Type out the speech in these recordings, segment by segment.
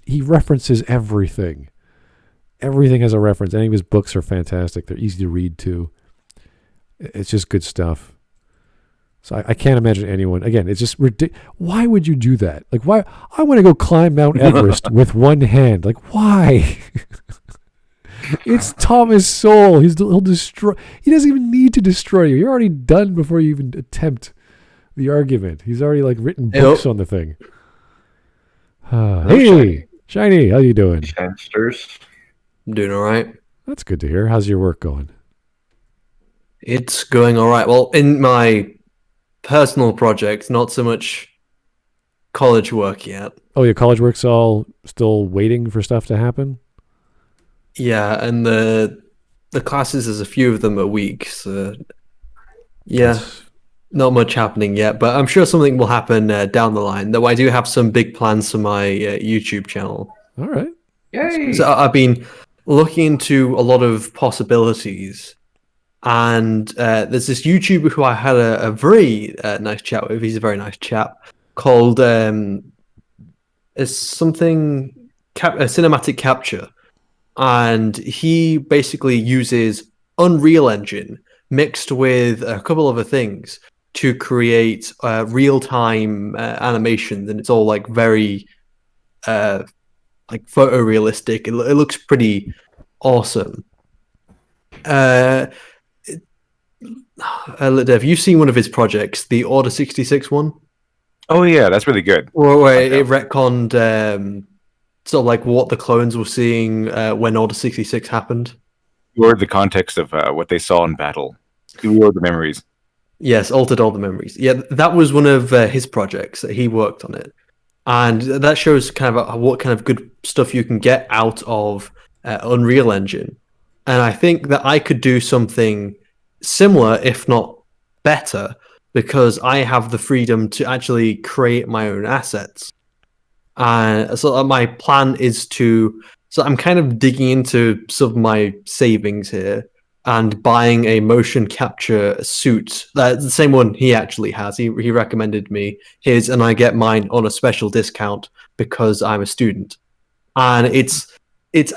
He references everything. Everything has a reference. Any of his books are fantastic. They're easy to read too. It's just good stuff. So I can't imagine anyone. Again, it's just ridiculous. Why would you do that? Like, why? I want to go climb Mount Everest with one hand. Like, why? It's Thomas Sowell. He'll destroy. He doesn't even need to destroy you. You're already done before you even attempt the argument. He's already written books on the thing. Hey, Shiny, how you doing? Shinsters. I'm doing all right. That's good to hear. How's your work going? It's going all right. Well, in my personal project, not so much college work yet. Oh, your college work's all still waiting for stuff to happen? Yeah, and the classes, there's a few of them a week, so yeah, not much happening yet, but I'm sure something will happen down the line, though I do have some big plans for my YouTube channel. All right. Yay! So I've been looking into a lot of possibilities, and there's this YouTuber who I had a very nice chat with. He's a very nice chap, called cinematic capture. And he basically uses Unreal Engine mixed with a couple other things to create real-time animations, and it's all very photorealistic. It looks pretty awesome. Have you seen one of his projects, the Order 66 one? Oh yeah, that's really good. Where it retconned sort of what the clones were seeing when Order 66 happened. Or the context of what they saw in battle. Or the memories. Yes, altered all the memories. Yeah, that was one of his projects that he worked on it. And that shows kind of what kind of good stuff you can get out of Unreal Engine. And I think that I could do something similar, if not better, because I have the freedom to actually create my own assets. So my plan is so I'm kind of digging into some of my savings here and buying a motion capture suit. The same one he actually has. He recommended me his, and I get mine on a special discount because I'm a student. And it's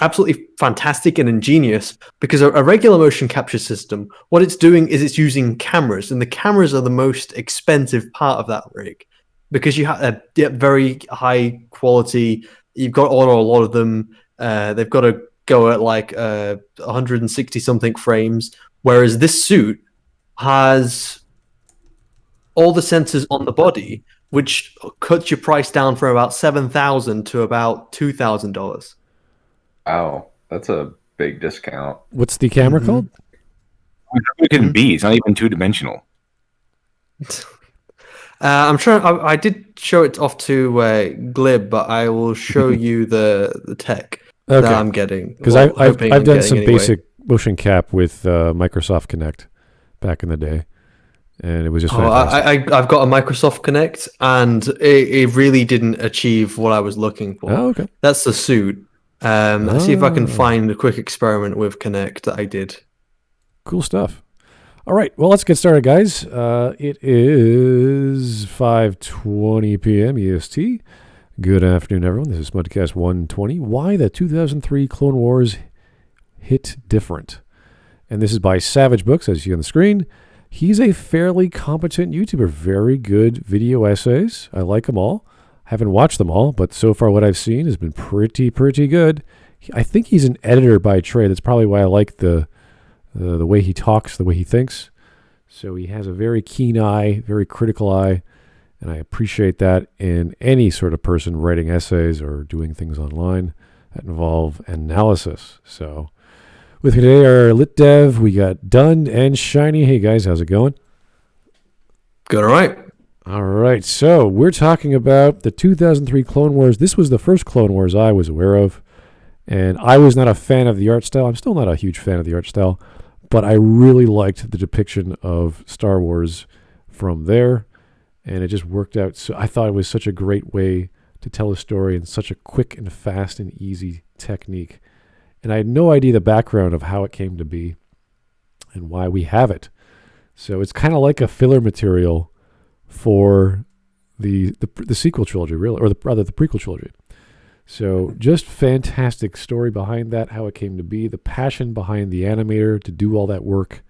absolutely fantastic and ingenious because a regular motion capture system, what it's doing is it's using cameras, and the cameras are the most expensive part of that rig. Because you have a very high quality, you've got on a lot of them. They've got to go at 160 something frames, whereas this suit has all the sensors on the body, which cuts your price down from about $7,000 to about $2,000. Wow, that's a big discount. What's the camera called? It can be. It's not even two-dimensional. I'm sure I did show it off to Glib, but I will show you the tech that I'm getting. Because I've done some basic motion cap with Microsoft Connect back in the day, and it was just fantastic. I've got a Microsoft Connect, and it really didn't achieve what I was looking for. Oh, okay. That's the suit. Let's see if I can find a quick experiment with Connect that I did. Cool stuff. All right, well, let's get started, guys. It is 5:20 p.m. EST. Good afternoon, everyone. This is Smudcast 120. Why the 2003 Clone Wars hit different. And this is by Savage Books, as you see on the screen. He's a fairly competent YouTuber. Very good video essays. I like them all. Haven't watched them all, but so far what I've seen has been pretty good. I think he's an editor by trade. That's probably why I like the way he talks, the way he thinks. So he has a very keen eye, very critical eye, and I appreciate that in any sort of person writing essays or doing things online that involve analysis. So with me today are LitDev, we got Dunn and Shiny. Hey guys, how's it going? Good, all right. All right, so we're talking about the 2003 Clone Wars. This was the first Clone Wars I was aware of, and I was not a fan of the art style. I'm still not a huge fan of the art style, but I really liked the depiction of Star Wars from there, and it just worked out. So I thought it was such a great way to tell a story in such a quick and fast and easy technique. And I had no idea the background of how it came to be and why we have it. So it's kind of like a filler material for the sequel trilogy, really, or rather the prequel trilogy. So just fantastic story behind that, how it came to be, the passion behind the animator to do all that work,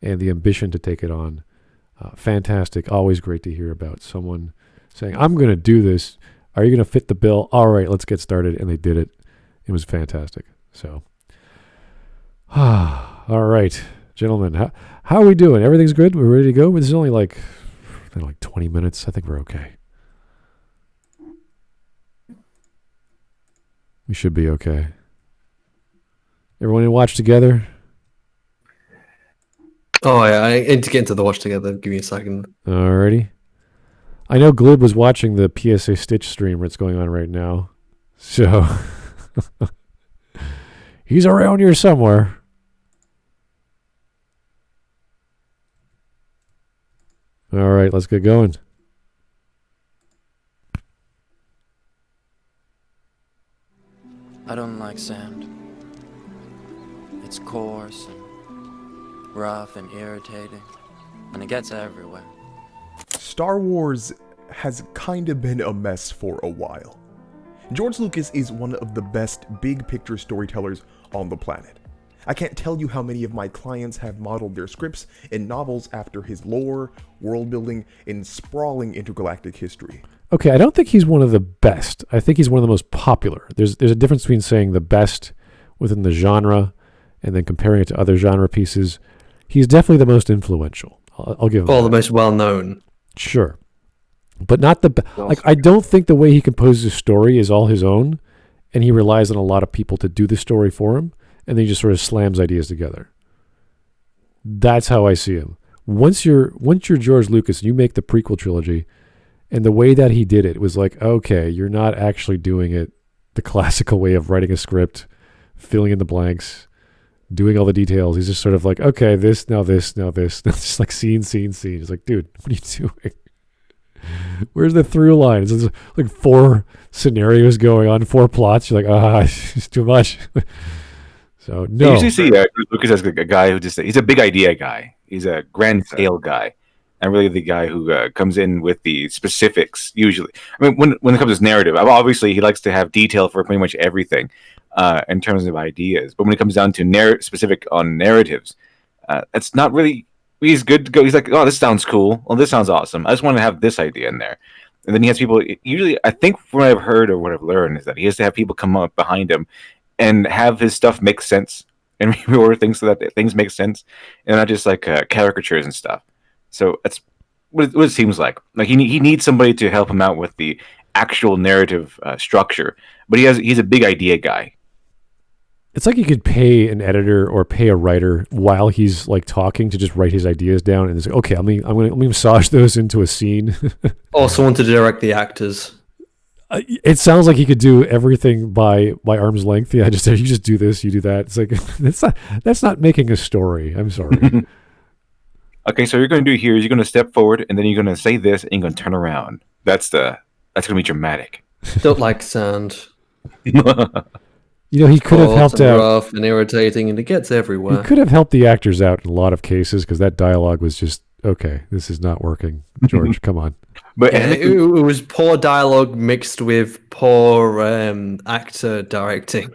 and the ambition to take it on. Fantastic. Always great to hear about someone saying, I'm going to do this. Are you going to fit the bill? All right, let's get started. And they did it. It was fantastic. So, all right, gentlemen, how are we doing? Everything's good? We're ready to go? This is only like 20 minutes. I think we're okay. We should be okay. Everyone in watch together? Oh, yeah, I need to get into the watch together. Give me a second. Alrighty. I know Glib was watching the PSA Stitch stream that's going on right now. So, he's around here somewhere. All right, let's get going. I don't like sand. It's coarse and rough and irritating, and it gets everywhere. Star Wars has kind of been a mess for a while. George Lucas is one of the best big picture storytellers on the planet. I can't tell you how many of my clients have modeled their scripts and novels after his lore, world building, and sprawling intergalactic history. Okay, I don't think he's one of the best. I think he's one of the most popular. There's a difference between saying the best within the genre and then comparing it to other genre pieces. He's definitely the most influential. I'll give him Well, that. the most well-known. Sure. But not the like. I don't think the way he composes a story is all his own, and he relies on a lot of people to do the story for him, and then he just sort of slams ideas together. That's how I see him. Once you're George Lucas and you make the prequel trilogy, and the way that he did it was like, okay, you're not actually doing it the classical way of writing a script, filling in the blanks, doing all the details. He's just sort of like, okay, this, now this, now this. It's just like scene. It's like, dude, what are you doing? Where's the through line? It's like 4 scenarios going on, 4 plots. You're like, it's too much. So, no. I usually see Lucas as a guy who he's a big idea guy. He's a grand scale guy. And really the guy who comes in with the specifics, usually. I mean, when it comes to narrative, obviously he likes to have detail for pretty much everything in terms of ideas. But when it comes down to specific on narratives, it's not really... He's good to go. He's like, oh, this sounds cool. Well, this sounds awesome. I just want to have this idea in there. And then he has people... Usually, I think from what I've heard or what I've learned is that he has to have people come up behind him and have his stuff make sense and reorder things so that things make sense and not just like caricatures and stuff. So that's what it seems like. Like he needs somebody to help him out with the actual narrative structure, but he's a big idea guy. It's like you could pay an editor or pay a writer while he's like talking to just write his ideas down, and it's like, okay, let me massage those into a scene. Or someone to direct the actors. It sounds like he could do everything by arm's length. Yeah, you just do this, you do that. It's like that's not making a story. I'm sorry. Okay, so you're going to do here is you're going to step forward, and then you're going to say this, and you're going to turn around. That's going to be dramatic. Don't like sand. You know, he could have helped out. Rough and irritating, and it gets everywhere. He could have helped the actors out in a lot of cases because that dialogue was just, okay, this is not working. George, come on. But Yeah, it was poor dialogue mixed with poor actor directing.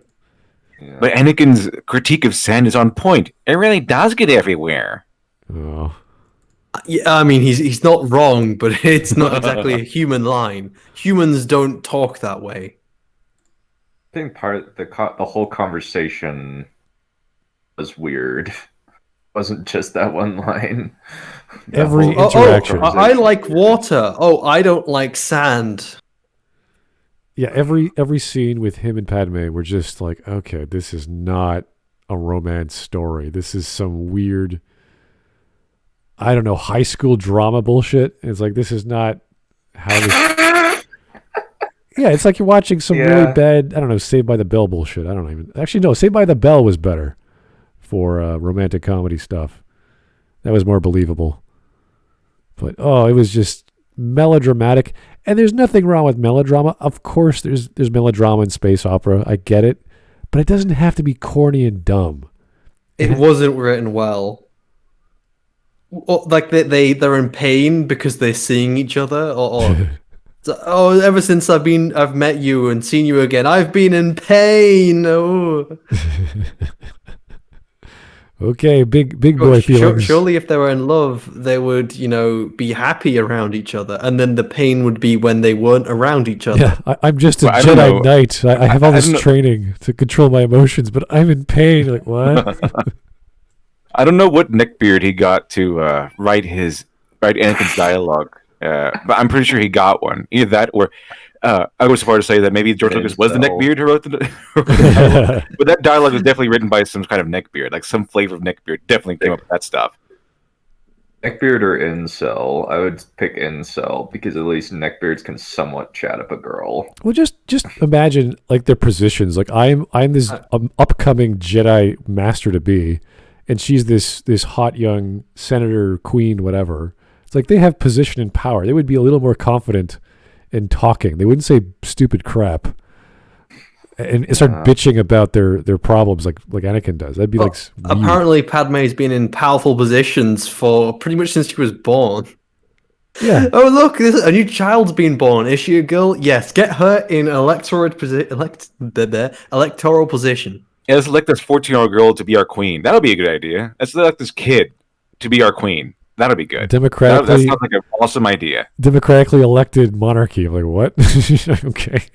Yeah. But Anakin's critique of sand is on point. It really does get everywhere. Oh. Yeah, I mean, he's not wrong, but it's not exactly a human line. Humans don't talk that way. I think the whole conversation was weird. It wasn't just that one line. Every whole interaction. I like water. Oh, I don't like sand. Yeah, every scene with him and Padmé were just like, okay, this is not a romance story. This is some weird, I don't know, high school drama bullshit. It's like, this is not how this... Yeah, it's like you're watching some really bad, I don't know, Saved by the Bell bullshit. I don't even... Actually, no, Saved by the Bell was better for romantic comedy stuff. That was more believable. But, it was just melodramatic. And there's nothing wrong with melodrama. Of course, there's melodrama in space opera. I get it. But it doesn't have to be corny and dumb. It wasn't written well. Or, like they're in pain because they're seeing each other, or Oh, ever since I've met you and seen you again, I've been in pain. Oh. Okay, big boy feelings. Surely, if they were in love, they would, be happy around each other, and then the pain would be when they weren't around each other. Yeah, I'm just a Well, I don't know. Jedi Knight. I have all I this don't know. training to control my emotions, but I'm in pain. Like, what? I don't know what neckbeard he got to write Anakin's dialogue, but I'm pretty sure he got one. Either that, or I go so far to say that maybe George Lucas was the neckbeard who wrote the dialogue. But that dialogue was definitely written by some kind of neckbeard, like some flavor of neckbeard. Definitely came up with that stuff. Neckbeard or incel? I would pick incel because at least neckbeards can somewhat chat up a girl. Well, just imagine like their positions. Like I'm this upcoming Jedi master to be, and she's this hot young senator, queen, whatever. It's like they have position and power. They would be a little more confident in talking. They wouldn't say stupid crap and start bitching about their problems like Anakin does. That'd be weird. Apparently, Padmé's been in powerful positions for pretty much since she was born. Yeah. Oh, look, a new child's been born. Is she a girl? Yes. Get her in an electoral position. Yeah, let's elect this 14-year-old girl to be our queen. That'll be a good idea. Let's elect this kid to be our queen. That'll be good. That sounds like an awesome idea. Democratically elected monarchy. I'm like, what? Okay.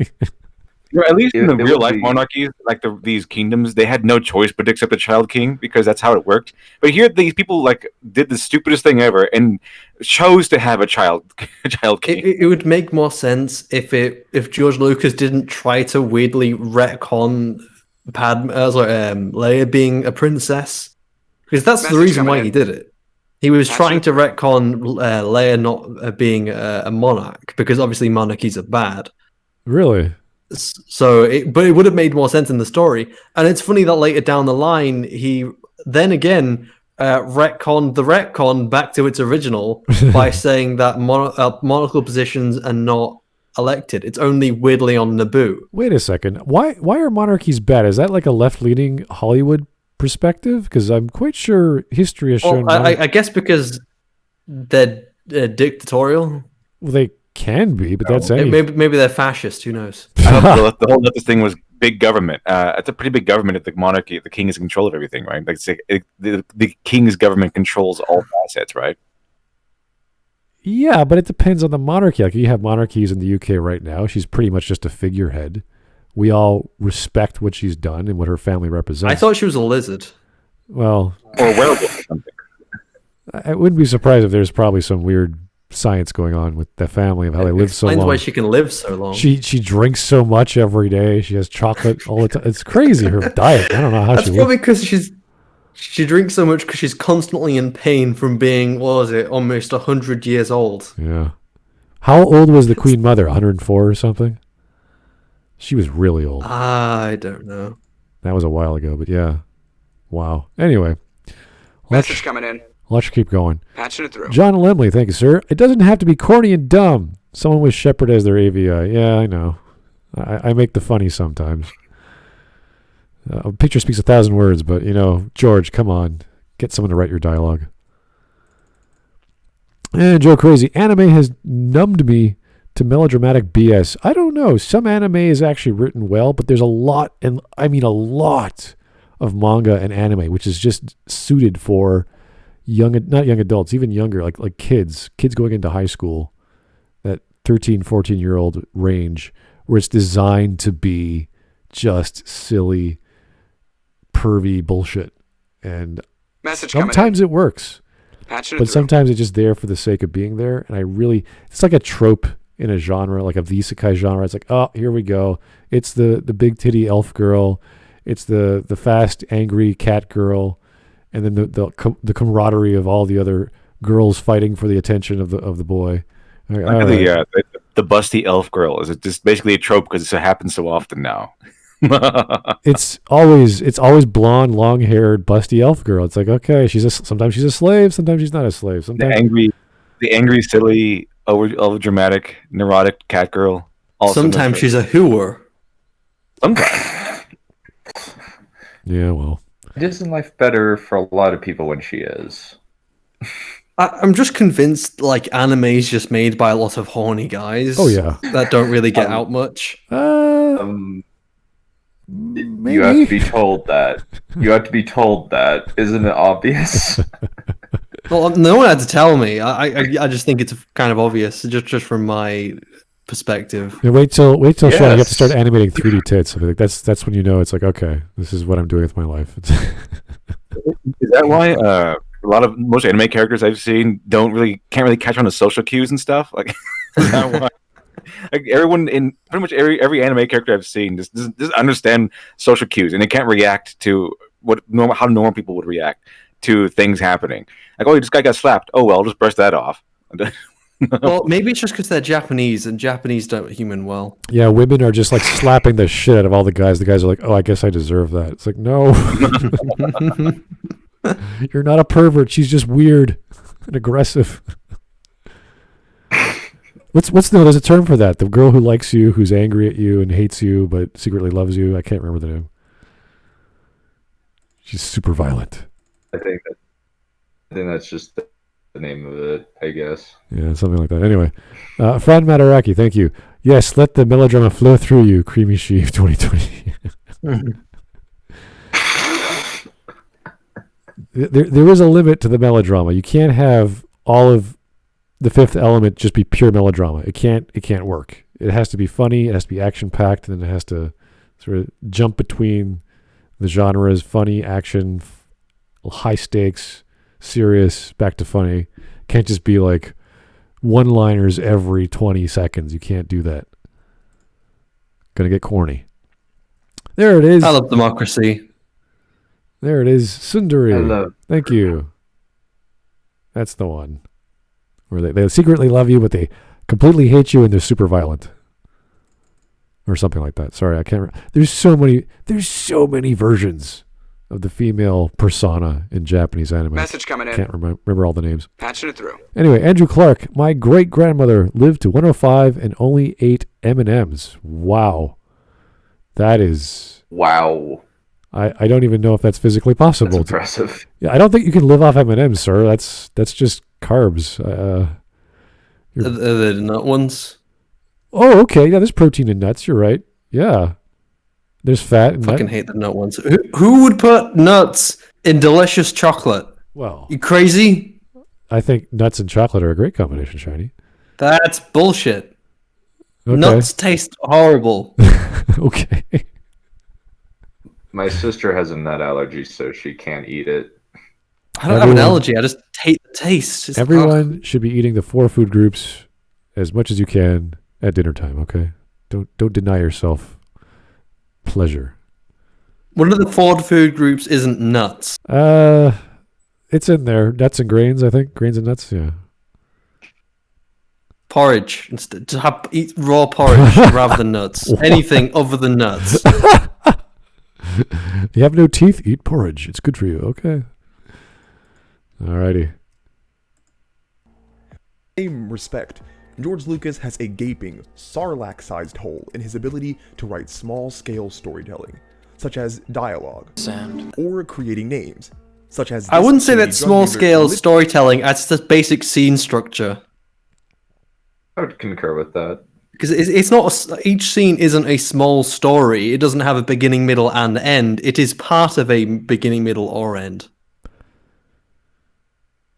At least in the real life monarchies, like these kingdoms, they had no choice but to accept the child king because that's how it worked. But here, these people like did the stupidest thing ever and chose to have a child king. It would make more sense if George Lucas didn't try to weirdly retcon Leia being a princess, because that's the reason why he did it. He was trying to retcon Leia not being a monarch, because obviously monarchies are bad. Really? But it would have made more sense in the story. And it's funny that later down the line, he then again retconned the retcon back to its original by saying that monarchical positions are not elected. It's only weirdly on Naboo. Wait a second. Why are monarchies bad? Is that like a left-leaning Hollywood perspective? Because I'm quite sure history has shown. I guess because they're dictatorial. Well, they can be, but that's maybe they're fascist. Who knows? I thought the whole other thing was big government. It's a pretty big government if the monarchy, the king is in control of everything, right? Like the king's government controls all assets, right? Yeah, but it depends on the monarchy. Like you have monarchies in the UK right now. She's pretty much just a figurehead. We all respect what she's done and what her family represents. I thought she was a lizard. Well, or a werewolf or something. I wouldn't be surprised if there's probably some weird science going on with the family of how they live so long. Explains why she can live so long. She drinks so much every day. She has chocolate all the time. It's crazy, her diet. I don't know how That's probably because she drinks so much because she's constantly in pain from being, almost 100 years old. Yeah. How old was the Queen Mother? 104 or something? She was really old. I don't know. That was a while ago, but yeah. Wow. Anyway. Message coming in. Let's keep going. Patching it through. John Lemley, thank you, sir. It doesn't have to be corny and dumb. Someone with Shepard as their AVI. Yeah, I know. I make the funny sometimes. A picture speaks 1,000 words, but, George, come on. Get someone to write your dialogue. And Joe Crazy, anime has numbed me to melodramatic BS. I don't know. Some anime is actually written well, but there's a lot, and I mean a lot, of manga and anime, which is just suited for not young adults, even younger, like kids going into high school, that 13, 14-year-old range, where it's designed to be just silly, pervy bullshit. And sometimes it works, but sometimes it's just there for the sake of being there. And it's like a trope in a genre, like a isekai genre. It's like, oh, here we go. It's the big titty elf girl. It's the fast, angry cat girl. And then the camaraderie of all the other girls fighting for the attention of the boy. The busty elf girl is just basically a trope because it happens so often now. It's always blonde, long-haired, busty elf girl. It's like, okay, sometimes she's a slave, sometimes she's not a slave. Sometimes the angry, silly, over dramatic, neurotic cat girl. Sometimes she's a hooer. Sometimes. Yeah, well. It is in life better for a lot of people when she is. I'm just convinced like anime is just made by a lot of horny guys. Oh yeah. That don't really get out much. Maybe. You have to be told that. You have to be told that. Isn't it obvious? Well, no one had to tell me. I just think it's kind of obvious, just from my perspective. Yeah, wait till Sean, you have to Yes. start animating 3D tits. I mean, like, that's when you know it's like, okay, this is what I'm doing with my life. Is that why most anime characters I've seen can't really catch on to social cues and stuff? Like, is that why? Like everyone in pretty much every anime character I've seen doesn't understand social cues, and they can't react to how normal people would react to things happening. Like, oh, this guy got slapped. Oh well, I'll just brush that off. Well, maybe it's just because they're Japanese, and Japanese don't human well. Yeah, women are just like slapping the shit out of all the guys. The guys are like, oh, I guess I deserve that. It's like, no. You're not a pervert. She's just weird and aggressive. There's a term for that. The girl who likes you, who's angry at you and hates you, but secretly loves you. I can't remember the name. She's super violent. I think that's just the name of it, I guess. Yeah, something like that. Anyway, Fran Mataraki, thank you. Yes, let the melodrama flow through you, Creamy Sheep 2020. There is a limit to the melodrama. You can't have all of the Fifth Element just be pure melodrama. It can't work. It has to be funny, it has to be action-packed, and then it has to sort of jump between the genres, funny, action, high stakes, serious, back to funny. Can't just be like one-liners every 20 seconds. You can't do that. Gonna get corny. There it is. I love democracy. There it is. Sundari. Hello. Thank you. That's the one. Where they secretly love you, but they completely hate you and they're super violent. Or something like that. Sorry, I can't There's so many versions of the female persona in Japanese anime. Message coming in. Can't remember all the names. Patching it through. Anyway, Andrew Clark, my great-grandmother lived to 105 and only ate M&Ms. Wow. That is... Wow. I don't even know if that's physically possible. That's impressive. Yeah, I don't think you can live off M&Ms, sir. That's just carbs. The nut ones. Oh, okay. Yeah, there's protein in nuts. You're right. Yeah. There's fat in Fucking nuts. hate the nut ones. Who would put nuts in delicious chocolate? Well, You crazy? I think nuts and chocolate are a great combination, Shiny. That's bullshit. Okay. Nuts taste horrible. Okay. My sister has a nut allergy, so she can't eat it. I don't have an allergy. I just hate the taste. It's- Everyone should be eating the 4 food groups as much as you can at dinner time, okay? Don't deny yourself pleasure. One of the 4 food groups isn't nuts. It's in there. Nuts and grains, I think. Grains and nuts, yeah. Porridge. Instead, eat raw porridge rather than nuts. Anything other than nuts. You have no teeth, eat porridge. It's good for you, okay? Alrighty. Same respect, George Lucas has a gaping, Sarlacc-sized hole in his ability to write small-scale storytelling, such as dialogue, Sand. or creating names, such as... I this wouldn't say Teenage that's Drug small Dealer scale lit- storytelling. That's just basic scene structure. I would concur with that. Because it's not each scene isn't a small story. It doesn't have a beginning, middle, and end. It is part of a beginning, middle, or end.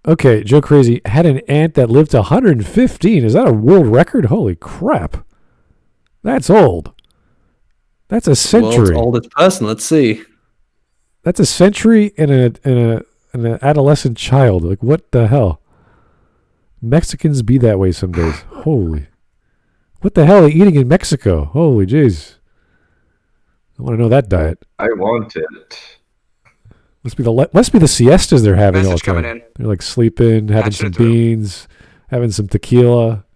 Okay, Joe Crazy had an aunt that lived to 115. Is that a world record? Holy crap. That's old. That's a century. World's oldest person. Let's see. That's a century and an adolescent child. Like, what the hell? Mexicans be that way some days. Holy. What the hell are they eating in Mexico? Holy jeez. I want to know that diet. I want it. Must be the siestas they're having all the Message time. coming in. They're like sleeping, having Patching some it through. beans, having some tequila,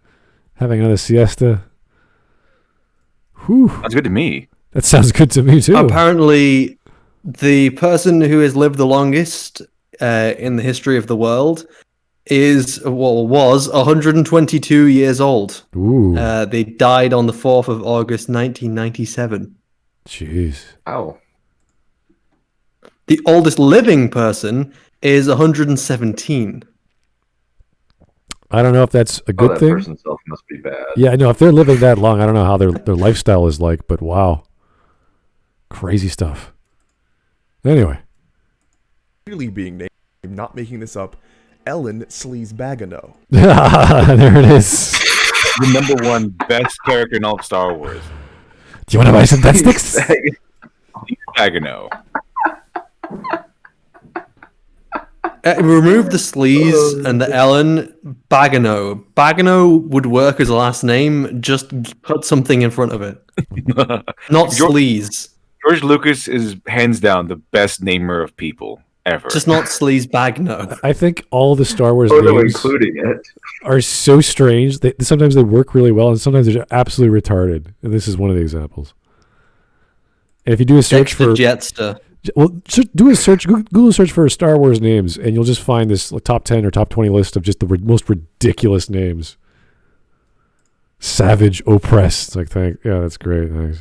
having another siesta. Whew. That's good to me. That sounds good to me too. Apparently, the person who has lived the longest in the history of the world was 122 years old. Ooh. They died on the 4th of August, 1997. Jeez. Ow. The oldest living person is 117. I don't know if that's a Oh, good that thing. person's health must be bad. Yeah, I know if they're living that long, I don't know how their lifestyle is like, but wow. Crazy stuff. Anyway. Clearly being named, not making this up, Ellen Sleaze-Bagano. There it is. The number one best character in all of Star Wars. Do you want to buy some pet sticks? Agano. Remove the sleaze and the Ellen. Bagano. Bagano would work as a last name. Just put something in front of it. Not sleaze. George Lucas is hands down the best namer of people ever. Just not sleaze Bagno. I think all the Star Wars Photo names including it. are so strange. Sometimes they work really well, and sometimes they're absolutely retarded. And this is one of the examples. And if you do a search Dexter for Jetster. Well, do a search. Google a search for Star Wars names, and you'll just find this top 10 or top 20 list of just the most ridiculous names. Savage Oppressed. It's like, yeah, that's great. Thanks.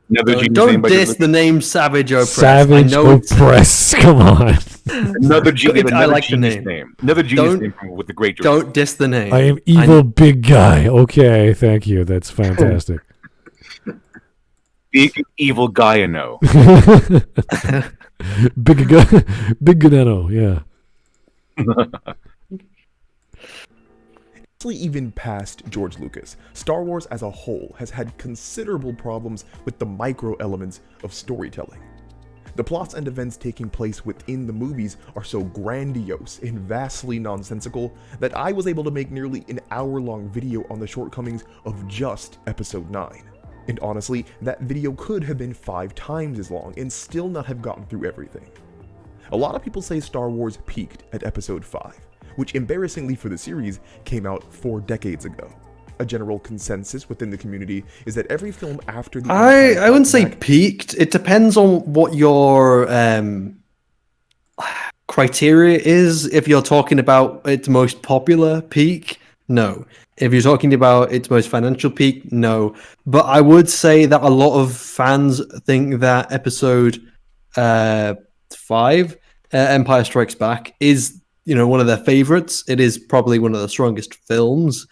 Another genius Don't name by diss the name Savage Oppressed. Savage Oppressed. Come on. Another genius, I like the genius name. Another genius Don't- name with the great George. Don't diss the name. I am evil big guy. Okay, thank you. That's fantastic. Big evil guy I know. Big Ganano, yeah. Even past George Lucas, Star Wars as a whole has had considerable problems with the micro elements of storytelling. The plots and events taking place within the movies are so grandiose and vastly nonsensical that I was able to make nearly an hour-long video on the shortcomings of just Episode 9. And honestly, that video could have been 5 times as long and still not have gotten through everything. A lot of people say Star Wars peaked at Episode 5, which embarrassingly for the series came out 4 decades ago. A general consensus within the community is that every film after the I wouldn't say peaked. It depends on what your criteria is. If you're talking about its most popular peak, no. If you're talking about its most financial peak, no. But I would say that a lot of fans think that episode 5, Empire Strikes Back, is one of their favorites. It is probably one of the strongest films.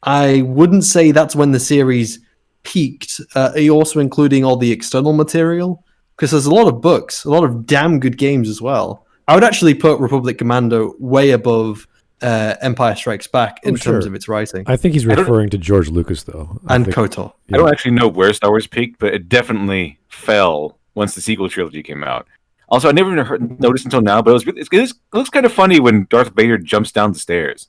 I wouldn't say that's when the series peaked. Also including all the external material, because there's a lot of books, a lot of damn good games as well. I would actually put Republic Commando way above Empire Strikes Back in terms of its writing. I think he's referring to George Lucas, though. And KOTOR. I don't actually know where Star Wars peaked, but it definitely fell once the sequel trilogy came out. Also, I never even noticed until now, but it looks kind of funny when Darth Vader jumps down the stairs.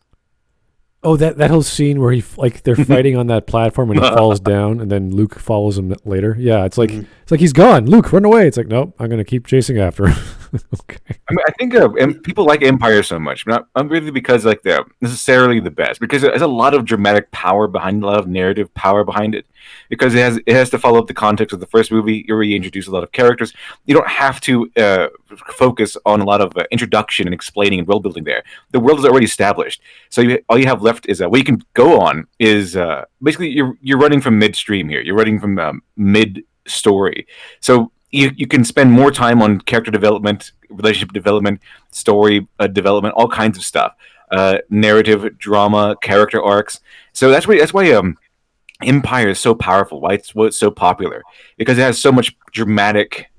Oh, that whole scene where they're fighting on that platform and he falls down, and then Luke follows him later. Yeah, it's like he's gone. Luke, run away! It's like, nope, I'm gonna keep chasing after him. Okay. I mean, I think people like Empire so much, not really because they're necessarily the best, because there's a lot of dramatic power behind it, a lot of narrative power behind it, because it has to follow up the context of the first movie. You already introduce a lot of characters. You don't have to focus on a lot of introduction and explaining and world building there. The world is already established, so all you have left is what you can go on is basically you're running from midstream here. You're running from mid story, so you can spend more time on character development, relationship development, story development, all kinds of stuff, narrative, drama, character arcs. So that's why Empire is so powerful. Why it's so popular, because it has so much dramatic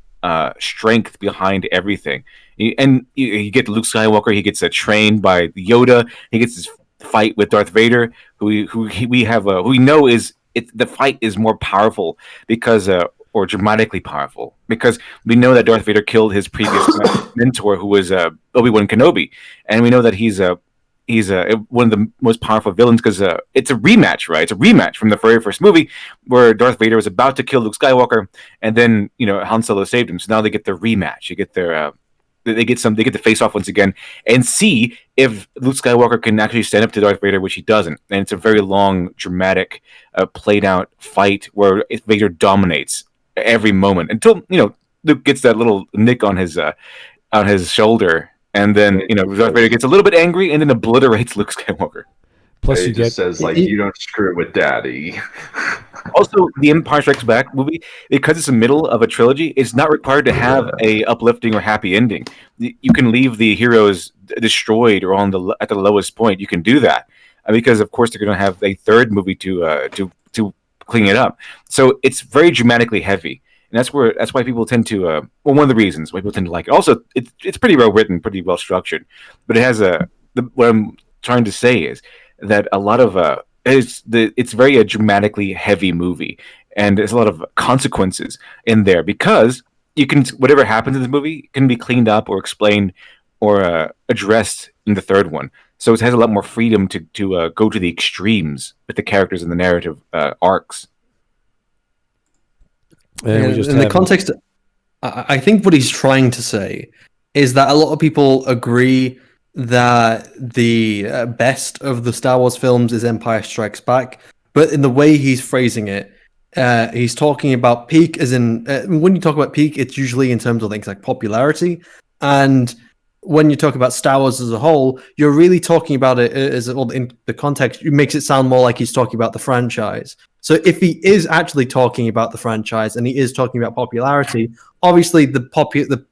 strength behind everything. And you get Luke Skywalker. He gets trained by Yoda. He gets his fight with Darth Vader, who we know is the fight is more powerful because or dramatically powerful, because we know that Darth Vader killed his previous mentor, who was Obi-Wan Kenobi, and we know that he's one of the most powerful villains because it's a rematch, right? It's a rematch from the very first movie where Darth Vader was about to kill Luke Skywalker, and then Han Solo saved him. So now they get their rematch. They get to face off once again and see if Luke Skywalker can actually stand up to Darth Vader, which he doesn't. And it's a very long, dramatic, played out fight where Vader dominates every moment until Luke gets that little nick on his shoulder, and then Darth Vader gets a little bit angry and then obliterates Luke Skywalker. Plus, It you just get says like you don't screw it with Daddy. Also, the Empire Strikes Back movie, because it's the middle of a trilogy, it's not required to have a uplifting or happy ending. You can leave the heroes destroyed or at the lowest point. You can do that because, of course, they're going to have a third movie to clean it up. So it's very dramatically heavy, and that's why people tend to. Well, one of the reasons why people tend to like it. Also, it's pretty well written, pretty well structured, but it has what I'm trying to say is that a lot of it's very a dramatically heavy movie, and there's a lot of consequences in there because you can whatever happens in the movie can be cleaned up or explained or addressed in the third one. So it has a lot more freedom to go to the extremes with the characters and the narrative arcs. and in the context, I think what he's trying to say is that a lot of people agree that the best of the Star Wars films is Empire Strikes Back, but in the way he's phrasing it, he's talking about peak as in when you talk about peak, it's usually in terms of things like popularity, and when you talk about Star Wars as a whole, you're really talking about it as well, in the context. It makes it sound more like he's talking about the franchise. So if he is actually talking about the franchise and he is talking about popularity, obviously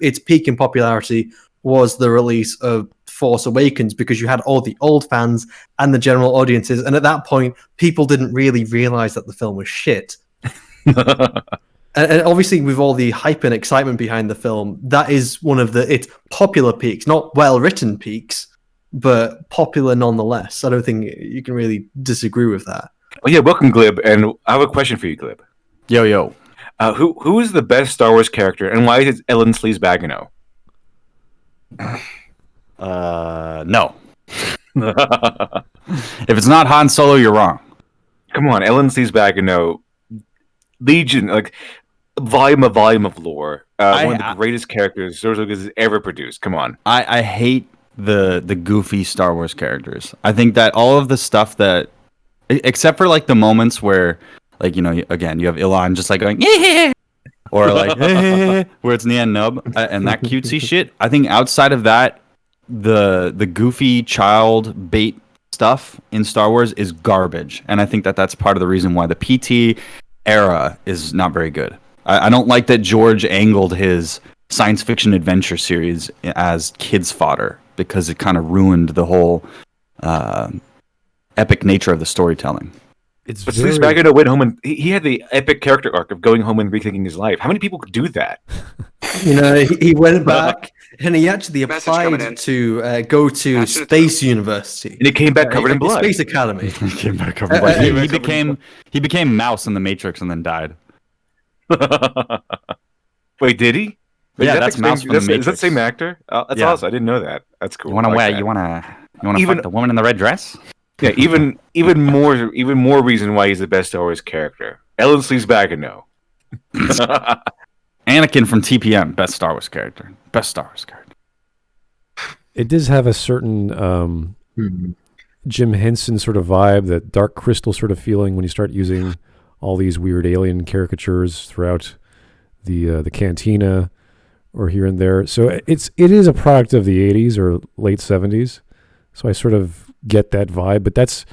its peak in popularity was the release of Force Awakens because you had all the old fans and the general audiences, and at that point, people didn't really realize that the film was shit. And obviously, with all the hype and excitement behind the film, that is one of its popular peaks, not well-written peaks, but popular nonetheless. I don't think you can really disagree with that. Oh yeah, welcome Glib, and I have a question for you, Glib. Yo. Who is the best Star Wars character, and why is it Ellen Sleaze-Bagano? No. If it's not Han Solo, you're wrong. Come on, Ellen Sleaze-Bagano, Legion, like volume of lore. One of the greatest characters George Lucas has ever produced. Come on. I hate the goofy Star Wars characters. I think that all of the stuff that, except for like the moments where, like, you know, again, you have Ilan just like going, yeah, or like, where it's Nien Nub and that cutesy shit. I think outside of that, the goofy child bait stuff in Star Wars is garbage. And I think that that's part of the reason why the PT era is not very good. I don't like that George angled his science fiction adventure series as kids fodder because it kind of ruined the whole epic nature of the storytelling. But Sleaze-Bagano went home and he had the epic character arc of going home and rethinking his life. How many people could do that? You know, he went back and he actually applied to go to Space University. And he came back covered in blood. Space Academy. He came back covered in blood. He became Mouse in the Matrix and then died. Wait, did he? Wait, yeah, that's Mouse from the Matrix. Is that the same actor? That's awesome. I didn't know that. That's cool. You want to fuck the woman in the red dress? Yeah, even more reason why he's the best Star Wars character. Ellen Sleaze-Bagano. Anakin from TPM, best Star Wars character. Best Star Wars character. It does have a certain Jim Henson sort of vibe, that Dark Crystal sort of feeling when you start using all these weird alien caricatures throughout the cantina or here and there. So it is a product of the 80s or late 70s. So I sort of get that vibe, but that's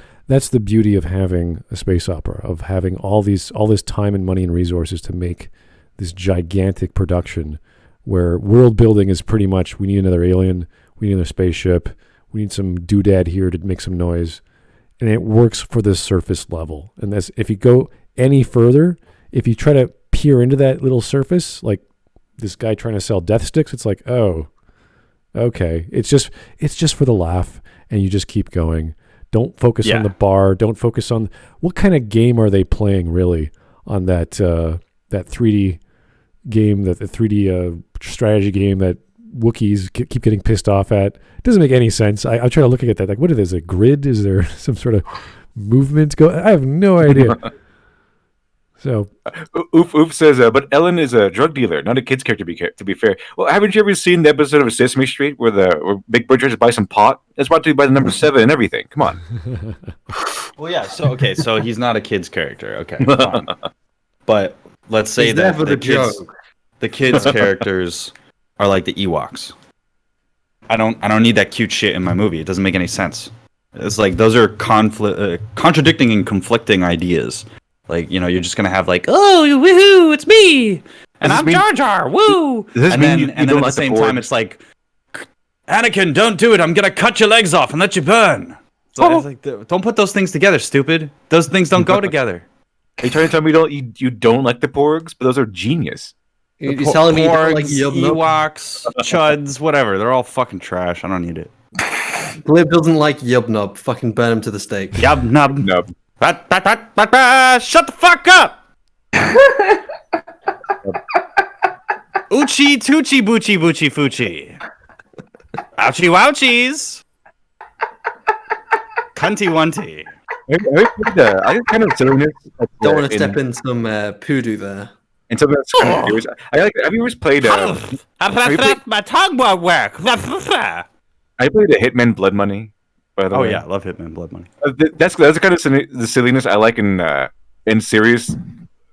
the beauty of having a space opera, of having all this time and money and resources to make this gigantic production where world building is pretty much, we need another alien, we need another spaceship, we need some doodad here to make some noise, and it works for the surface level. And that's, if you go any further, if you try to peer into that little surface, like this guy trying to sell death sticks, it's like, oh, okay, it's just for the laugh, and you just keep going. Don't focus on the bar. Don't focus on what kind of game are they playing really on that 3D game, that the 3D strategy game that Wookiees keep getting pissed off at. It doesn't make any sense. I try to look at that like, what is it? A grid? Is there some sort of movement go? I have no idea. So, Oof says, but Ellen is a drug dealer, not a kid's character. To be fair, well, haven't you ever seen the episode of Sesame Street where Big Bird tries to buy some pot? That's brought to you by the number 7 and everything. Come on. Well, yeah. So he's not a kid's character. Okay, fine. But let's say that the kids characters are like the Ewoks. I don't need that cute shit in my movie. It doesn't make any sense. It's like those are contradicting and conflicting ideas. Like, you know, you're just gonna have like, oh, woohoo, it's me, and I'm Jar Jar, woo. And then at the same time, it's like, Anakin, don't do it. I'm gonna cut your legs off and let you burn. So it's like, don't put those things together, stupid. Those things don't go together. Are you trying to tell me you don't like the porgs? But those are genius. You're telling me you don't like Porgs, Ewoks, Chuds, whatever. They're all fucking trash. I don't need it. Glib doesn't like Yub-Nub. Fucking burn him to the stake. Yub-nub. Nub. Shut the fuck up! Uchi, Tuchi, Buchi, Buchi, Fuchi. Ouchie, wouchies. Cunty, wunty. I get kind of silliness. Don't want to step in some poodoo there. And something that's kind of serious. Have you ever played? My tongue won't work. I played a Hitman Blood Money. By the way. Oh yeah, I love Hitman Blood Money. That's the kind of the silliness I like in serious,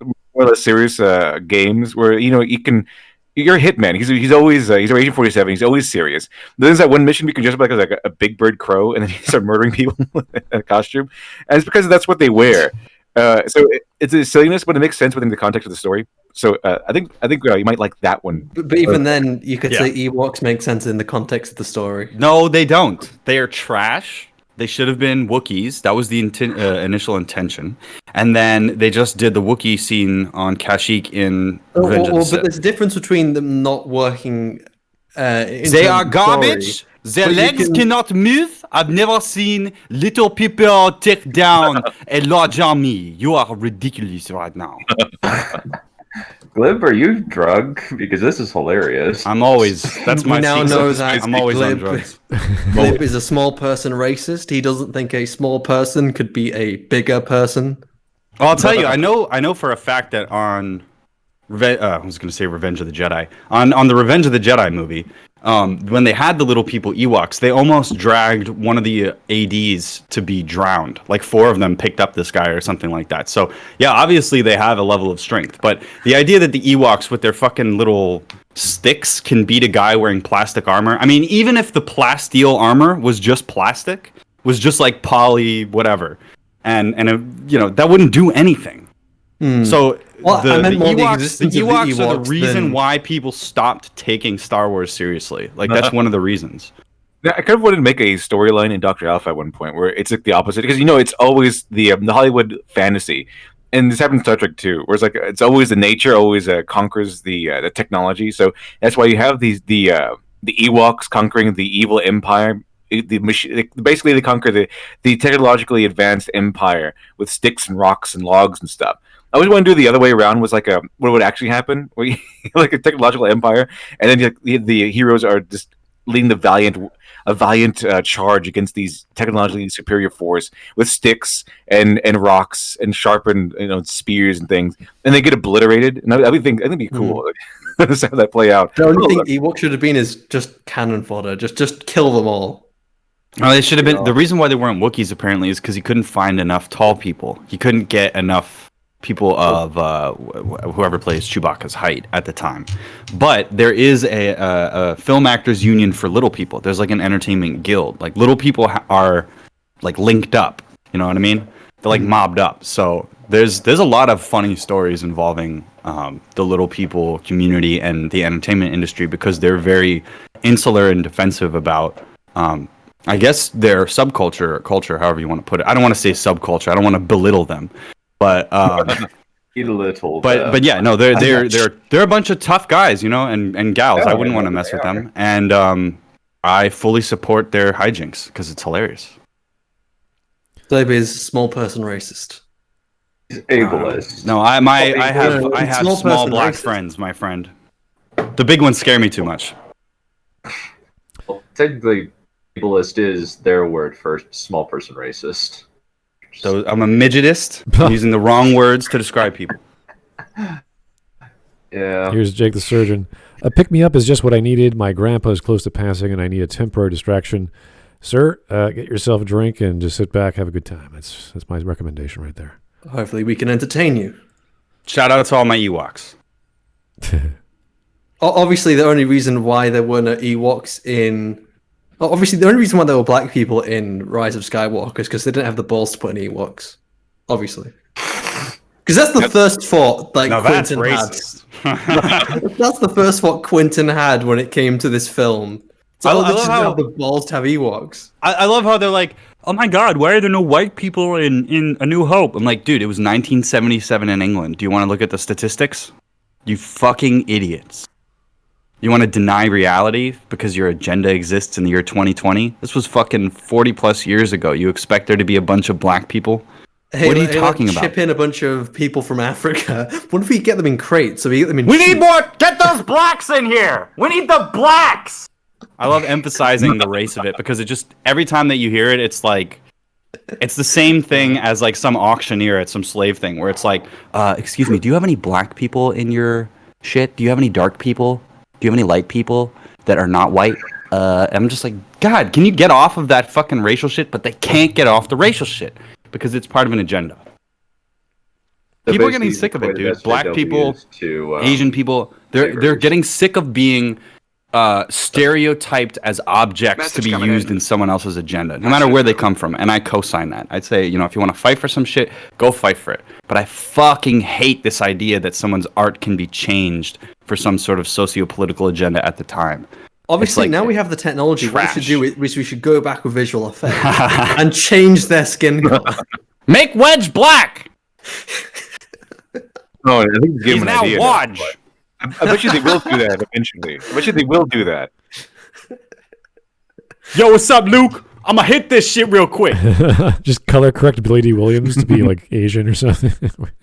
more or less serious games where you know you're a hitman. He's always he's Agent 47. He's always serious. There's that one mission you can dress up like a big bird crow and then you start murdering people in a costume, and it's because that's what they wear. So it's a silliness, but it makes sense within the context of the story. So I think you might like that one. But even then, you could say Ewoks make sense in the context of the story. No, they don't. They are trash. They should have been Wookiees. That was the initial intention. And then they just did the Wookiee scene on Kashyyyk in Revenge of the Sith. But there's a difference between them not working. They are garbage. Their legs cannot move. I've never seen little people take down a large army. You are ridiculous right now. Glib, are you drunk? Because this is hilarious. I'm always. That's my. We now secret. know that I'm always on Glib, drugs. Glib is a small person racist. He doesn't think a small person could be a bigger person. Well, I'll tell you. I know for a fact that on. I was going to say Revenge of the Jedi. On the Revenge of the Jedi movie, when they had the little people Ewoks, they almost dragged one of the ADs to be drowned. Like 4 of them picked up this guy or something like that. So yeah, obviously they have a level of strength. But the idea that the Ewoks with their fucking little sticks can beat a guy wearing plastic armor. I mean, even if the plasteel armor was just plastic, was just like poly whatever, and you know, that wouldn't do anything. So Well, the I meant more the Ewoks existence of the are the Ewoks reason than- why people stopped taking Star Wars seriously. Like that's one of the reasons. Yeah, I kind of wanted to make a storyline in Dr. Alpha at one point where it's like the opposite, because you know it's always the Hollywood fantasy, and this happens in Star Trek too, where it's like it's always the nature always conquers the technology. So that's why you have the Ewoks conquering the evil empire. Basically they conquer the technologically advanced empire with sticks and rocks and logs and stuff. I always want to do the other way around. Was like what would actually happen, where you, like a technological empire, and then the heroes are just leading a valiant charge against these technologically superior force with sticks and rocks and sharpened spears and things, and they get obliterated. And I think it'd be cool to have that play out. The only thing Ewok should have been is just cannon fodder. Just kill them all. Oh, they should have been. The reason why they weren't Wookiees apparently is because he couldn't find enough tall people. He couldn't get enough people of whoever plays Chewbacca's height at the time. But there is a film actors union for little people. There's like an entertainment guild. Like little people are like linked up. You know what I mean? They're like mobbed up. So there's a lot of funny stories involving the little people community and the entertainment industry, because they're very insular and defensive about I guess their subculture or culture, however you want to put it. I don't want to say subculture. I don't want to belittle them. But but yeah, no, they're a bunch of tough guys, and gals. I wouldn't want to mess with them, and I fully support their hijinks because it's hilarious. Glib is small person racist. He's ableist. No, I have small black friends, my friend. The big ones scare me too much. Well, technically, ableist is their word for small person racist. So I'm a midgetist. I'm using the wrong words to describe people. Yeah. Here's Jake the Surgeon. A pick-me-up is just what I needed. My grandpa is close to passing, and I need a temporary distraction. Sir, get yourself a drink and just sit back, have a good time. That's my recommendation right there. Hopefully we can entertain you. Shout out to all my Ewoks. Obviously, the only reason why there weren't Ewoks in Obviously, the only reason why there were black people in Rise of Skywalker is because they didn't have the balls to put in Ewoks. Obviously. Because that's the first thought Quentin had. That's the first thought Quentin had when it came to this film. So they just have the balls to have Ewoks. I love how they're like, oh my god, why are there no white people in A New Hope? I'm like, dude, it was 1977 in England. Do you want to look at the statistics? You fucking idiots. You want to deny reality because your agenda exists in the year 2020? This was fucking 40 plus years ago. You expect there to be a bunch of black people? What are you talking about? Ship in a bunch of people from Africa. What if we get them in crates? So we get them in. We need more. Get those blacks in here. We need the blacks. I love emphasizing the race of it because it just every time that you hear it, it's like it's the same thing as like some auctioneer at some slave thing where it's like, excuse me, do you have any black people in your shit? Do you have any dark people? Do you have any light people that are not white? I'm just like, God, can you get off of that fucking racial shit? But they can't get off the racial shit. Because it's part of an agenda. So people are getting sick of it, dude. Black people, Asian people, they're getting sick of being stereotyped as objects to be used in someone else's agenda, no matter where they come from. And I co-sign that. I'd say, if you want to fight for some shit, go fight for it. But I fucking hate this idea that someone's art can be changed for some sort of socio-political agenda at the time. Obviously, now we have the technology. What we should do is we should go back with visual effects and change their skin color. Make Wedge black! No, I think he's now Wedge. I bet you they will do that eventually. I bet you they will do that. Yo, what's up, Luke? I'm gonna hit this shit real quick. Just color correct Billy D. Williams to be like Asian or something. Like,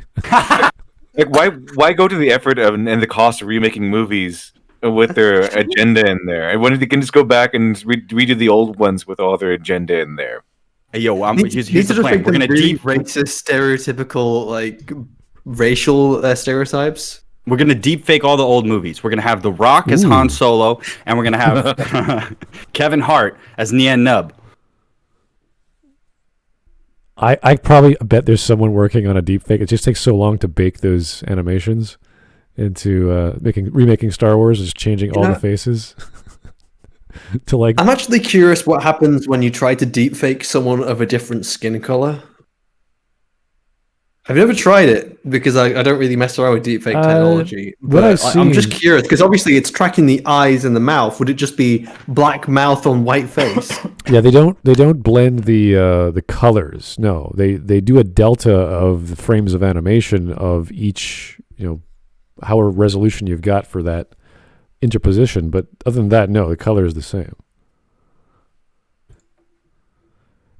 why go to the effort and the cost of remaking movies with their agenda in there? And when they can just go back and redo the old ones with all their agenda in there. Hey, yo, here's the plan. We're gonna racist, stereotypical, racial stereotypes. We're gonna deep fake all the old movies. We're gonna have The Rock as Han Solo, and we're gonna have Kevin Hart as Nien Nub. I probably bet there's someone working on a deep fake. It just takes so long to bake those animations into remaking Star Wars, just changing all the faces. I'm actually curious what happens when you try to deepfake someone of a different skin color. I've never tried it because I don't really mess around with deepfake technology. But I'm just curious because obviously it's tracking the eyes and the mouth. Would it just be black mouth on white face? Yeah, they don't blend the colors. No, they do a delta of the frames of animation of each, however resolution you've got for that interposition. But other than that, no, the color is the same.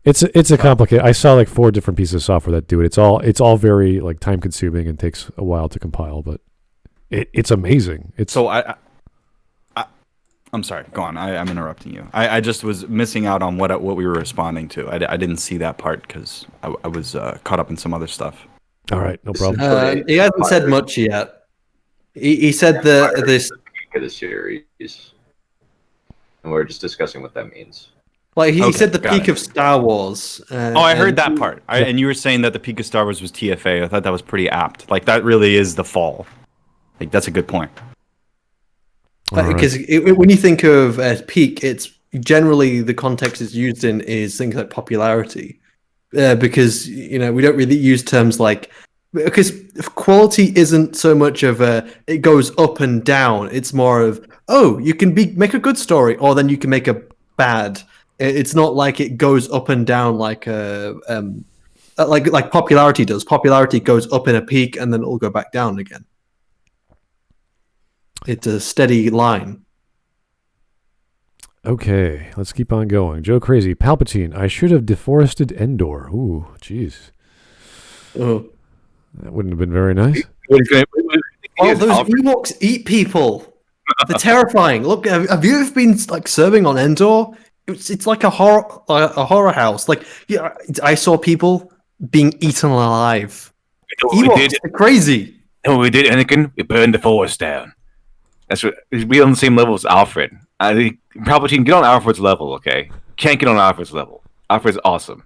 It's a complicated. I saw like 4 different pieces of software that do it. It's all very like time consuming and takes a while to compile, but it's amazing. I'm sorry. Go on. I'm interrupting you. I just was missing out on what we were responding to. I didn't see that part because I was caught up in some other stuff. All right, no problem. He hasn't said much yet. He said this of the series, and we're just discussing what that means. Like he said, the peak of Star Wars. I heard that part. And you were saying that the peak of Star Wars was TFA. I thought that was pretty apt. Like that really is the fall. Like that's a good point. Because when you think of peak, it's generally the context it's used in is things like popularity. Because we don't really use terms like, because quality isn't so much of it goes up and down. It's more of, you can make a good story, or then you can make a bad. It's not like it goes up and down like like popularity does. Popularity goes up in a peak and then it'll go back down again. It's a steady line. Okay, let's keep on going. Joe Crazy, Palpatine. I should have deforested Endor. Ooh, jeez. Oh, that wouldn't have been very nice. Those Ewoks eat people. They're terrifying. Look, have you ever been like serving on Endor? It's like a horror house. Like, yeah, I saw people being eaten alive. Ewoks are crazy. And we did, Anakin, we burned the forest down. That's what we're on the same level as Alfred. I think Palpatine, get on Alfred's level, okay? Can't get on Alfred's level. Alfred's awesome.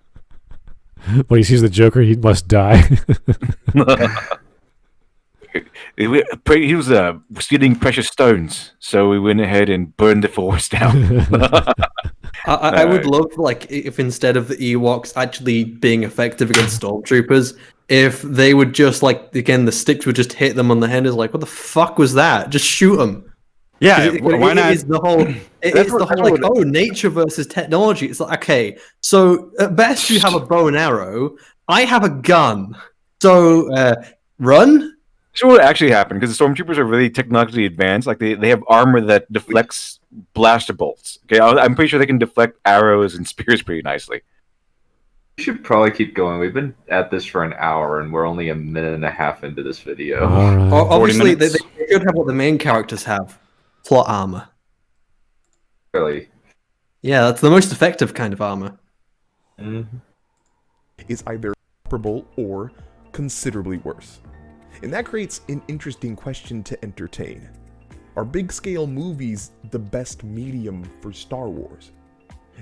When he sees the Joker, he must die. He was stealing precious stones, so we went ahead and burned the forest down. I would love, like, if instead of the Ewoks actually being effective against stormtroopers, if they would just, like, again, the sticks would just hit them on the head. It's like, what the fuck was that? Just shoot them. Yeah, why not? It is the whole, like, oh, nature versus technology. It's like, okay, so at best you have a bow and arrow. I have a gun. So, run? So what actually happened? Because the stormtroopers are really technologically advanced. Like they have armor that deflects blaster bolts. Okay, I'm pretty sure they can deflect arrows and spears pretty nicely. We should probably keep going. We've been at this for an hour, and we're only a minute and a half into this video. Right. Obviously, they should have what the main characters have: plot armor. Really? Yeah, that's the most effective kind of armor. Mm-hmm. Is either comparable or considerably worse. And that creates an interesting question to entertain. Are big-scale movies the best medium for Star Wars?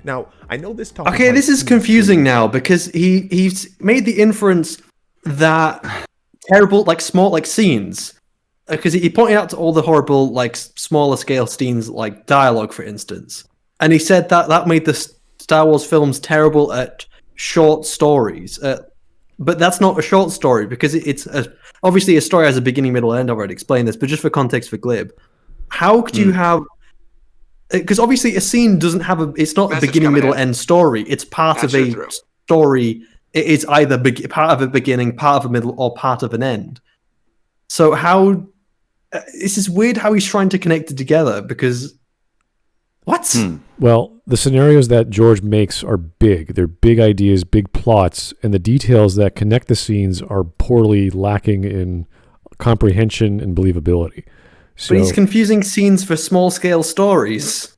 Now, I know this topic... Okay, this is confusing now, because he's made the inference that terrible, like, small, like, scenes, because he pointed out to all the horrible, like, smaller-scale scenes, like dialogue, for instance, and he said that made the Star Wars films terrible at short stories, but that's not a short story, because it's obviously a story has a beginning, middle, and end. I've already explained this, but just for context for Glib, how could you have... Because obviously a scene doesn't have it's not a beginning, middle, end story. It's part of a story. It is either part of a beginning, part of a middle, or part of an end. So how... this is weird how he's trying to connect it together, because... What? Well, the scenarios that George makes are big. They're big ideas, big plots, and the details that connect the scenes are poorly lacking in comprehension and believability. So, but he's confusing scenes for small-scale stories.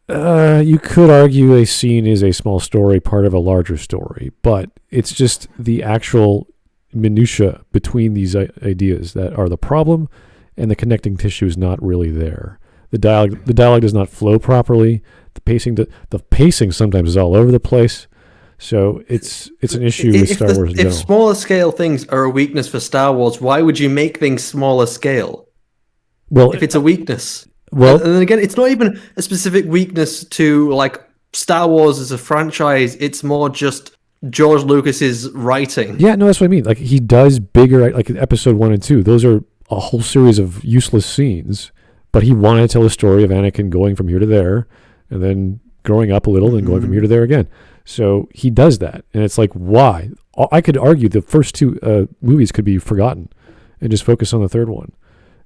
You could argue a scene is a small story, part of a larger story, but it's just the actual minutia between these ideas that are the problem, and the connecting tissue is not really there. The dialogue does not flow properly. The pacing sometimes is all over the place. So it's an issue with Star Wars in general. If smaller scale things are a weakness for Star Wars, why would you make things smaller scale? Well, if it's a weakness. Well, and then again, it's not even a specific weakness to, like, Star Wars as a franchise. It's more just George Lucas's writing. Yeah, no, that's what I mean. Like, he does bigger, like Episode 1 and 2. Those are a whole series of useless scenes. But he wanted to tell a story of Anakin going from here to there, and then growing up a little, and going from here to there again. So he does that, and it's like, why? I could argue the first two movies could be forgotten, and just focus on the third one,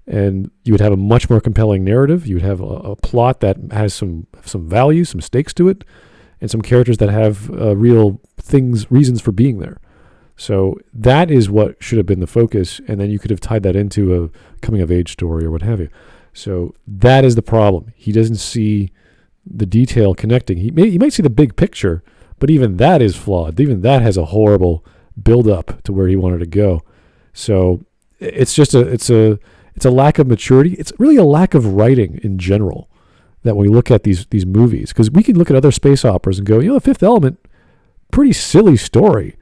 and you would have a much more compelling narrative. You would have a plot that has some value, some stakes to it, and some characters that have real reasons for being there. So that is what should have been the focus, and then you could have tied that into a coming-of-age story or what have you. So that is the problem. He doesn't see the detail connecting. He might see the big picture, but even that is flawed. Even that has a horrible build-up to where he wanted to go. So it's just it's a lack of maturity. It's really a lack of writing in general that when we look at these movies, because we can look at other space operas and go, The Fifth Element, pretty silly story,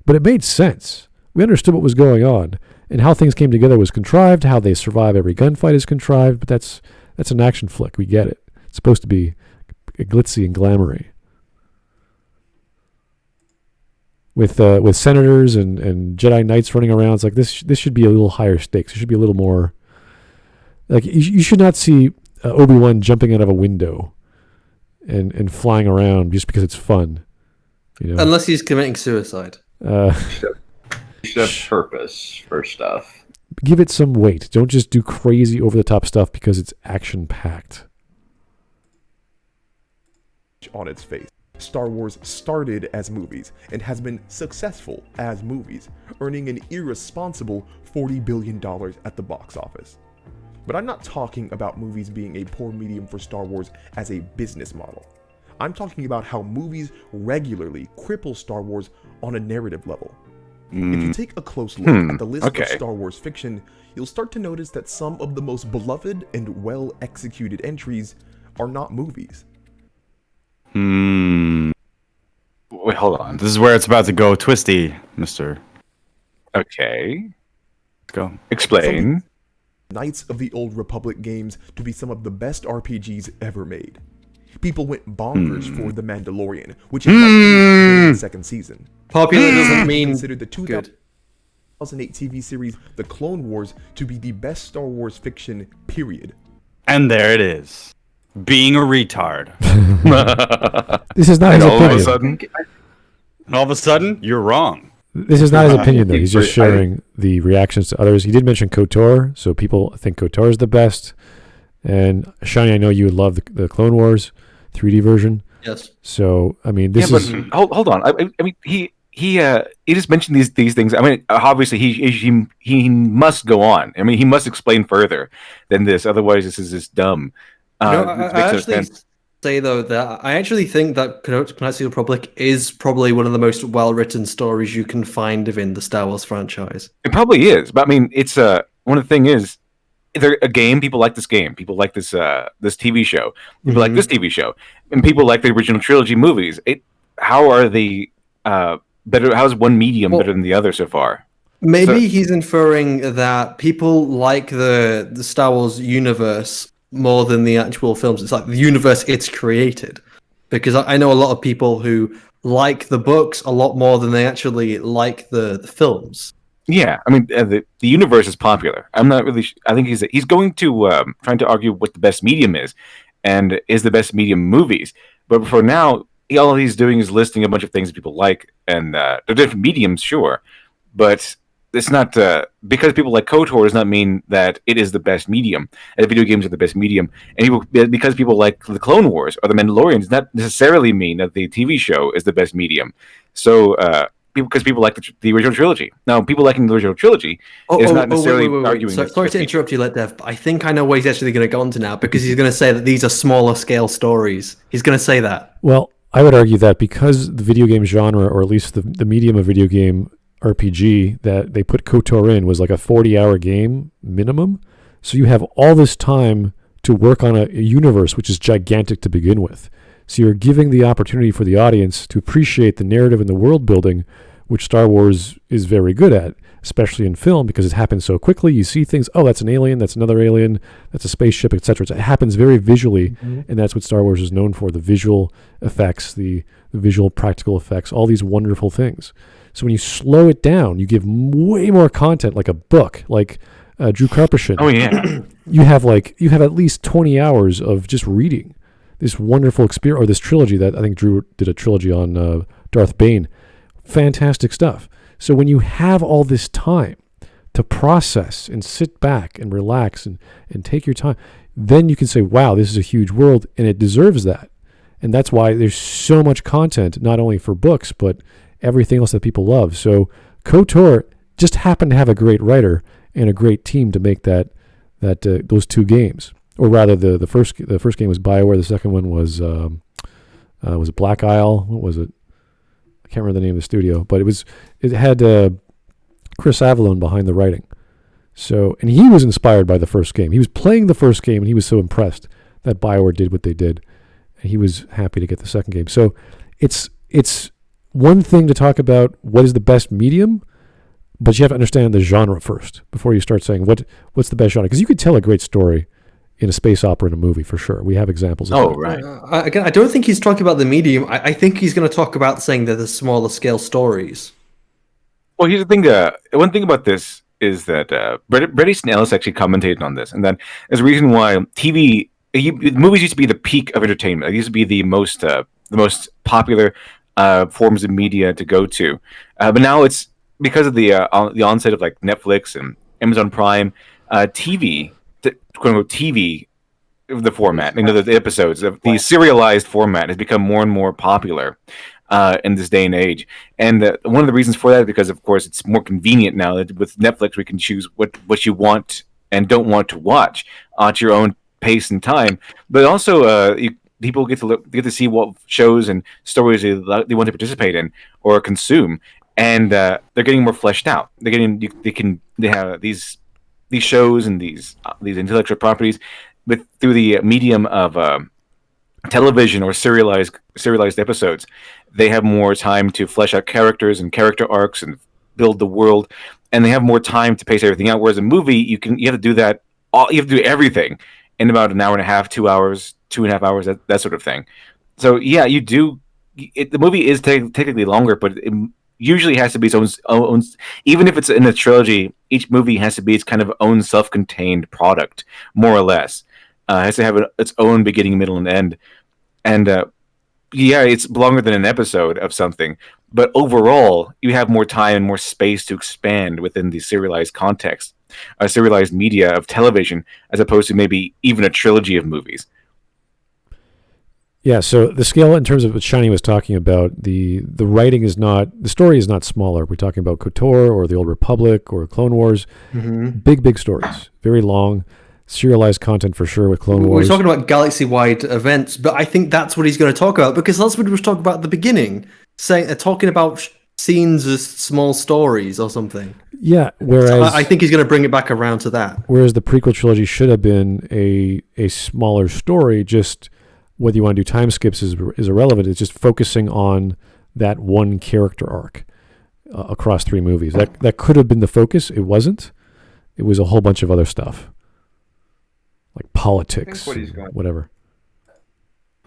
but it made sense. We understood what was going on. And how things came together was contrived. How they survive every gunfight is contrived. But that's an action flick. We get it. It's supposed to be glitzy and glamoury. With senators and Jedi Knights running around, it's like this should be a little higher stakes. It should be a little more... Like, you should not see Obi-Wan jumping out of a window and flying around just because it's fun. Unless he's committing suicide. You should have purpose for stuff. Give it some weight. Don't just do crazy over-the-top stuff because it's action-packed. On its face, Star Wars started as movies and has been successful as movies, earning an irresponsible $40 billion at the box office. But I'm not talking about movies being a poor medium for Star Wars as a business model. I'm talking about how movies regularly cripple Star Wars on a narrative level. If you take a close look at the list of Star Wars fiction, you'll start to notice that some of the most beloved and well-executed entries are not movies. Wait, hold on. This is where it's about to go twisty, mister. Okay. Let's go. Explain. Knights of the Old Republic games to be some of the best RPGs ever made. People went bonkers for The Mandalorian, which is the second season. Popular doesn't mean Considered the good. 2008 TV series The Clone Wars to be the best Star Wars fiction, period. And there it is. Being a retard. This is not his all of a opinion. sudden, And all of a sudden, you're wrong. This is not his opinion, though. He's just sharing the reactions to others. He did mention KOTOR, so people think KOTOR is the best. And Shiny, I know you would love the Clone Wars 3D version. Yes. So, I mean, this is... hold on. I mean, he just mentioned these things. I mean, obviously he must go on. I mean, he must explain further than this. Otherwise, this is just dumb. I actually say though that I actually think that Knights of the Republic is probably one of the most well-written stories you can find within the Star Wars franchise. It probably is, but I mean, it's one of the thing is, they're a game. People like this game. People like this this TV show. People like this TV show, and people like the original trilogy movies. How are the better? How's one medium better than the other so far? Maybe he's inferring that people like the Star Wars universe more than the actual films. It's like the universe it's created. Because I know a lot of people who like the books a lot more than they actually like the films. Yeah, I mean the universe is popular. I'm not really. I think he's going to trying to argue what the best medium is, and is the best medium movies. But for now, all he's doing is listing a bunch of things that people like, and they're different mediums, sure, but it's not because people like KOTOR does not mean that it is the best medium. And video games are the best medium, and because people like the Clone Wars or the Mandalorian does not necessarily mean that the TV show is the best medium. So because people like the original trilogy. Now, people liking the original trilogy is not necessarily arguing. Sorry to interrupt you, Dev, but I think I know what he's actually going to go on to now, because he's going to say that these are smaller scale stories. He's going to say that. Well, I would argue that because the video game genre, or at least the medium of video game RPG that they put KOTOR in, was like a 40-hour game minimum. So you have all this time to work on a universe which is gigantic to begin with. So you're giving the opportunity for the audience to appreciate the narrative and the world building, which Star Wars is very good at, especially in film, because it happens so quickly. You see things, oh, that's an alien, that's another alien, that's a spaceship, etc. It happens very visually, and that's what Star Wars is known for, the visual effects, the visual practical effects, all these wonderful things. So when you slow it down, you give way more content, like a book, like Drew Karpyshyn. Oh, yeah. You have at least 20 hours of just reading this wonderful experience, or this trilogy that I think Drew did a trilogy on Darth Bane. Fantastic stuff. So when you have all this time to process and sit back and relax and take your time, then you can say, wow, this is a huge world, and it deserves that. And that's why there's so much content, not only for books, but everything else that people love. So KOTOR just happened to have a great writer and a great team to make those two games. Or rather, the first game was BioWare. The second one was it Black Isle? What was it? I can't remember the name of the studio, but it had Chris Avellone behind the writing. So, and he was inspired by the first game. He was playing the first game, and he was so impressed that BioWare did what they did, and he was happy to get the second game. So, it's one thing to talk about what is the best medium, but you have to understand the genre first before you start saying what's the best genre. Because you could tell a great story in a space opera in a movie, for sure. We have examples of that. Right. Again, I don't think he's talking about the medium. I think he's going to talk about saying that the smaller scale stories. Well, here's the thing. One thing about this is that Brett Easton Ellis actually commentated on this, and then there's a reason why movies used to be the peak of entertainment. It used to be the most popular forms of media to go to, but now it's because of the onset of like Netflix and Amazon Prime, TV. Quote unquote TV, the format, the episodes of the serialized format has become more and more popular in this day and age. And one of the reasons for that is because, of course, it's more convenient now that with Netflix we can choose what you want and don't want to watch at your own pace and time. But also, people get to see what shows and stories they want to participate in or consume, and they're getting more fleshed out. They have these shows and these intellectual properties, but through the medium of television or serialized episodes, they have more time to flesh out characters and character arcs and build the world, and they have more time to pace everything out. Whereas a movie, you have to do that. You have to do everything in about an hour and a half, 2 hours, 2.5 hours, that sort of thing. So yeah, you do. The movie is technically longer, but it usually has to be its own. Even if it's in a trilogy, each movie has to be its kind of own self-contained product, more or less. It has to have its own beginning, middle, and end. And yeah, it's longer than an episode of something, but overall, you have more time and more space to expand within the serialized context, serialized media of television, as opposed to maybe even a trilogy of movies. Yeah, so the scale in terms of what Shiny was talking about, the writing is not, the story is not smaller. We're talking about KOTOR or the Old Republic or Clone Wars. Big stories, very long, serialized content for sure with Clone Wars. We're talking about galaxy-wide events, but I think that's what he's going to talk about, because that's what he was talking about at the beginning, talking about scenes as small stories or something. Yeah, whereas so I think he's going to bring it back around to that. Whereas the prequel trilogy should have been a smaller story, just whether you want to do time skips is irrelevant. It's just focusing on that one character arc across 3 movies. That could have been the focus. It wasn't. It was a whole bunch of other stuff, like politics, whatever.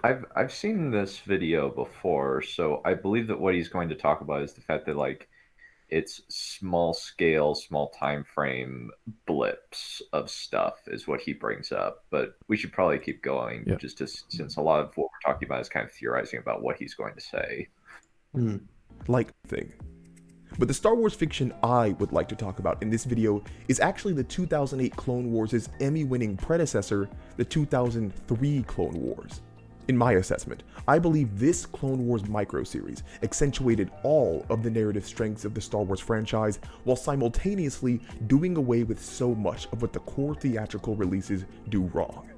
I've seen this video before, so I believe that what he's going to talk about is the fact that like it's small scale, small time frame blips of stuff is what he brings up. But we should probably keep going, since a lot of what we're talking about is kind of theorizing about what he's going to say. Like thing. But the Star Wars fiction I would like to talk about in this video is actually the 2008 Clone Wars' Emmy-winning predecessor, the 2003 Clone Wars. In my assessment, I believe this Clone Wars micro-series accentuated all of the narrative strengths of the Star Wars franchise while simultaneously doing away with so much of what the core theatrical releases do wrong.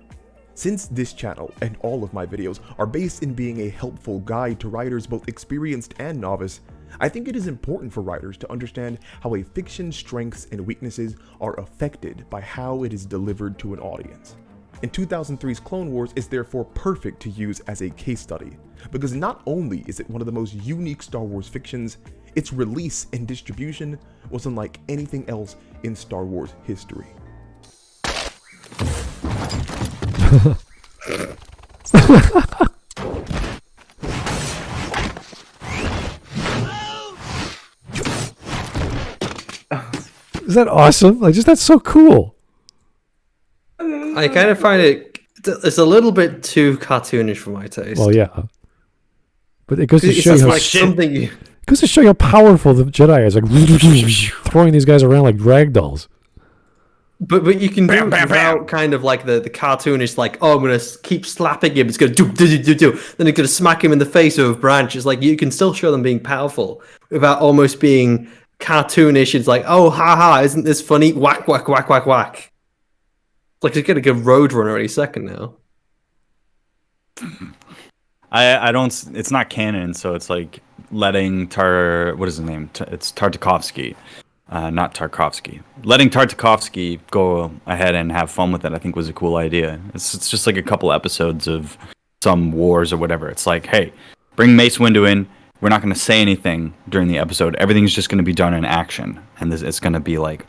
Since this channel and all of my videos are based in being a helpful guide to writers both experienced and novice, I think it is important for writers to understand how a fiction's strengths and weaknesses are affected by how it is delivered to an audience. And 2003's Clone Wars is therefore perfect to use as a case study, because not only is it one of the most unique Star Wars fictions, its release and distribution was unlike anything else in Star Wars history. Is that awesome? Like, that's so cool. I kind of find it's a little bit too cartoonish for my taste. Well, yeah, but it goes to show you how goes to show you how powerful the Jedi is, like throwing these guys around like rag dolls. But you can do it without kind of like the cartoonish, like, oh, I'm gonna keep slapping him. It's gonna do. Then it's gonna smack him in the face with a branch. It's like you can still show them being powerful without almost being cartoonish. It's like, oh, haha, isn't this funny? Whack, whack, whack, whack, whack. Like it's gonna get Roadrunner any second now. I don't. It's not canon, so it's like letting what is his name? It's Tartakovsky, not Tarkovsky. Letting Tartakovsky go ahead and have fun with it, I think, was a cool idea. It's just like a couple episodes of some wars or whatever. It's like, hey, bring Mace Windu in. We're not going to say anything during the episode. Everything's just going to be done in action, and it's going to be like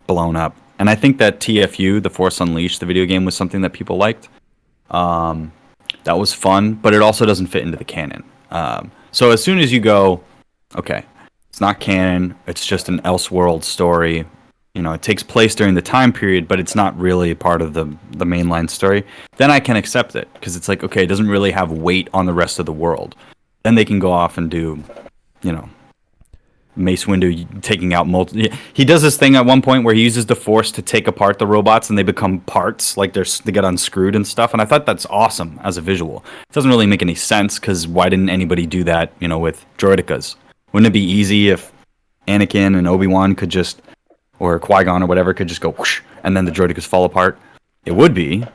blown up. And I think that TFU, The Force Unleashed, the video game, was something that people liked. That was fun, but it also doesn't fit into the canon. So as soon as you go, okay, it's not canon, it's just an Elseworld story. You know, it takes place during the time period, but it's not really part of the mainline story. Then I can accept it, because it's like, okay, it doesn't really have weight on the rest of the world. Then they can go off and do, Mace Windu taking out he does this thing at one point where he uses the Force to take apart the robots and they become parts, like they get unscrewed and stuff. And I thought that's awesome as a visual. It doesn't really make any sense, because why didn't anybody do that, with droidicas? Wouldn't it be easy if Anakin and Obi-Wan could just, or Qui-Gon or whatever, could just go whoosh, and then the droidicas fall apart? It would be,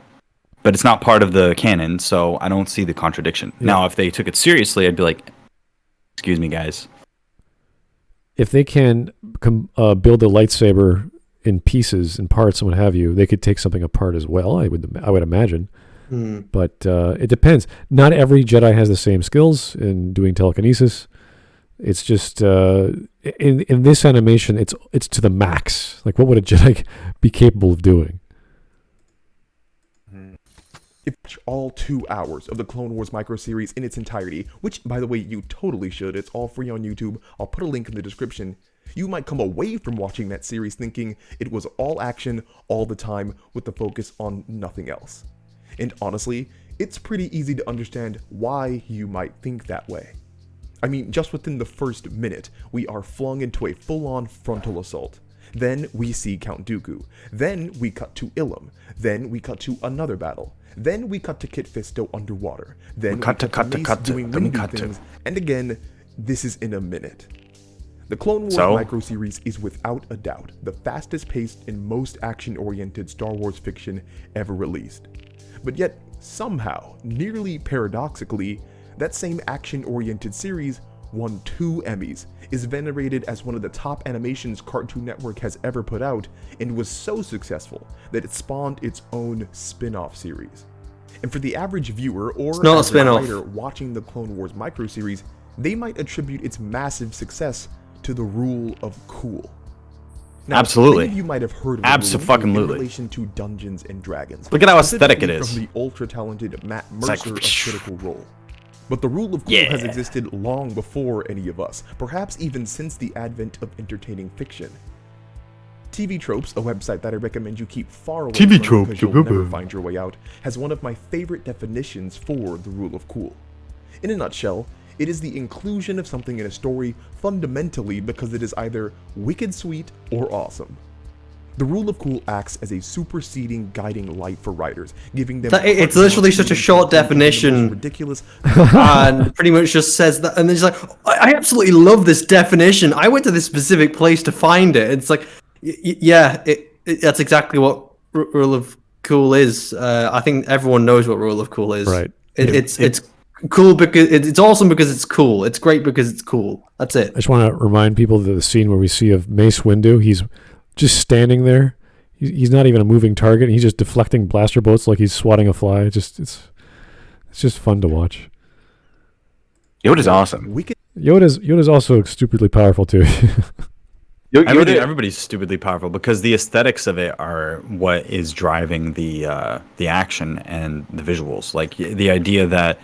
but it's not part of the canon, so I don't see the contradiction. Yeah. Now, if they took it seriously, I'd be like, excuse me, guys. If they can build a lightsaber in pieces and parts and what have you, they could take something apart as well. I would imagine, but it depends. Not every Jedi has the same skills in doing telekinesis. It's just in this animation, it's to the max. Like, what would a Jedi be capable of doing? If you watch all 2 hours of the Clone Wars microseries in its entirety, which, by the way, you totally should, it's all free on YouTube, I'll put a link in the description, you might come away from watching that series thinking it was all action, all the time, with the focus on nothing else. And honestly, it's pretty easy to understand why you might think that way. I mean, just within the first minute, we are flung into a full-on frontal assault. Then we see Count Dooku. Then we cut to Ilum. Then we cut to another battle. Then we cut to Kit Fisto underwater. Then we cut to Mace doing windy things. And again, this is in a minute. The Clone Wars microseries is without a doubt the fastest paced and most action-oriented Star Wars fiction ever released. But yet, somehow, nearly paradoxically, that same action-oriented series won 2 Emmys, is venerated as one of the top animations Cartoon Network has ever put out, and was so successful that it spawned its own spin-off series. And for the average viewer or as a writer watching the Clone Wars microseries, they might attribute its massive success to the rule of cool. Now, absolutely. Many of you might have heard of Absolutely. in relation to Dungeons and Dragons. Look at how aesthetic it is. From the ultra-talented Matt Mercer of Critical Role. But the rule of cool has existed long before any of us, perhaps even since the advent of entertaining fiction. TV Tropes, a website that I recommend you keep far away from because you'll never find your way out, has one of my favorite definitions for the rule of cool. In a nutshell, it is the inclusion of something in a story fundamentally because it is either wicked sweet or awesome. The rule of cool acts as a superseding guiding light for writers, giving them... It's literally such a short definition, ridiculous, and pretty much just says that, and then it's like, I absolutely love this definition. I went to this specific place to find it. It's like, that's exactly what rule of cool is. I think everyone knows what rule of cool is. Right. It's cool because it's awesome because it's cool. It's great because it's cool. That's it. I just want to remind people of the scene where we see of Mace Windu. He's just standing there. He's not even a moving target. He's just deflecting blaster bolts like he's swatting a fly. It's just fun to watch. Yoda's awesome. Yoda's also stupidly powerful too. Everybody's stupidly powerful because the aesthetics of it are what is driving the action and the visuals. Like the idea that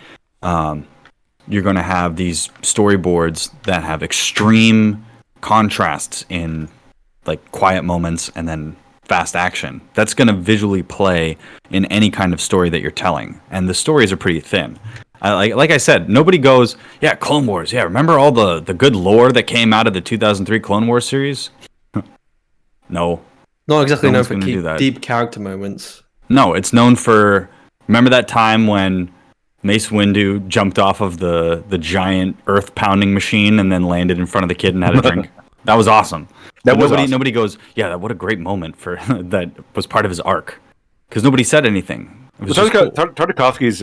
you're going to have these storyboards that have extreme contrasts in like quiet moments and then fast action. That's going to visually play in any kind of story that you're telling. And the stories are pretty thin. Like I said, nobody goes, yeah, Clone Wars. Yeah, remember all the good lore that came out of the 2003 Clone Wars series? No. Not exactly known for deep character moments. No, it's known for, remember that time when Mace Windu jumped off of the giant earth-pounding machine and then landed in front of the kid and had a drink? That was awesome. Nobody goes, yeah, what a great moment for that was part of his arc. Because nobody said anything. Tartakovsky's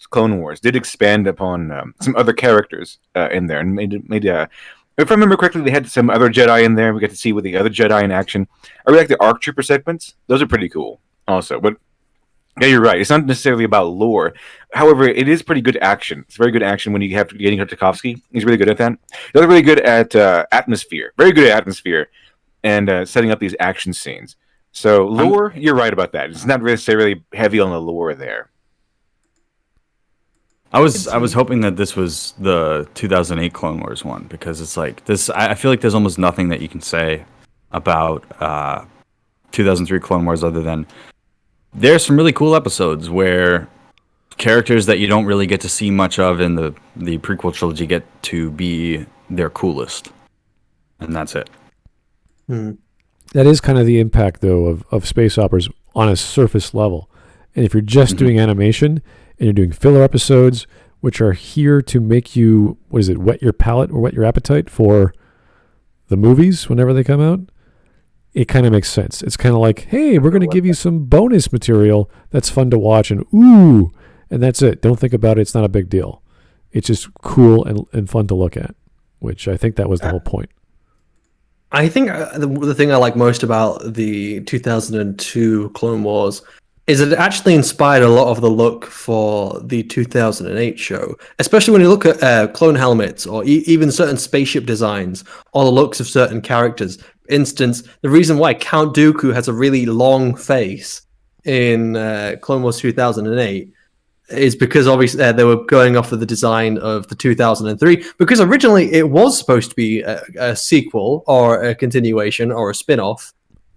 Clone Wars did expand upon some other characters in there, and made if I remember correctly, they had some other Jedi in there. We got to see with the other Jedi in action. I really like the ARC Trooper segments; those are pretty cool, also. But yeah, you're right. It's not necessarily about lore. However, it is pretty good action. It's very good action when you have getting Tartakovsky. He's really good at that. He's really good at atmosphere. Very good at atmosphere and setting up these action scenes. So lore, you're right about that. It's not necessarily heavy on the lore there. I was hoping that this was the 2008 Clone Wars one because it's like this. I feel like there's almost nothing that you can say about 2003 Clone Wars other than there's some really cool episodes where characters that you don't really get to see much of in the prequel trilogy get to be their coolest, and that's it. That is kind of the impact, though, of space operas on a surface level. And if you're just doing animation and you're doing filler episodes, which are here to make you, whet your palate or whet your appetite for the movies whenever they come out, it kind of makes sense. It's kind of like, hey, we're going to give you some bonus material that's fun to watch, and ooh, and that's it. Don't think about it. It's not a big deal. It's just cool and fun to look at, which I think that was the whole point. I think the thing I like most about the 2002 Clone Wars is that it actually inspired a lot of the look for the 2008 show, especially when you look at clone helmets or even certain spaceship designs or the looks of certain characters. For instance, the reason why Count Dooku has a really long face in Clone Wars 2008 is because obviously they were going off of the design of the 2003, because originally it was supposed to be a sequel or a continuation or a spin-off.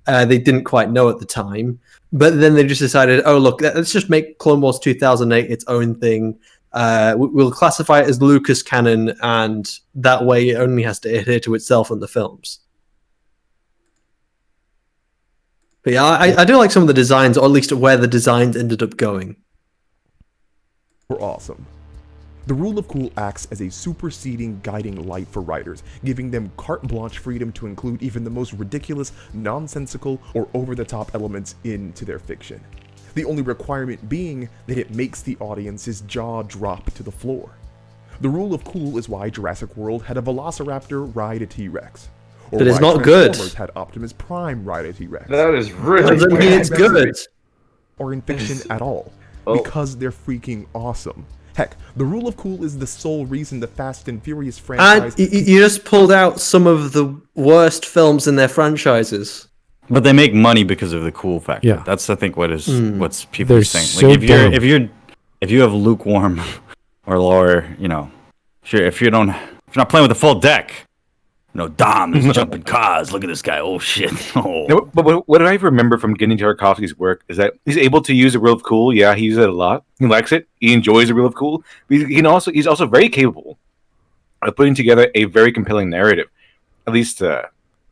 They didn't quite know at the time, but then they just decided, oh look, let's just make Clone Wars 2008 its own thing. We'll classify it as Lucas canon, and that way it only has to adhere to itself and the films. But yeah, I do like some of the designs, or at least where the designs ended up going. Were awesome. The rule of cool acts as a superseding guiding light for writers, giving them carte blanche freedom to include even the most ridiculous, nonsensical, or over-the-top elements into their fiction. The only requirement being that it makes the audience's jaw drop to the floor. The rule of cool is why Jurassic World had a Velociraptor ride a T-Rex. Or but it's why not good. Transformers had Optimus Prime ride a T-Rex. That is really Doesn't mean it's good. Or in fiction at all. Because they're freaking awesome. Heck, the rule of cool is the sole reason the Fast and Furious franchise... And you just pulled out some of the worst films in their franchises. But they make money because of the cool factor. Yeah. That's I think what's people They're are saying. so Like dumb. if you have lukewarm or lower, if you're not playing with a full deck, Dom is jumping cars. Look at this guy. Oh shit. Oh. No, but what I remember from getting Tarkovsky's work is that he's able to use the rule of cool. Yeah, he uses it a lot. He likes it. He enjoys the rule of cool. But he's also very capable of putting together a very compelling narrative, at least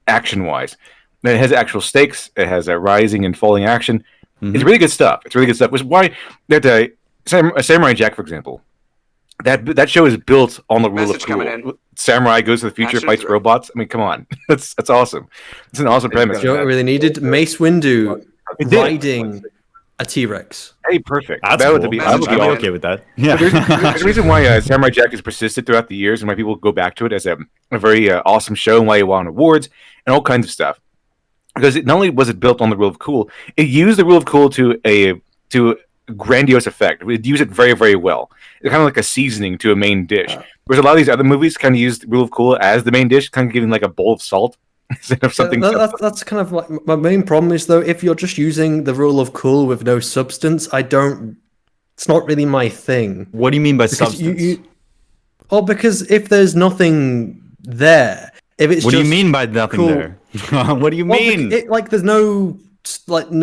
action-wise. It has actual stakes. It has a rising and falling action. Mm-hmm. It's really good stuff. Which is why that Samurai Jack, for example, that show is built on the rule of cool. Samurai goes to the future, fights robots. I mean, come on, that's awesome. It's an awesome premise. You know what I really needed? Mace Windu riding a T-Rex. Hey, perfect. That's that cool. would be. I would be okay with that. Yeah. There's a reason why Samurai Jack has persisted throughout the years, and why people go back to it as a very awesome show, and why it won awards and all kinds of stuff. Because not only was it built on the rule of cool, it used the rule of cool to a grandiose effect. It used it very, very well. It's kind of like a seasoning to a main dish. Whereas a lot of these other movies kind of use the rule of cool as the main dish, kind of giving like a bowl of salt instead of something. That's kind of like my main problem is, though, if you're just using the rule of cool with no substance, it's not really my thing. What do you mean by substance? Because if there's nothing there, if it's what do you mean by nothing cool, there? What do you mean? There's no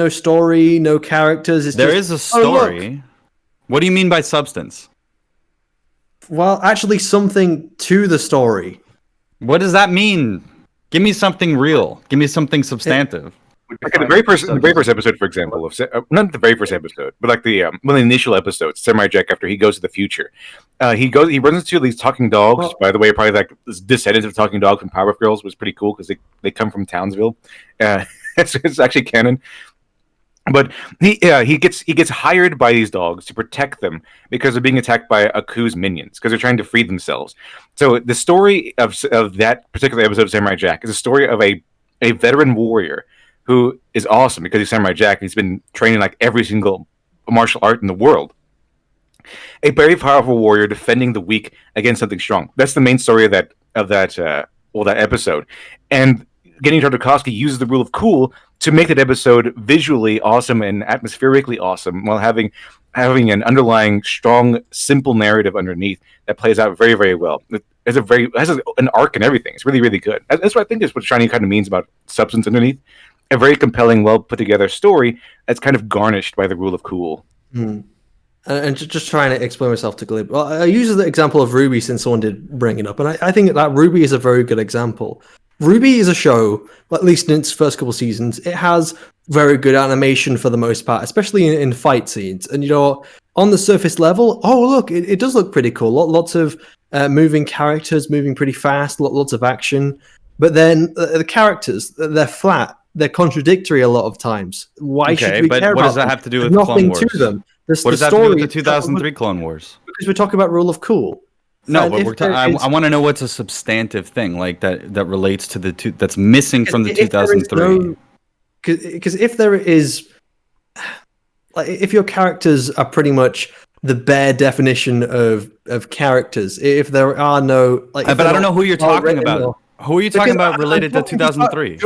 story, no characters. There is a story. What do you mean by substance? Well, actually, something to the story. What does that mean? Give me something real. Give me something substantive. Like in the very first episode, for example, not the very first episode, but like one of the initial episodes, Samurai Jack, after he goes to the future, he runs into these talking dogs. Well, by the way, probably like this descendants of talking dogs from Powerpuff Girls was pretty cool because they come from Townsville. It's actually canon. But he gets hired by these dogs to protect them because they're being attacked by Aku's minions because they're trying to free themselves. So the story of that particular episode of Samurai Jack is a story of a veteran warrior who is awesome because he's Samurai Jack and he's been training like every single martial art in the world. A very powerful warrior defending the weak against something strong. That's the main story of that episode. And getting Tarkovsky uses the rule of cool to make that episode visually awesome and atmospherically awesome while having an underlying strong, simple narrative underneath that plays out very, very well. It has an arc and everything. It's really, really good. That's what I think is what Shining kind of means about substance underneath. A very compelling, well put together story that's kind of garnished by the rule of cool. Mm. And just trying to explain myself to Glib. Well, I use the example of Ruby since someone did bring it up, and I think that Ruby is a very good example. Ruby is a show, at least in its first couple seasons, it has very good animation for the most part, especially in fight scenes. And, on the surface level, it does look pretty cool. Lots of moving characters, moving pretty fast, lots of action. But then the characters, they're flat. They're contradictory a lot of times. Why should we care about them? What does that have to do with Nothing Clone Wars? To them. What does that have to do with the 2003 Clone Wars? Because we're talking about rule of cool. No, but I want to know what's a substantive thing like that relates to that's missing from the 2003. Because if there is, if your characters are pretty much the bare definition of characters, if there are no, but I don't know who you're talking about. Who are you talking about related to 2003?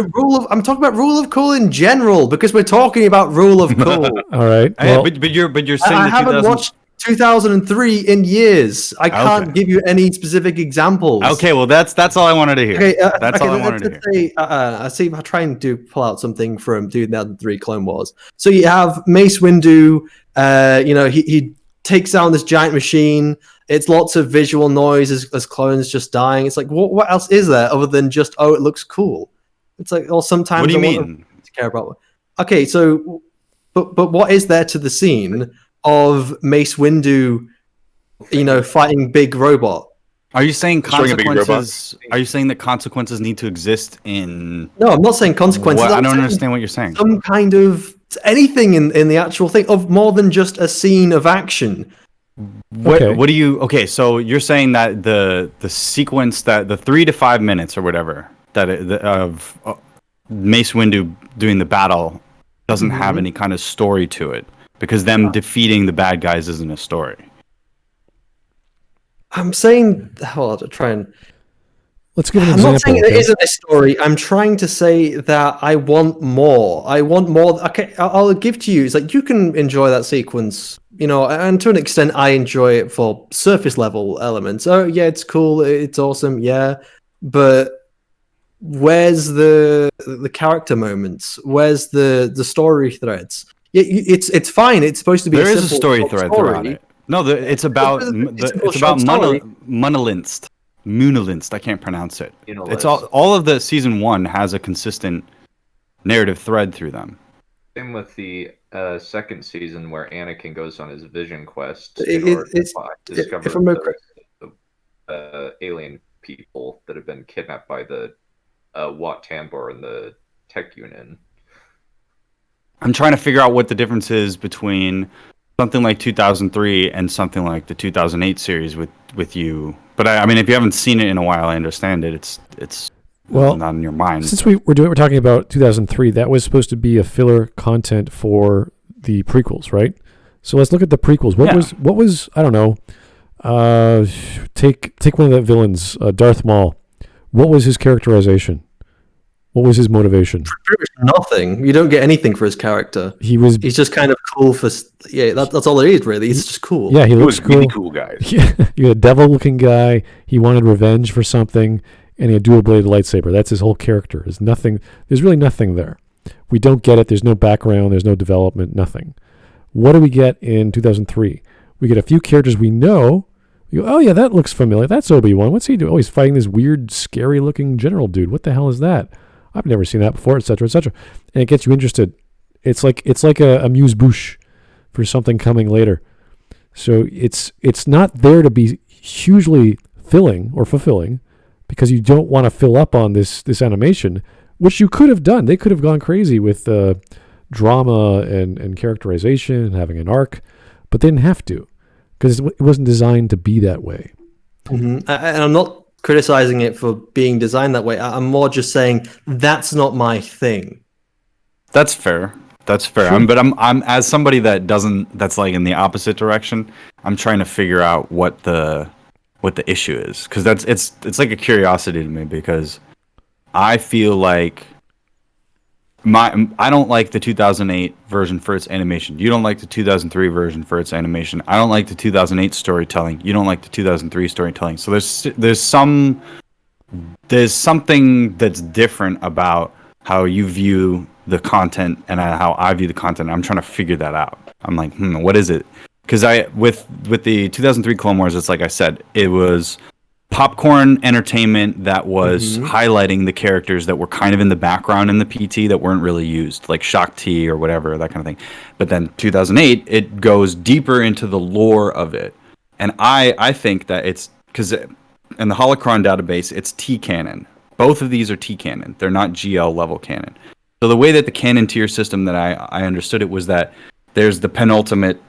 I'm talking about rule of cool in general because we're talking about rule of cool. All right. Yeah, Well, but you're saying I haven't watched 2003 in years. I can't give you any specific examples. Okay, well that's all I wanted to hear. Okay, That's all I wanted to hear. Say, I see. I try and pull out something from 2003 Clone Wars. So you have Mace Windu. He takes down this giant machine. It's lots of visual noise as clones just dying. It's like, what else is there other than just, oh, it looks cool? It's like, oh, sometimes what do you I mean? want to care about. Okay, so, but what is there to the scene of Mace Windu, fighting big robot? Are you saying Showing a big consequences? Are you saying that consequences need to exist in? No, I'm not saying consequences. I don't saying understand what you're saying. Some kind of anything in the actual thing of more than just a scene of action. What do you? Okay, so you're saying that the sequence that the 3 to 5 minutes or whatever of Mace Windu doing the battle doesn't have any kind of story to it because them defeating the bad guys isn't a story. I'm saying, hold on, try and. let's give an I'm example. not saying it isn't a story. I'm trying to say that I want more. I want more. Okay, I'll give to you. It's like you can enjoy that sequence, and to an extent, I enjoy it for surface level elements. Oh yeah, it's cool. It's awesome. Yeah, but where's the character moments? Where's the story threads? Yeah, it's fine. It's supposed to be. There is a story thread throughout it. No, it's about Moonilinst. I can't pronounce it. It's all of the season 1 has a consistent narrative thread through them. Same with the second season where Anakin goes on his vision quest in order to discover the alien people that have been kidnapped by the Wat Tambor and the Tech Union. I'm trying to figure out what the difference is between something like 2003 and something like the 2008 series with you. But I mean, if you haven't seen it in a while, I understand it. It's not in your mind. Since we're talking about 2003, that was supposed to be a filler content for the prequels, right? So let's look at the prequels. What was I don't know. Take one of the villains, Darth Maul. What was his characterization? What was his motivation? Pretty much nothing. You don't get anything for his character. He's just kind of cool for that's all it is really. He's just cool. Yeah, he looks cool. Really cool guy. Yeah, you're a devil-looking guy. He wanted revenge for something, and he had dual-bladed lightsaber. That's his whole character. There's really nothing there. We don't get it. There's no background. There's no development. Nothing. What do we get in 2003? We get a few characters we know. We go, oh yeah, that looks familiar. That's Obi-Wan. What's he doing? Oh, he's fighting this weird, scary-looking general dude. What the hell is that? I've never seen that before, etc., etc. And it gets you interested. It's like a amuse-bouche for something coming later. So it's not there to be hugely filling or fulfilling because you don't want to fill up on this animation, which you could have done. They could have gone crazy with drama and characterization and having an arc, but they didn't have to because it wasn't designed to be that way. Mm-hmm. And I'm not criticizing it for being designed that way. I'm more just saying that's not my thing. That's fair. Sure. I'm as somebody that's like in the opposite direction. I'm trying to figure out what the issue is because it's like a curiosity to me because I feel like I don't like the 2008 version for its animation. You don't like the 2003 version for its animation. I don't like the 2008 storytelling. You don't like the 2003 storytelling. So there's something that's different about how you view the content and how I view the content. I'm trying to figure that out. I'm like, what is it? Because with the 2003 Clone Wars, it's like I said, it was popcorn entertainment that was highlighting the characters that were kind of in the background in the PT that weren't really used, like Shaak Ti or whatever, that kind of thing. But then 2008, it goes deeper into the lore of it. And I think that it's because in the Holocron database, it's T canon. Both of these are T canon. They're not GL level canon. So the way that the canon tier system that I understood it was that there's the penultimate,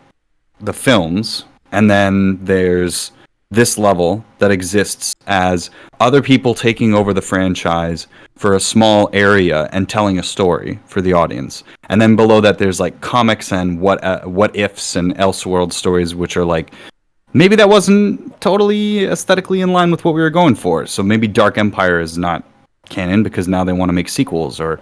the films, and then there's this level that exists as other people taking over the franchise for a small area and telling a story for the audience. And then below that, there's like comics and what ifs and Elseworld stories, which are like, maybe that wasn't totally aesthetically in line with what we were going for. So maybe Dark Empire is not canon because now they want to make sequels or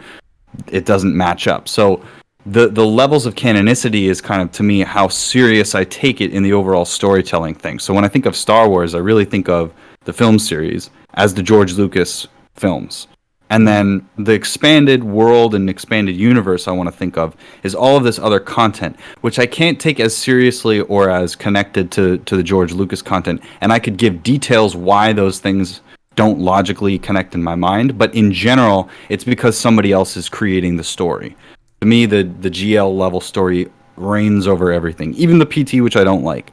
it doesn't match up. So the levels of canonicity is kind of, to me, how serious I take it in the overall storytelling thing. So when I think of Star Wars, I really think of the film series as the George Lucas films. And then the expanded world and expanded universe I want to think of is all of this other content, which I can't take as seriously or as connected to the George Lucas content. And I could give details why those things don't logically connect in my mind. But in general, it's because somebody else is creating the story. To me, the GL level story reigns over everything, even the PT, which I don't like.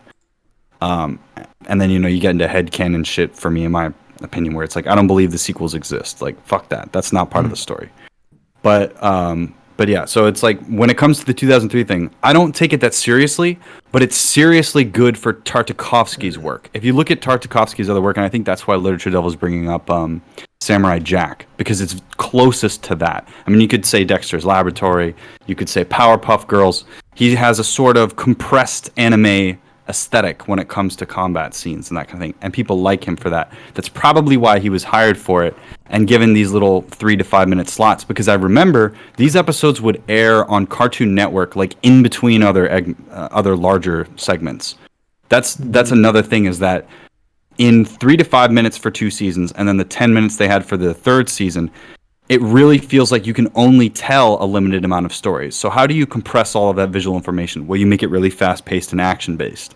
And then, you get into headcanon shit for me, in my opinion, where it's like, I don't believe the sequels exist. Like, fuck that. That's not part of the story. But yeah, so it's like, when it comes to the 2003 thing, I don't take it that seriously, but it's seriously good for Tartakovsky's work. If you look at Tartakovsky's other work, and I think that's why Literature Devil is bringing up Samurai Jack, because it's closest to that. I mean, you could say Dexter's Laboratory, you could say Powerpuff Girls. He has a sort of compressed anime aesthetic when it comes to combat scenes and that kind of thing, and people like him for that. That's probably why he was hired for it and given these little 3 to 5 minute slots, because I remember these episodes would air on Cartoon Network like in between other larger segments. That's another thing, is that in 3 to 5 minutes for 2 seasons, and then the 10 minutes they had for the 3rd season, it really feels like you can only tell a limited amount of stories. So how do you compress all of that visual information? Well, you make it really fast-paced and action-based.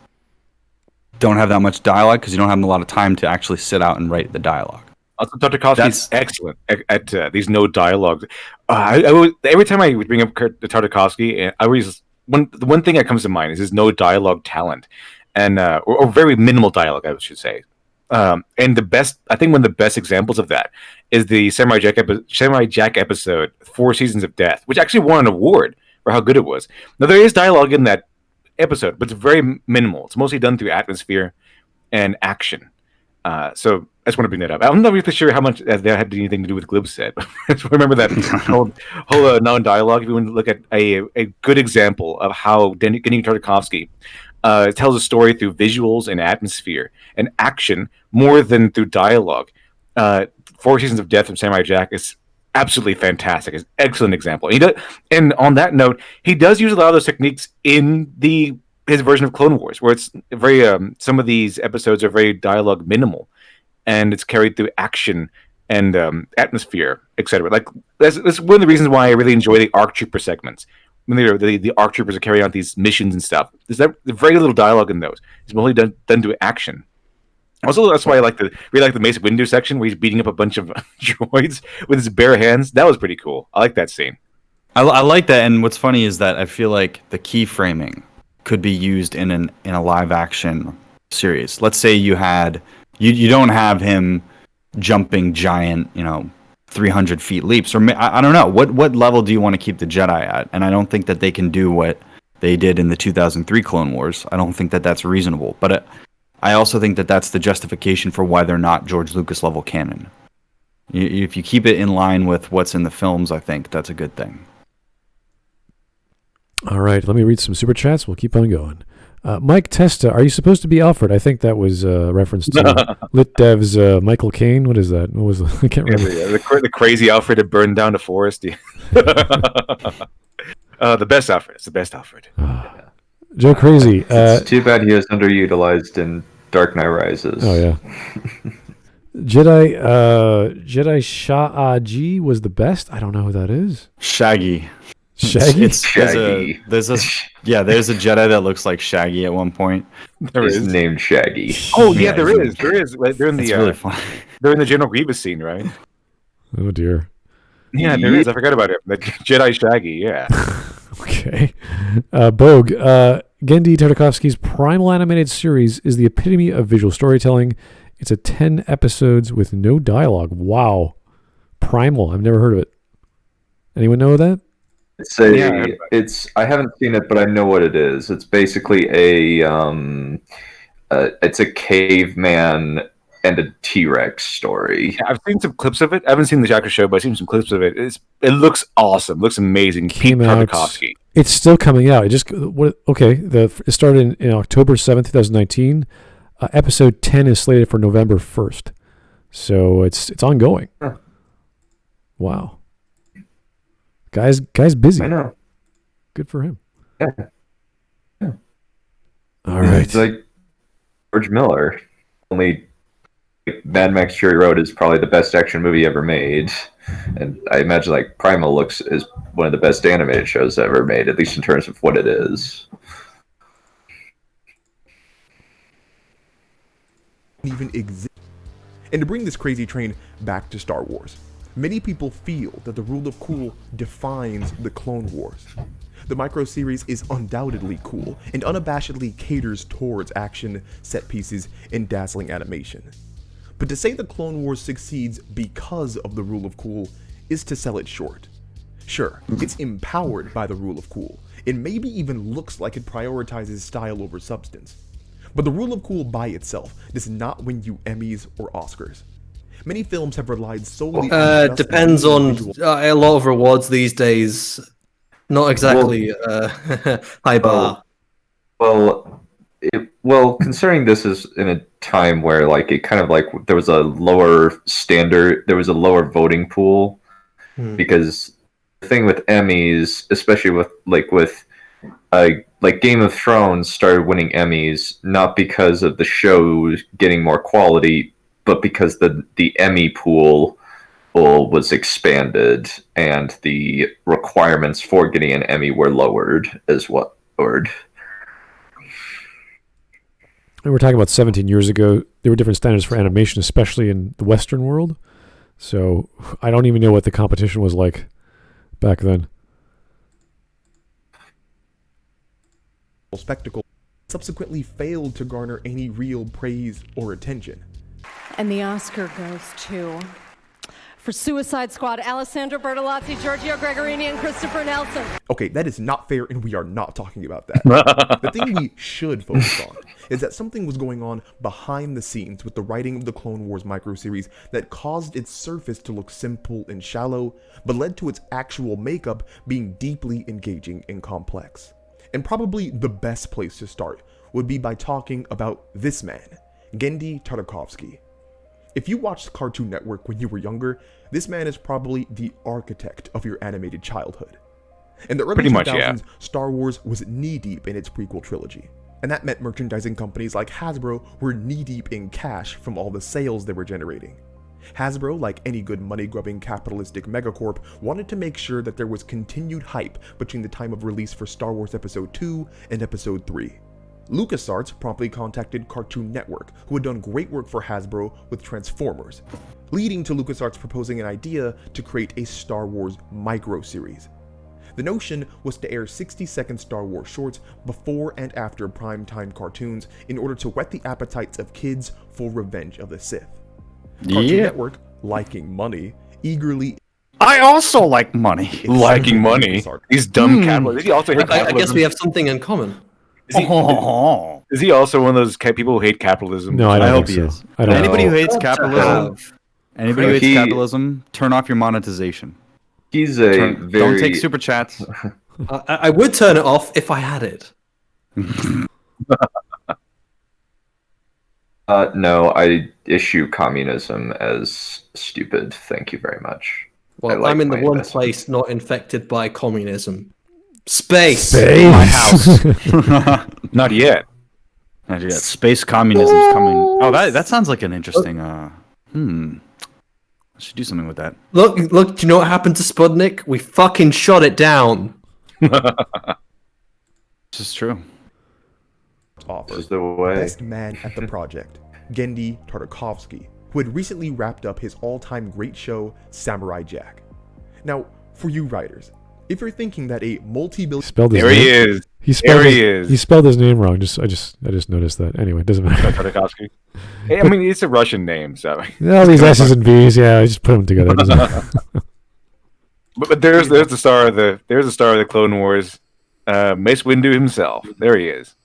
Don't have that much dialogue because you don't have a lot of time to actually sit out and write the dialogue. Also, Tartakovsky's excellent at these no dialogues. Every time I bring up Tartakovsky, the one thing that comes to mind is his no dialogue talent, and or very minimal dialogue, I should say. And I think one of the best examples of that is the Samurai Jack episode, 4 Seasons of Death, which actually won an award for how good it was. Now, there is dialogue in that episode, but it's very minimal. It's mostly done through atmosphere and action. So I just want to bring that up. I'm not really sure how much that had anything to do with Glib said. Remember that whole non-dialogue. If you want to look at a good example of how Denny Tartakovsky tells a story through visuals and atmosphere and action more than through dialogue. 4 Seasons of Death from Samurai Jack is absolutely fantastic. It's an excellent example. And on that note, he does use a lot of those techniques in his version of Clone Wars, where it's very some of these episodes are very dialogue minimal, and it's carried through action and atmosphere, etc. Like that's one of the reasons why I really enjoy the ARC Trooper segments. When the ARC Troopers are carrying out these missions and stuff, there's very little dialogue in those. It's mostly done through action. Also, that's why I really like the Mace Windu section where he's beating up a bunch of droids with his bare hands. That was pretty cool. I like that scene. I like that, and what's funny is that I feel like the keyframing could be used in a live action series. Let's say you don't have him jumping giant, 300 feet leaps, or I don't know what level do you want to keep the Jedi at? And I don't think that they can do what they did in the 2003 Clone Wars. I don't think that that's reasonable, but I also think that that's the justification for why they're not George Lucas level canon. If you keep it in line with what's in the films, I think that's a good thing. All right, let me read some super chats. We'll keep on going. Mike Testa, are you supposed to be Alfred? I think that was a reference to LitDev's Michael Caine. What is that? What was I can't remember. Yeah, the crazy Alfred that burned down the forest. The best Alfred. It's the best Alfred. Joe Crazy. It's too bad he was underutilized in Dark Knight Rises. Oh yeah. Jedi Shah-Ji was the best. I don't know who that is. Shaggy. Shaggy? It's Shaggy. There's a Jedi that looks like Shaggy at one point. He's named Shaggy. Oh yeah, there is. There is. They're in the really fun. They're in the General Grievous scene, right? Oh dear. Yeah, there is. I forgot about it. The Jedi Shaggy. Yeah. Okay. Bogue. Genndy Tartakovsky's Primal animated series is the epitome of visual storytelling. It's a 10 episodes with no dialogue. Wow. Primal. I've never heard of it. Anyone know that? I haven't seen it, but I know what it is. It's basically it's a caveman and a T-Rex story. Yeah, I've seen some clips of it. I haven't seen the actual show, but I've seen some clips of it. It looks awesome. It looks amazing. Came Pete out. Tartakovsky. It's still coming out. It started in October 7th, 2019. Episode 10 is slated for November 1st. So it's ongoing. Huh. Wow. Guy's busy. I know. Good for him. Yeah. All right. It's like George Miller. Only Mad Max Fury Road is probably the best action movie ever made. And I imagine like Primal is one of the best animated shows ever made, at least in terms of what it is. Even exist. And to bring this crazy train back to Star Wars, many people feel that the rule of cool defines the Clone Wars. The micro-series is undoubtedly cool and unabashedly caters towards action, set pieces, and dazzling animation. But to say the Clone Wars succeeds because of the rule of cool is to sell it short. Sure, it's empowered by the rule of cool, and maybe even looks like it prioritizes style over substance. But the rule of cool by itself does not win you Emmys or Oscars. Many films have relied solely on depends on a lot of rewards these days. Not exactly high bar. Well, considering this is in a time where like it kind of like there was a lower standard, there was a lower voting pool, because the thing with Emmys, especially with Game of Thrones started winning Emmys not because of the show getting more quality, but because the Emmy pool was expanded and the requirements for getting an Emmy were lowered as well. And we're talking about 17 years ago. There were different standards for animation, especially in the Western world. So I don't even know what the competition was like back then. Spectacle subsequently failed to garner any real praise or attention. And the Oscar goes to, for Suicide Squad, Alessandro Bertolazzi, Giorgio Gregorini, and Christopher Nelson. Okay, that is not fair, and we are not talking about that. The thing we should focus on is that something was going on behind the scenes with the writing of the Clone Wars microseries that caused its surface to look simple and shallow, but led to its actual makeup being deeply engaging and complex. And probably the best place to start would be by talking about this man, Genndy Tartakovsky. If you watched Cartoon Network when you were younger, this man is probably the architect of your animated childhood. In the early 2000s, Star Wars was knee-deep in its prequel trilogy. And that meant merchandising companies like Hasbro were knee-deep in cash from all the sales they were generating. Hasbro, like any good money-grubbing capitalistic megacorp, wanted to make sure that there was continued hype between the time of release for Star Wars Episode 2 and Episode 3. LucasArts promptly contacted Cartoon Network, who had done great work for Hasbro with Transformers, leading to LucasArts proposing an idea to create a Star Wars micro-series. The notion was to air 60-second Star Wars shorts before and after primetime cartoons in order to whet the appetites of kids for Revenge of the Sith. Cartoon Network, liking money, eagerly... I also like money. Liking money? These dumb capitalists. Does he also hate capitalism? I guess we have something in common. Is he also one of those people who hate capitalism? No, I hope think he so. is. I don't Anybody know. who hates capitalism, turn off your monetization. He's Don't take super chats. I would turn it off if I had it. No, I issue communism as stupid. Thank you very much. Well, I'm in the one place not infected by communism. Space! My house. Not yet. Not yet. Space communism's coming. Oh, that sounds like an interesting... I should do something with that. Look, do you know what happened to Sputnik? We fucking shot it down. This is true. Offers the way. Best man at the project, Genndy Tartakovsky, who had recently wrapped up his all-time great show, Samurai Jack. Now, for you writers, if you're thinking that a multi-billion... There he is. He spelled his name wrong. I just noticed that. Anyway, it doesn't matter. Tartakovsky. Hey, I mean, it's a Russian name, so... All these S's and B's, yeah, I just put them together. But there's the star of the Clone Wars, Mace Windu himself. There he is.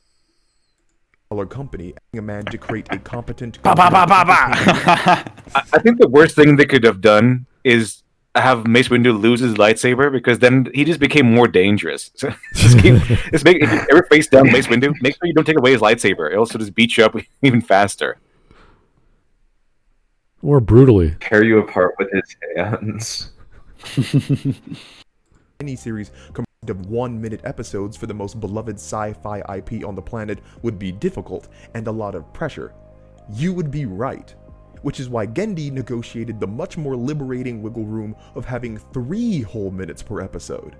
Company, asking a man to create a competent... I think the worst thing they could have done is have Mace Windu lose his lightsaber, because then he just became more dangerous. So if you ever face down Mace Windu, make sure you don't take away his lightsaber. It'll also just beat you up even faster. More brutally. Tear you apart with his hands. Any series comprised of 1-minute episodes for the most beloved sci-fi IP on the planet would be difficult and a lot of pressure. You would be right. Which is why Genndy negotiated the much more liberating wiggle room of having 3 whole minutes per episode.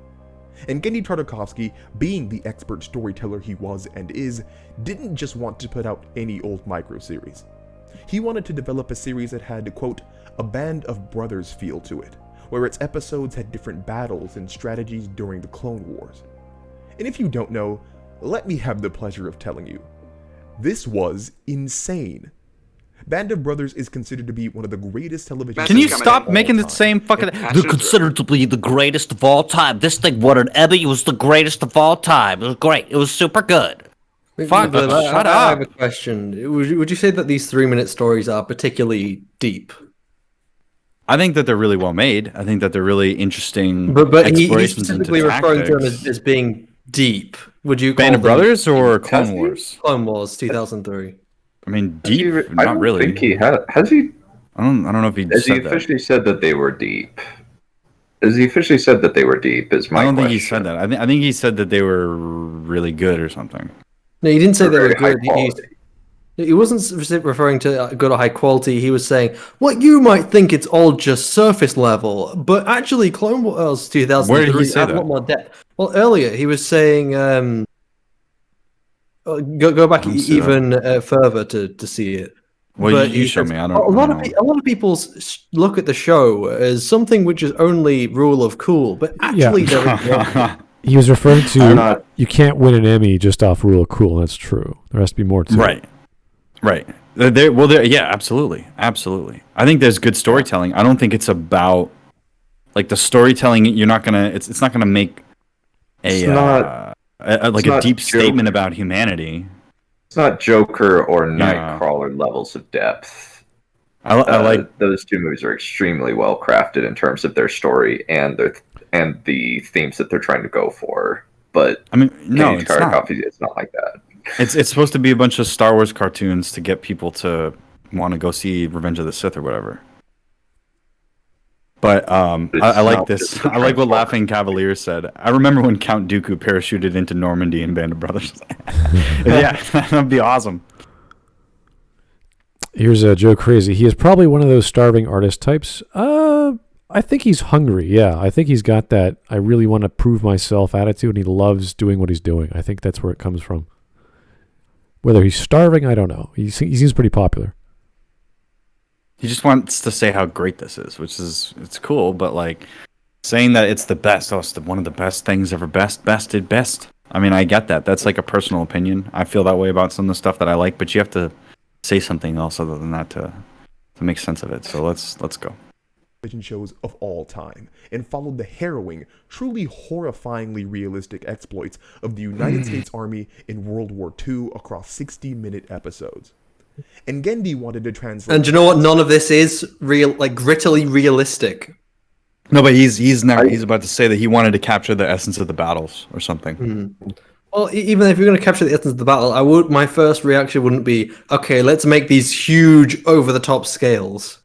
And Genndy Tartakovsky, being the expert storyteller he was and is, didn't just want to put out any old micro-series. He wanted to develop a series that had, quote, a band of brothers feel to it, where its episodes had different battles and strategies during the Clone Wars. And if you don't know, let me have the pleasure of telling you. This was insane. Band of Brothers is considered to be one of the greatest television... Can you stop making the same fucking... They're considered to be the greatest of all time. This thing won an Emmy. It was the greatest of all time. It was great. It was super good. Shut up. I have up. a question. Would you say that these 3-minute stories are particularly deep? I think that they're really well made. I think that they're really interesting But he's explorations into specifically referring to them tactics. as being deep. Would you Band call of them Brothers or Clone Wars? Clone Wars 2003. I mean, deep, I not don't really. think he has he. I don't know if he Has he said that. officially said that they were deep? Has he officially said that they were deep? Is my I don't think question. he said that. I think he said that they were really good or something. No, he didn't say they were Very high good. quality. He wasn't referring to good or high quality. He was saying, what you might think it's all just surface level, but actually Clone Wars 2003 Where did he say had a that? lot more depth. Well, earlier he was saying, go back don't see even further to see it. Well, But you he show says, me. I don't. A lot I of don't a lot of people look at the show as something which is only rule of cool, but actually there is more. He was referring I'm to not- you can't win an Emmy just off rule of cool. That's true. There has to be more to it. Right. Right. Yeah, absolutely. Absolutely. I think there's good storytelling. I don't think it's about like the storytelling. You're not gonna. It's not gonna make It's a not- like it's a not deep joke. statement about humanity. It's not Joker or Yeah. Nightcrawler levels of depth. I like. Those two movies are extremely well crafted in terms of their story and the themes that they're trying to go for. But I mean, no, Genndy it's not. Tartakovsky, it's not like that. It's supposed to be a bunch of Star Wars cartoons to get people to want to go see Revenge of the Sith or whatever. But It's I like not this. just the I like what Transformers. Laughing Cavalier said. I remember when Count Dooku parachuted into Normandy in Band of Brothers. Yeah, that'd be awesome. Here's Joe Crazy. He is probably one of those starving artist types. I think he's hungry. Yeah, I think he's got that I really want to prove myself attitude, and he loves doing what he's doing. I think that's where it comes from. Whether he's starving, I don't know. He seems pretty popular. He just wants to say how great this is, which is it's cool, but like saying that it's the best, one of the best things ever, bested best. I mean, I get that. That's like a personal opinion. I feel that way about some of the stuff that I like, but you have to say something else other than that to make sense of it. So let's go. Television shows of all time and followed the harrowing, truly horrifyingly realistic exploits of the United States Army in World War II across 60-minute episodes. And Genndy wanted to translate... And do you know what? None of this is real, like grittily realistic. No, but he's about to say that he wanted to capture the essence of the battles or something. Well, even if you're going to capture the essence of the battle, my first reaction wouldn't be, okay, let's make these huge over-the-top scales.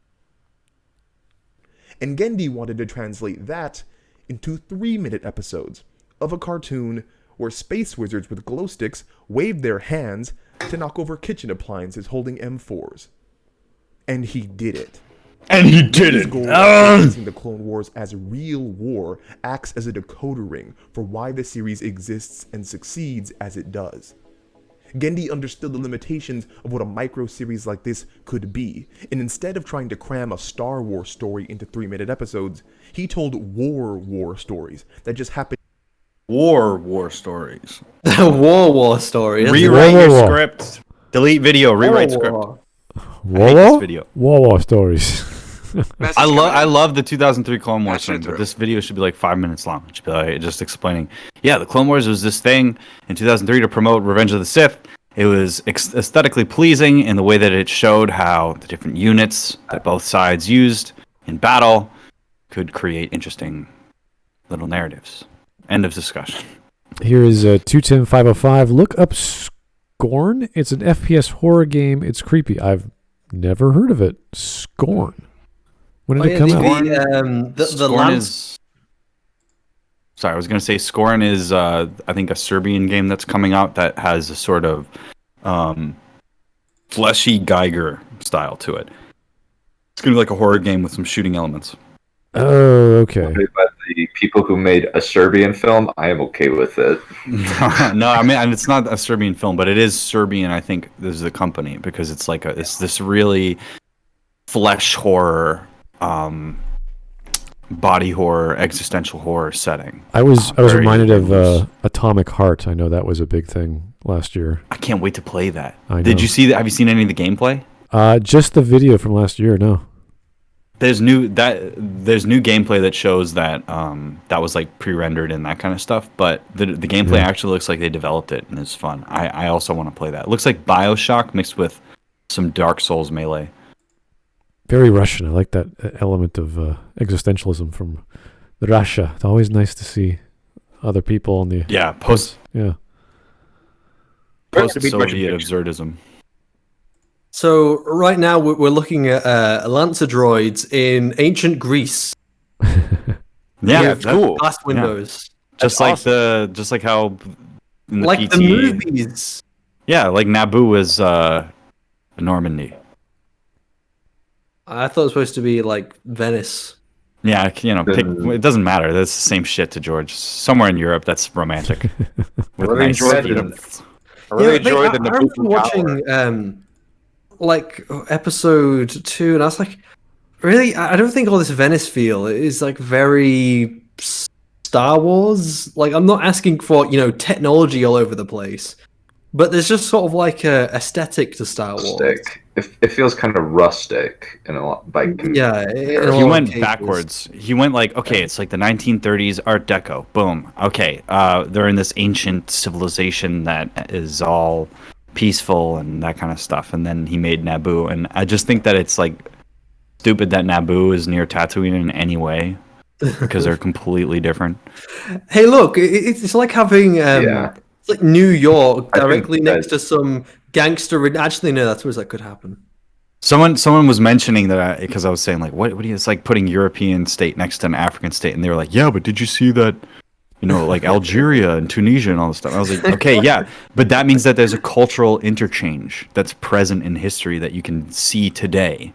And Genndy wanted to translate that into 3-minute episodes of a cartoon where space wizards with glow sticks waved their hands to knock over kitchen appliances holding M4s. And he did it. His goal of using the Clone Wars as real war acts as a decoder ring for why the series exists and succeeds as it does. Genndy understood the limitations of what a micro-series like this could be, and instead of trying to cram a Star Wars story into 3-minute episodes, he told war stories that just happened. War stories. The war story. That's Rewrite War. your script. Delete video. Rewrite script. war. hate this video. War stories. I love the 2003 Clone Wars That's thing, true. but this video should be like 5 minutes long. It should be like just explaining. Yeah, the Clone Wars was this thing in 2003 to promote Revenge of the Sith. It was aesthetically pleasing in the way that it showed how the different units that both sides used in battle could create interesting little narratives. End of discussion. Here is 210505. Look up Scorn. It's an FPS horror game. It's creepy. I've never heard of it. Scorn. When did it come out? The Scorn Lance. Sorry, I was going to say Scorn is, I think, a Serbian game that's coming out that has a sort of fleshy Geiger style to it. It's going to be like a horror game with some shooting elements. Oh, okay. But the people who made a Serbian film, I am okay with it. No, I mean, it's not a Serbian film, but it is Serbian, I think, this is the company, because it's like it's this really flesh horror, body horror, existential horror setting. I was reminded of Atomic Heart. I know that was a big thing last year. I can't wait to play that. I know. Did you see that? Have you seen any of the gameplay? Just the video from last year. No. There's new gameplay that shows that that was like pre-rendered and that kind of stuff. But the gameplay actually looks like they developed it and it's fun. I also want to play that. It looks like BioShock mixed with some Dark Souls melee. Very Russian. I like that element of existentialism from Russia. It's always nice to see other people on the post-Soviet absurdism. So right now we're looking at Lancer droids in ancient Greece. That's cool. Glass windows. Just like how in the like PT, the movies. Yeah, like Naboo is Normandy. I thought it was supposed to be like Venice. Yeah, it doesn't matter. That's the same shit to George. Somewhere in Europe, that's romantic. With nice settings. I really enjoyed the I remember watching like episode 2, and I was like, really? I don't think all this Venice feel is like very Star Wars. Like, I'm not asking for technology all over the place, but there's just sort of like a aesthetic to Star Wars. It feels kind of rustic in a lot. He went backwards. He went like, okay, it's like the 1930s Art Deco. Boom. Okay, they're in this ancient civilization that is all peaceful and that kind of stuff. And then he made Naboo, and I just think that it's like stupid that Naboo is near Tatooine in any way because they're completely different. Hey, look, it's like having it's like New York directly next to some gangster. Actually, no, that's where that could happen. Someone was mentioning that because I was saying like, what do you? It's like putting European state next to an African state, and they were like, yeah, but did you see that? Like Algeria and Tunisia and all this stuff. I was like, okay, yeah, but that means that there's a cultural interchange that's present in history that you can see today.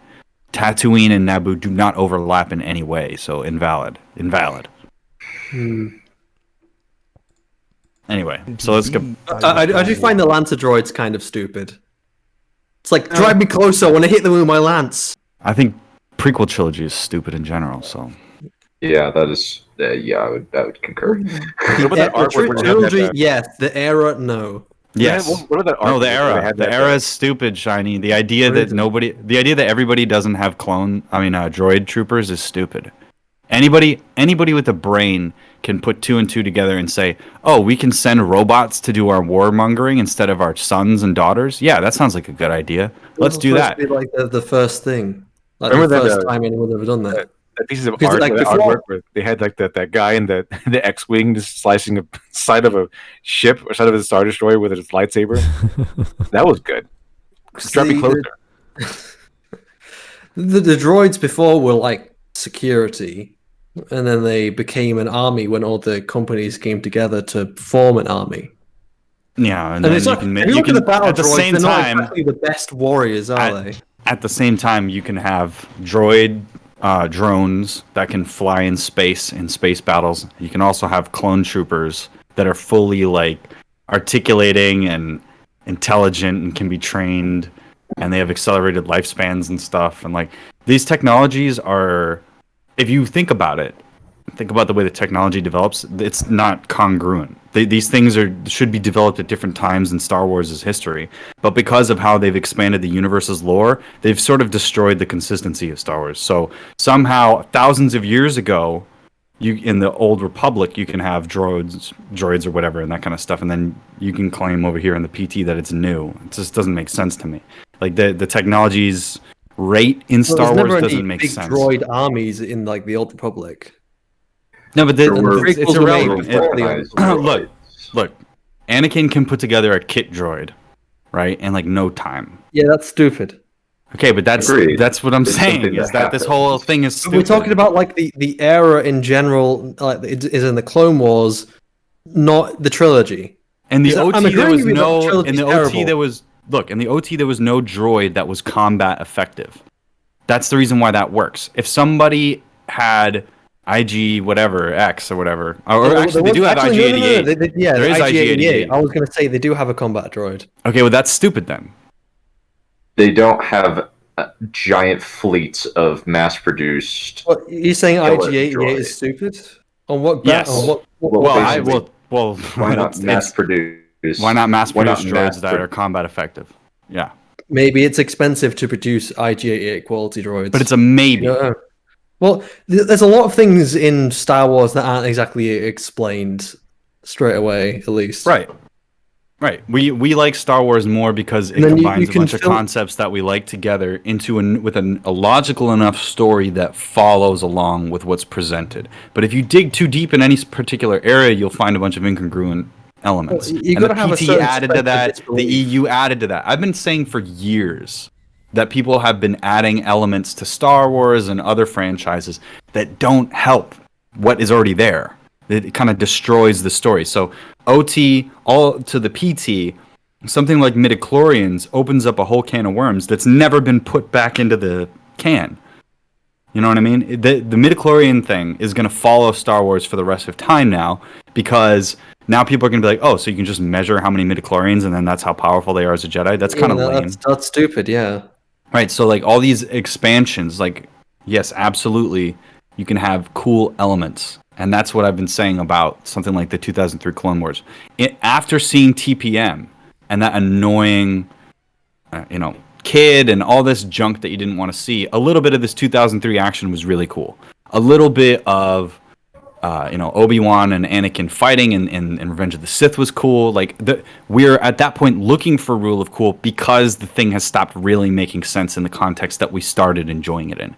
Tatooine and Naboo do not overlap in any way, so invalid. Anyway, so let's go. I do find the Lancer droids kind of stupid. It's like, drive me closer, I want to hit them with my lance. I think prequel trilogy is stupid in general, so... Yeah, that is... I would concur. The trilogy, yes. The era, no. Yes. What about that no, the era. The era is stupid, Shiny. The idea that everybody doesn't have droid troopers is stupid. Anybody with a brain can put 2 and 2 together and say, oh, we can send robots to do our warmongering instead of our sons and daughters? Yeah, that sounds like a good idea. Let's do that. Be like the first thing. Like remember the first time anyone's ever done that. Pieces of art, artwork where they had like that guy in the X-wing just slicing a side of a ship or side of a Star Destroyer with his lightsaber. That was good. Strap me closer. The droids before were like security, and then they became an army when all the companies came together to form an army. Yeah, and then it's you like, can if you look at the battle at the droids, same they're time not exactly the best warriors, are they? At the same time, you can have drones that can fly in space battles. You can also have clone troopers that are fully like articulating and intelligent and can be trained, and they have accelerated lifespans and stuff. And like these technologies are, if you think about the way the technology develops, it's not congruent. These things should be developed at different times in Star Wars' history, but because of how they've expanded the universe's lore, they've sort of destroyed the consistency of Star Wars. So somehow, thousands of years ago, in the Old Republic, you can have droids or whatever and that kind of stuff, and then you can claim over here in the PT that it's new. It just doesn't make sense to me. Like the technology's rate in Star Wars doesn't make sense. Droid armies in like the Old Republic. No, but it's irrelevant. Look, Anakin can put together a kit droid, right? In like no time. Yeah, that's stupid. Okay, but that's what I'm It's saying, something is that this whole thing is stupid. We're talking about like the era in general, like it is in the Clone Wars, not the trilogy. And the 'Cause I'm OT there agreeing was with you that the no trilogy's in the OT terrible. there was in the OT there was no droid that was combat effective. That's the reason why that works. If somebody had IG whatever X or whatever, or actually they do have IG-88. Yeah, there is IG-88. I was going to say they do have a combat droid. Okay, well that's stupid then. They don't have giant fleets of mass-produced. What, you're saying killer IG-88 droids. is stupid? On what? Yes. On what Why not mass-produce? Why not mass-produce droids mass that are combat effective? Yeah. Maybe it's expensive to produce IG-88 quality droids. But it's a maybe. Well, there's a lot of things in Star Wars that aren't exactly explained straight away, at least. Right. We like Star Wars more because it combines a bunch of concepts that we like together into a logical enough story that follows along with what's presented. But if you dig too deep in any particular area, you'll find a bunch of incongruent elements. Well, you and the gotta have a PT certain added to strength of that, disbelief. the EU added to that. I've been saying for years that people have been adding elements to Star Wars and other franchises that don't help what is already there. It kind of destroys the story. So OT all to the PT, something like midichlorians opens up a whole can of worms that's never been put back into the can. You know what I mean? The midichlorian thing is going to follow Star Wars for the rest of time now, because now people are going to be like, oh, so you can just measure how many midichlorians and then that's how powerful they are as a Jedi? That's kind of lame. That's stupid, yeah. Right, so like all these expansions, like, yes, absolutely, you can have cool elements. And that's what I've been saying about something like the 2003 Clone Wars. After seeing TPM and that annoying, kid and all this junk that you didn't want to see, a little bit of this 2003 action was really cool. A little bit of, Obi-Wan and Anakin fighting in Revenge of the Sith was cool. Like, we're at that point looking for Rule of Cool because the thing has stopped really making sense in the context that we started enjoying it in.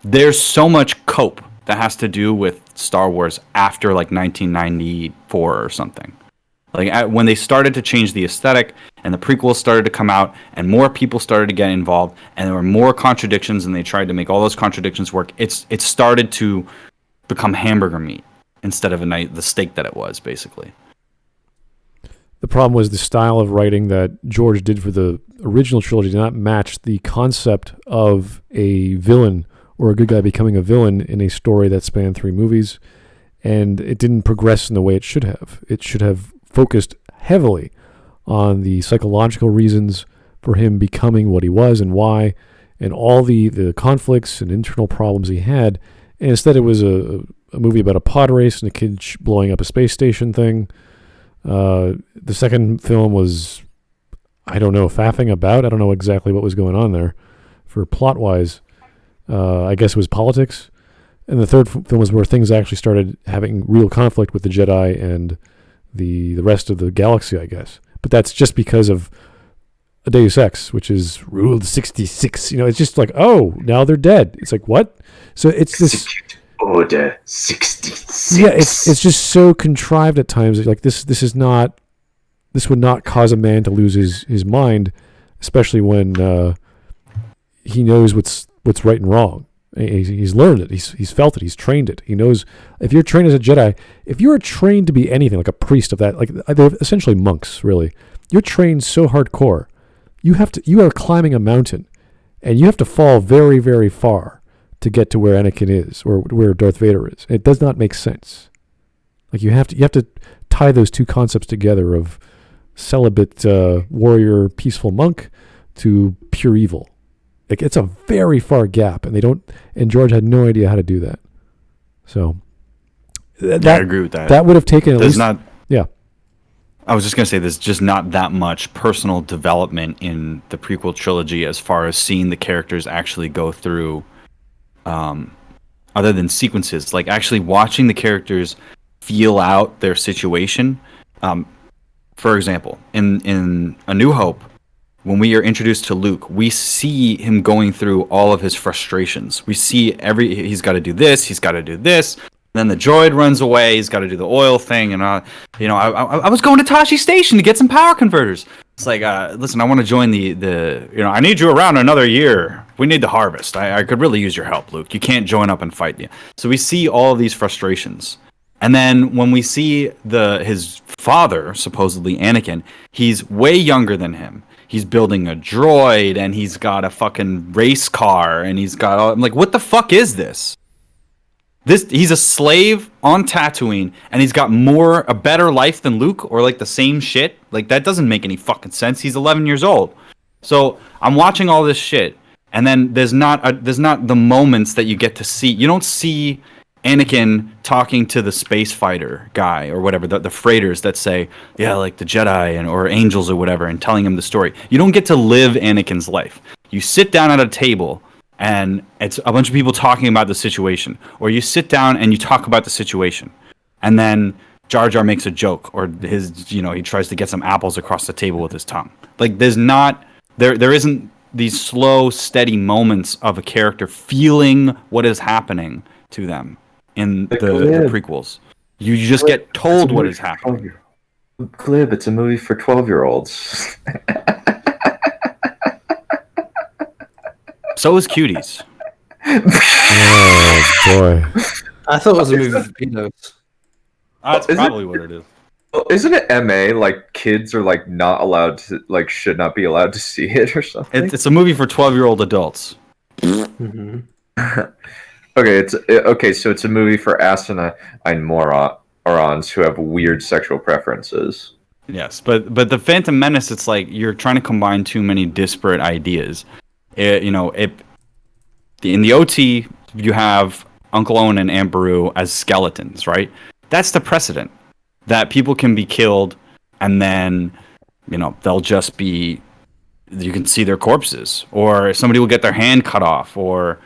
There's so much cope that has to do with Star Wars after like 1994 or something. Like when they started to change the aesthetic and the prequels started to come out and more people started to get involved and there were more contradictions and they tried to make all those contradictions work, it started to become hamburger meat instead of the steak that it was, basically. The problem was the style of writing that George did for the original trilogy did not match the concept of a villain or a good guy becoming a villain in a story that spanned 3 movies, and it didn't progress in the way it should have. It should have focused heavily on the psychological reasons for him becoming what he was and why, and all the conflicts and internal problems he had, and instead it was a movie about a pod race and a kid blowing up a space station thing. The second film was, I don't know, faffing about. I don't know exactly what was going on there for plot-wise. I guess it was politics. And the third film was where things actually started having real conflict with the Jedi and the rest of the galaxy, I guess. But that's just because of a Deus Ex, which is ruled 66. It's just like, oh, now they're dead. It's like, what? So it's this Order 66. Yeah, it's just so contrived at times. Like this would not cause a man to lose his mind, especially when he knows what's right and wrong. He's learned it. He's felt it. He's trained it. He knows if you're trained as a Jedi, if you are trained to be anything like a priest of that, like they're essentially monks, really. You're trained so hardcore. You are climbing a mountain, and you have to fall very, very far to get to where Anakin is or where Darth Vader is. It does not make sense. Like you have to tie those two concepts together of celibate warrior, peaceful monk to pure evil. Like it's a very far gap, and George had no idea how to do that. So I agree with that. That would have taken at least. Yeah. I was just going to say there's just not that much personal development in the prequel trilogy as far as seeing the characters actually go through, other than sequences, like actually watching the characters feel out their situation. For example, in A New Hope, when we are introduced to Luke, we see him going through all of his frustrations. We see he's got to do this, he's got to do this. Then the droid runs away. He's got to do the oil thing, and I was going to Tashi Station to get some power converters. It's like, listen, I want to join I need you around another year. We need the harvest. I could really use your help, Luke. You can't join up and fight. So we see all of these frustrations, and then when we see his father, supposedly Anakin, he's way younger than him. He's building a droid, and he's got a fucking race car, and I'm like, what the fuck is this? He's a slave on Tatooine, and he's got a better life than Luke, or like the same shit. Like, that doesn't make any fucking sense. He's 11 years old. So I'm watching all this shit, and then there's not the moments that you get to see. You don't see Anakin talking to the space fighter guy or whatever, the freighters that say, yeah, like the Jedi or angels or whatever, and telling him the story. You don't get to live Anakin's life. You sit down at a table, and it's a bunch of people talking about the situation. Or you sit down and you talk about the situation. And then Jar Jar makes a joke, or he tries to get some apples across the table with his tongue. Like, there isn't these slow, steady moments of a character feeling what is happening to them in the prequels. You just get told what is happening. Glib, it's a movie for 12-year-olds. So is Cuties. Oh boy! I thought it was a movie for pedos. That's probably what it is. Well, isn't it MA? Like, kids are like not allowed to, like, should not be allowed to see it or something. It's a movie for 12-year-old adults. Mm-hmm. Okay. So it's a movie for asinine morons who have weird sexual preferences. Yes, but the Phantom Menace, it's like you're trying to combine too many disparate ideas. In the OT, you have Uncle Owen and Aunt Beru as skeletons, right? That's the precedent. That people can be killed, and then, they'll just be... You can see their corpses. Or somebody will get their hand cut off. Or,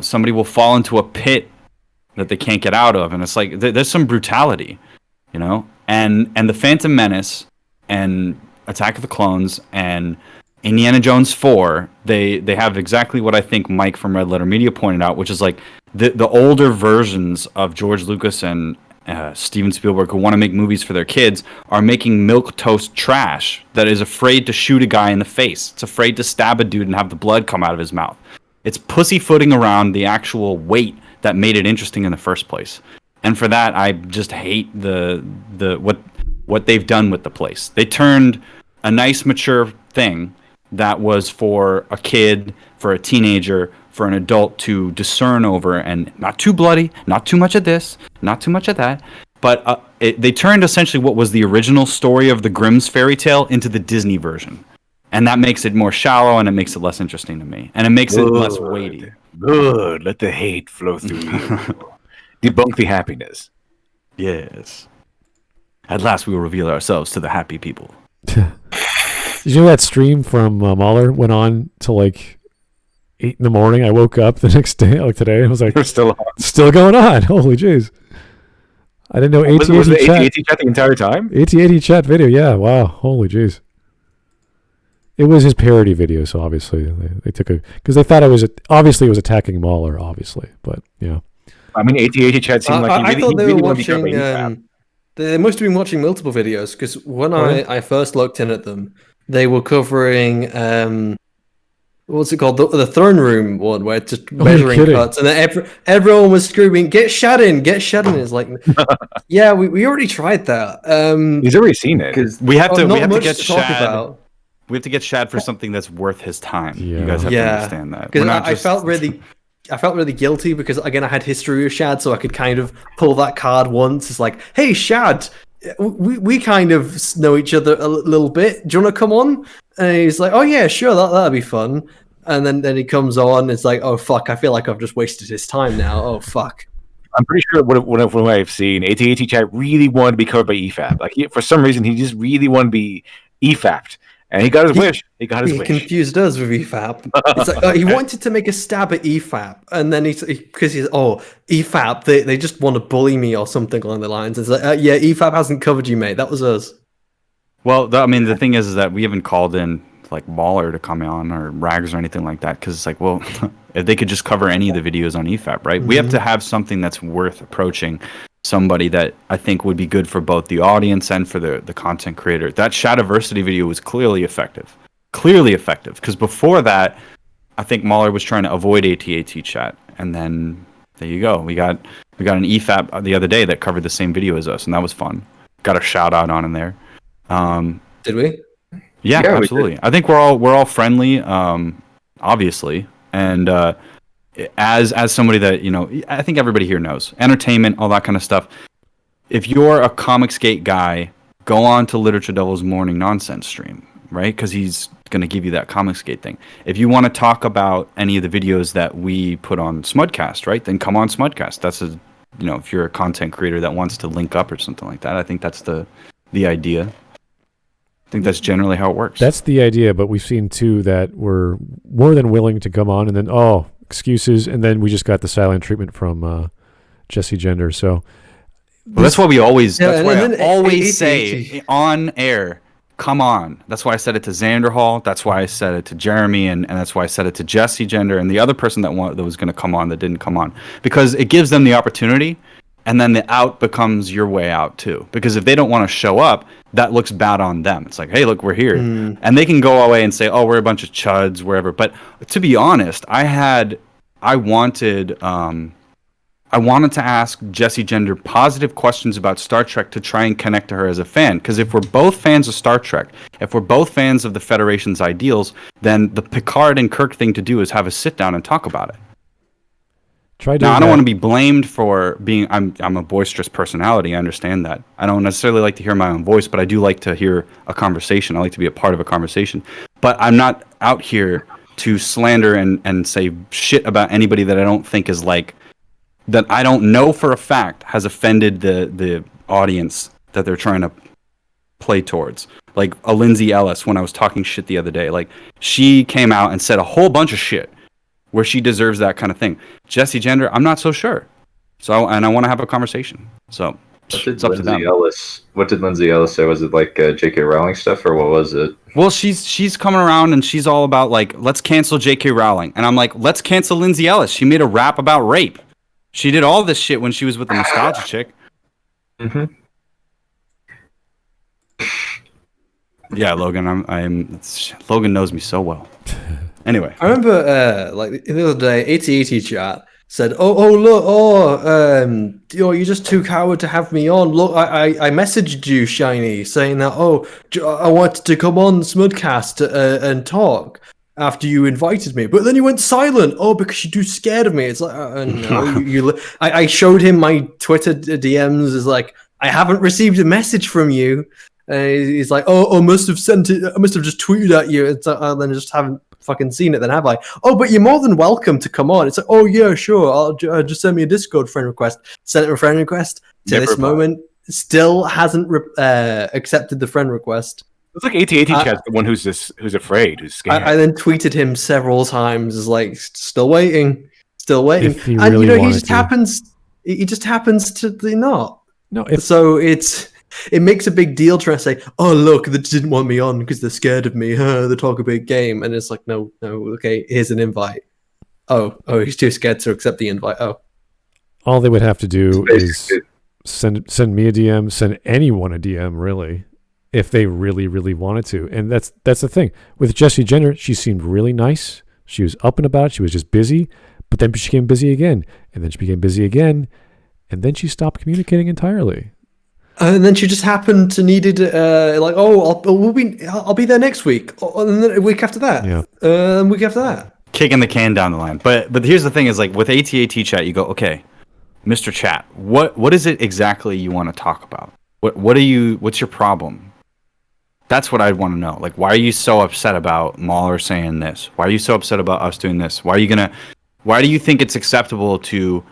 somebody will fall into a pit that they can't get out of. And it's like, there's some brutality, And the Phantom Menace, and Attack of the Clones, and Indiana Jones 4, they have exactly what I think Mike from Red Letter Media pointed out, which is like the older versions of George Lucas and Steven Spielberg, who want to make movies for their kids, are making milquetoast trash that is afraid to shoot a guy in the face. It's afraid to stab a dude and have the blood come out of his mouth. It's pussyfooting around the actual weight that made it interesting in the first place. And for that, I just hate what they've done with the place. They turned a nice, mature thing that was for a kid, for a teenager, for an adult to discern over, and not too bloody, not too much of this, not too much of that. But they turned essentially what was the original story of the Grimm's fairy tale into the Disney version. And that makes it more shallow, and it makes it less interesting to me. And it makes it less weighty. Good. Let the hate flow through you. Debunk the happiness. Yes. At last we will reveal ourselves to the happy people. Did you know that stream from Mahler went on to like 8 in the morning? I woke up the next day, like today, and I was like, We're still on. Still going on. Holy jeez. I didn't know AT-AT Was the chat. AT-AT chat the entire time? AT-AT chat video, yeah. Wow. Holy jeez. It was his parody video, so obviously they took because they thought it was obviously it was attacking Mahler, obviously, but yeah. I mean, AT-AT chat seemed like I thought they were watching. They They must have been watching multiple videos, because when I first looked in at them, they were covering what's it called, the throne room one, where it's just measuring cuts, and then everyone was screaming, "Get Shad in, get Shad in!" It's like, yeah, we already tried that. He's already seen it. Because we have to get to talk Shad. about. We have to get Shad for something that's worth his time. Yeah. You guys have to understand that. Because I felt really guilty, because again I had history with Shad, so I could kind of pull that card once. It's like, hey Shad, we kind of know each other a little bit. Do you want to come on? And he's like, oh yeah, sure, that'd be fun. And then he comes on. It's like, oh fuck, I feel like I've just wasted his time now. Oh fuck. I'm pretty sure what I've seen, AT-AT chat really wanted to be covered by EFAP. Like for some reason, he just really wanted to be EFAP'd. And he got his wish. He confused us with EFAP. It's like, he wanted to make a stab at EFAP, and then he's EFAP. They just want to bully me or something along the lines. It's like, yeah, EFAP hasn't covered you, mate. That was us. Well, I mean, the thing is that we haven't called in like Baller to come on or Rags or anything like that, because it's like, well, if they could just cover any of the videos on EFAP, right? We have to have something that's worth approaching somebody that I think would be good for both the audience and for the content creator. That Shadiversity video was clearly effective, because before that, I think Mahler was trying to avoid AT-AT chat, and then there you go. We got an EFAP the other day that covered the same video as us, and that was fun. Got a shout out on in there. Did we? Yeah, absolutely. I think we're all friendly, obviously, and as somebody that, you know, I think everybody here knows entertainment, all that kind of stuff. If you're a Comicsgate guy, go on to Literature Devil's Morning Nonsense stream, right? Because he's going to give you that Comicsgate thing. If you want to talk about any of the videos that we put on Smudcast, right, then come on Smudcast. That's a, you know, if you're a content creator that wants to link up or something like that, I think that's the idea. I think that's generally how it works. That's the idea, but we've seen two that were more than willing to come on, and then excuses, and then we just got the silent treatment from Jesse Gender. So that's why we always. That's why I always say on air, come on. That's why I said it to Xander Hall. That's why I said it to Jeremy, and that's why I said it to Jesse Gender and the other person that was going to come on that didn't come on, because it gives them the opportunity. And then the out becomes your way out too. Because if they don't want to show up, that looks bad on them. It's like, hey, look, we're here. And they can go away and say, oh, we're a bunch of chuds, wherever. But to be honest, I wanted to ask Jessie Gender positive questions about Star Trek to try and connect to her as a fan. Because if we're both fans of Star Trek, if we're both fans of the Federation's ideals, then the Picard and Kirk thing to do is have a sit down and talk about it. Now, I don't want to be blamed for being. I'm a boisterous personality. I understand that. I don't necessarily like to hear my own voice, but I do like to hear a conversation. I like to be a part of a conversation. But I'm not out here to slander and say shit about anybody that I don't think is like, that I don't know for a fact has offended the audience that they're trying to play towards. Like a Lindsay Ellis, when I was talking shit the other day, like she came out and said a whole bunch of shit where she deserves that kind of thing. Jesse Gender, I'm not so sure. So, and I want to have a conversation. So, it's up to them. What did Lindsay Ellis say? Was it like J.K. Rowling stuff, or what was it? Well, she's coming around and she's all about like, let's cancel J.K. Rowling. And I'm like, let's cancel Lindsay Ellis. She made a rap about rape. She did all this shit when she was with the nostalgia chick. Mm-hmm. Yeah, Logan, Logan knows me so well. Anyway, I remember like the other day, AT-AT chat said, you're just too coward to have me on. Look, I messaged you, Shiny, saying that, I wanted to come on Smudcast and talk after you invited me, but then you went silent. Oh, because you're too scared of me. It's like, no, I showed him my Twitter DMs. Is like, I haven't received a message from you. He's like, I must have sent it. I must have just tweeted at you, and then just haven't fucking seen it. Then have I? Oh, but you're more than welcome to come on. It's like, oh yeah, sure. I'll just send me a Discord friend request. Sent him a friend request. To this moment, still hasn't accepted the friend request. It's like AT-AT chat's the one who's afraid, who's scared. I then tweeted him several times, as like, still waiting. If he and really he wanted just to. happens to not. No, So it makes a big deal trying to say, oh, look, they didn't want me on because they're scared of me. They talk a big game. And it's like, no, okay, here's an invite. Oh, he's too scared to accept the invite. Oh. All they would have to do is send me a DM, send anyone a DM, really, if they really, really wanted to. And that's the thing. With Jessie Gender, she seemed really nice. She was up and about. She was just busy. But then she became busy again. And then she became busy again. And then she stopped communicating entirely. And then she just happened to needed I'll be there next week, and then a week after that, week after that, kicking the can down the line. But here's the thing: is like with AT-AT chat, you go, okay, Mr. Chat, what is it exactly you want to talk about? What's your problem? That's what I'd want to know. Like, why are you so upset about Mahler saying this? Why are you so upset about us doing this? Why do you think it's acceptable to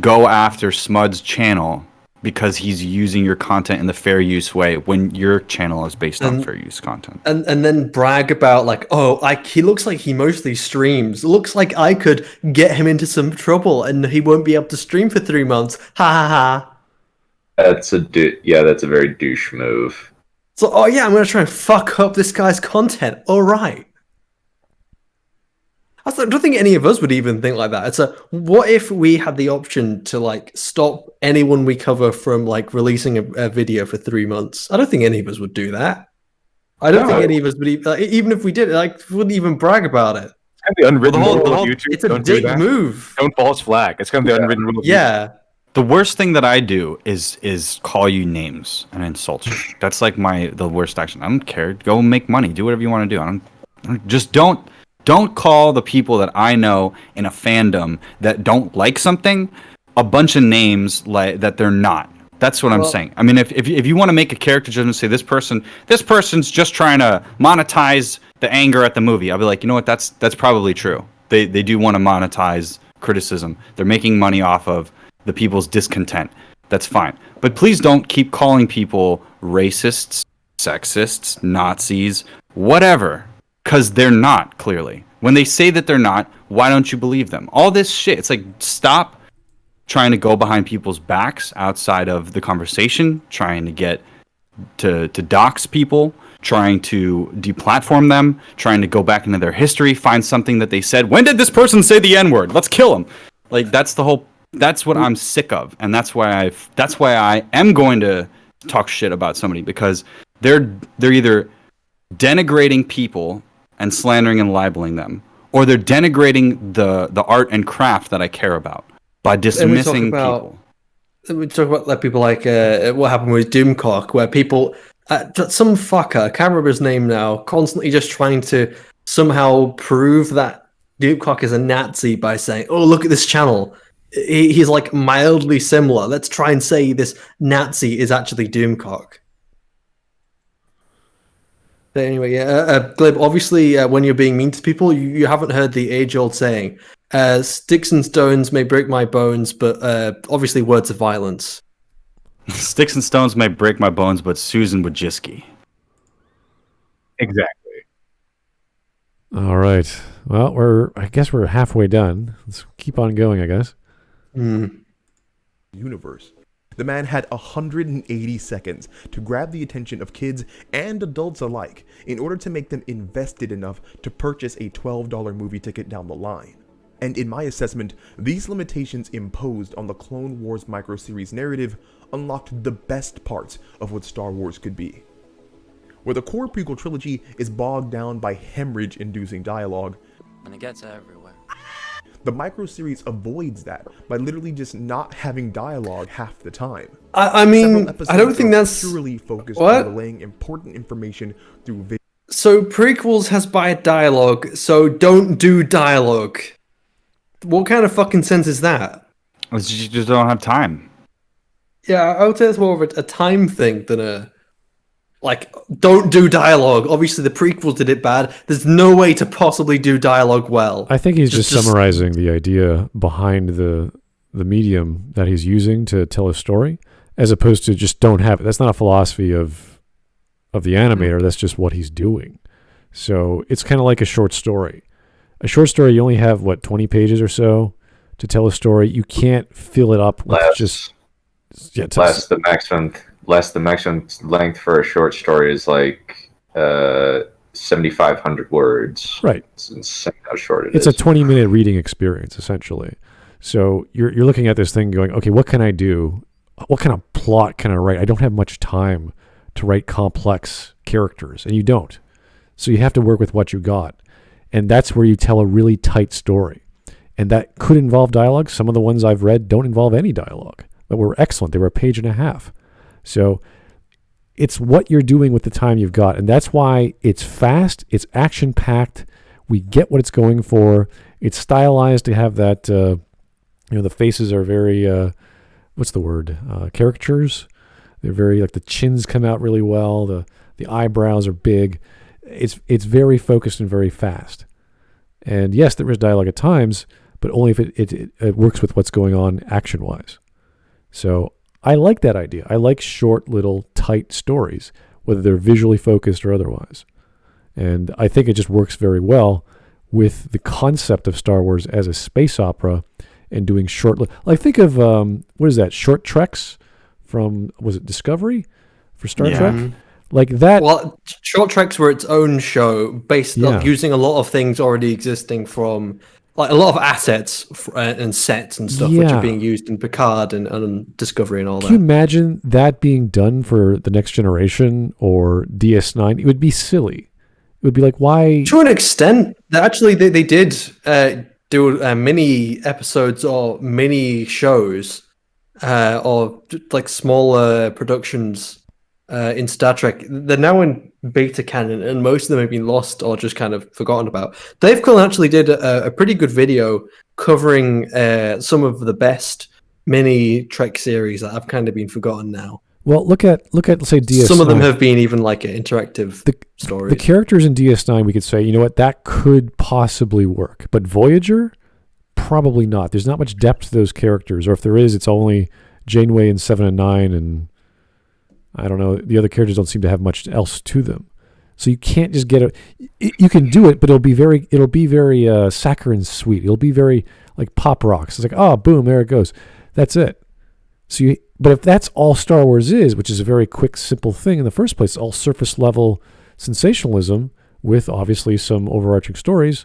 go after Smud's channel because he's using your content in the fair use way when your channel is based on fair use content? And then brag about like, he looks like he mostly streams. It looks like I could get him into some trouble and he won't be able to stream for 3 months. Ha ha ha. That's a very douche move. So, I'm going to try and fuck up this guy's content. All right. don't think any of us would even think like that. It's what if we had the option to like stop anyone we cover from like releasing a video for 3 months? I don't think any of us would do that. I don't think any of us would even if we did, like, wouldn't even brag about it. It's kind of the unwritten rule of YouTube. It's a dick move. Don't false flag. It's kind of the unwritten rule of YouTube. The worst thing that I do is call you names and insult you. That's like the worst action. I don't care. Go make money. Do whatever you want to do. Don't call the people that I know in a fandom that don't like something a bunch of names like that they're not. That's what I'm saying. I mean, if you want to make a character judgment, say this person's just trying to monetize the anger at the movie, I'll be like, you know what? That's probably true. They do want to monetize criticism. They're making money off of the people's discontent. That's fine. But please don't keep calling people racists, sexists, Nazis, whatever, because they're not, clearly. When they say that they're not, why don't you believe them? All this shit. It's like, stop trying to go behind people's backs outside of the conversation, trying to get to dox people, trying to deplatform them, trying to go back into their history, find something that they said. When did this person say the N-word? Let's kill him. Like, that's what I'm sick of, and that's why I am going to talk shit about somebody, because they're either denigrating people and slandering and libeling them, or they're denigrating the art and craft that I care about by dismissing people. We talk about like people like what happened with Doomcock, where people, some fucker, I can't remember his name now, constantly just trying to somehow prove that Doomcock is a Nazi by saying, "Oh, look at this channel. He's like mildly similar. Let's try and say this Nazi is actually Doomcock." But anyway, Glib, obviously when you're being mean to people, you haven't heard the age-old saying, sticks and stones may break my bones, but obviously words of violence. Sticks and stones may break my bones, but Susan Wojcicki. Exactly. All right. Well, I guess we're halfway done. Let's keep on going, I guess. Universe. The man had 180 seconds to grab the attention of kids and adults alike in order to make them invested enough to purchase a $12 movie ticket down the line. And in my assessment, these limitations imposed on the Clone Wars microseries narrative unlocked the best parts of what Star Wars could be. Where the core prequel trilogy is bogged down by hemorrhage-inducing dialogue, and it gets everywhere. The microseries avoids that by literally just not having dialogue half the time. I mean, I don't think that's purely focused on relaying important information through video. So prequels has bad dialogue, so don't do dialogue. What kind of fucking sense is that? You just don't have time. Yeah, I would say it's more of a time thing than a like, don't do dialogue. Obviously, the prequels did it bad. There's no way to possibly do dialogue well. I think he's just summarizing the idea behind the medium that he's using to tell a story, as opposed to just don't have it. That's not a philosophy of the animator. That's just what he's doing. So it's kind of like a short story. A short story, you only have, 20 pages or so to tell a story. You can't fill it up with Less the maximum length for a short story is like 7,500 words. Right. It's insane how short it is. It's a 20-minute reading experience, essentially. So you're looking at this thing going, okay, what can I do? What kind of plot can I write? I don't have much time to write complex characters, and you don't. So you have to work with what you got. And that's where you tell a really tight story. And that could involve dialogue. Some of the ones I've read don't involve any dialogue, but were excellent. They were a page and a half. So it's what you're doing with the time you've got. And that's why it's fast, it's action-packed, we get what it's going for, it's stylized to have that, the faces are very, caricatures? They're very, the chins come out really well, the eyebrows are big. It's very focused and very fast. And yes, there is dialogue at times, but only if it works with what's going on action-wise. So I like that idea. I like short, little, tight stories, whether they're visually focused or otherwise. And I think it just works very well with the concept of Star Wars as a space opera and doing short... think of, short treks from, was it Discovery for Star Trek? Like that. Well, Short Treks were its own show based on Yeah. using a lot of things already existing from, like, a lot of assets and sets and stuff which Yeah. are being used in Picard and Discovery and all Can you that. imagine that being done for the Next Generation or DS9? It would be silly. It would be like, why? To an extent, they did do mini episodes or mini shows or like smaller productions in Star Trek. They're now in beta canon, and most of them have been lost or just kind of forgotten about. Dave Cullen actually did a pretty good video covering some of the best mini Trek series that have kind of been forgotten now. Well, look at let's say DS9. Some of them have been even like interactive stories. The characters in DS9, we could say, you know what, that could possibly work. But Voyager, probably not. There's not much depth to those characters, or if there is, it's only Janeway and 7 and 9, and I don't know, the other characters don't seem to have much else to them. So you can't just get you can do it, but it'll be very saccharine sweet. It'll be very like pop rocks. It's like, oh, boom, there it goes. That's it. But if that's all Star Wars is, which is a very quick, simple thing in the first place, all surface level sensationalism with obviously some overarching stories,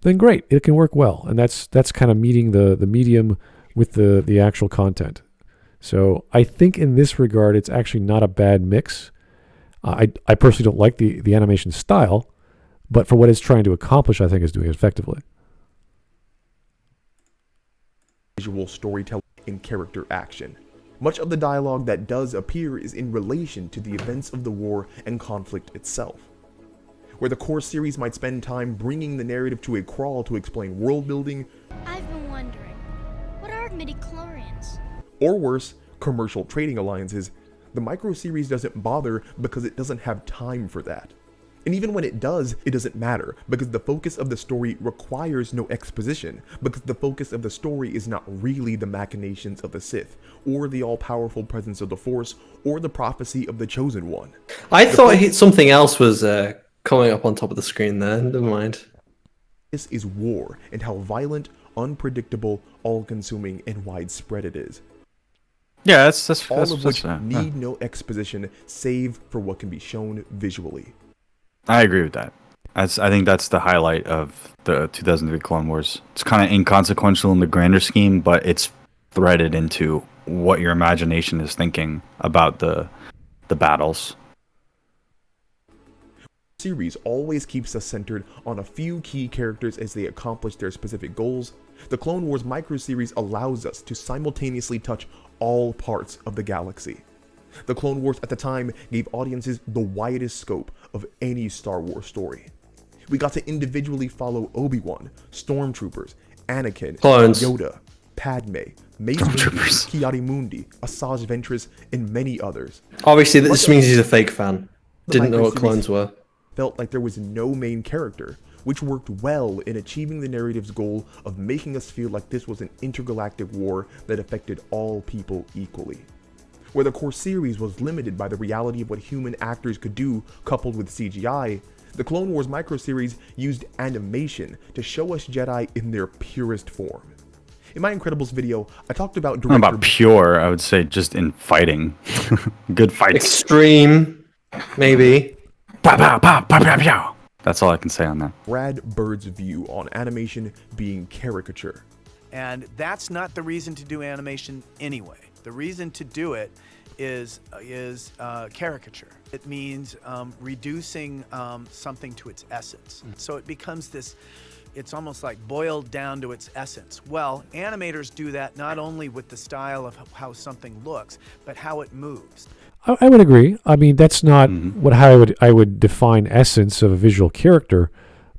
then great, it can work well. And that's kind of meeting the medium with the actual content. So I think in this regard, it's actually not a bad mix. I personally don't like the animation style, but for what it's trying to accomplish, I think it's doing it effectively. Visual storytelling and character action. Much of the dialogue that does appear is in relation to the events of the war and conflict itself. Where the core series might spend time bringing the narrative to a crawl to explain world building, I've been wondering, what are midichlorians? Or worse, commercial trading alliances, the micro-series doesn't bother because it doesn't have time for that. And even when it does, it doesn't matter, because the focus of the story requires no exposition, because the focus of the story is not really the machinations of the Sith, or the all-powerful presence of the Force, or the prophecy of the Chosen One. I thought something else was coming up on top of the screen there. Never mind. This is war, and how violent, unpredictable, all-consuming, and widespread it is. Yeah, that's all of which need no exposition, save for what can be shown visually. I agree with that. I think that's the highlight of the 2003 Clone Wars. It's kind of inconsequential in the grander scheme, but it's threaded into what your imagination is thinking about the battles. The series always keeps us centered on a few key characters as they accomplish their specific goals. The Clone Wars micro-series allows us to simultaneously touch all parts of the galaxy. The Clone Wars at the time gave audiences the widest scope of any Star Wars story. We got to individually follow Obi-Wan, Stormtroopers, Anakin, Clones. Yoda, Padmé, Mace Windu, Ki-Adi-Mundi, Asajj Ventress, and many others. Obviously, this means he's a fake fan. The Didn't know what micro-series clones were. Felt like there was no main character, which worked well in achieving the narrative's goal of making us feel like this was an intergalactic war that affected all people equally. Where the core series was limited by the reality of what human actors could do coupled with CGI, the Clone Wars micro-series used animation to show us Jedi in their purest form. In my Incredibles video, I talked about Not about pure, I would say just in fighting. Good fights. Extreme, maybe. Pow, pow, pow, pow, pow, pow. That's all I can say on that. Brad Bird's view on animation being caricature. And that's not the reason to do animation anyway. The reason to do it is caricature. It means reducing something to its essence. So it becomes this, it's almost like boiled down to its essence. Well, animators do that not only with the style of how something looks, but how it moves. I would agree. I mean, that's not how I would define essence of a visual character.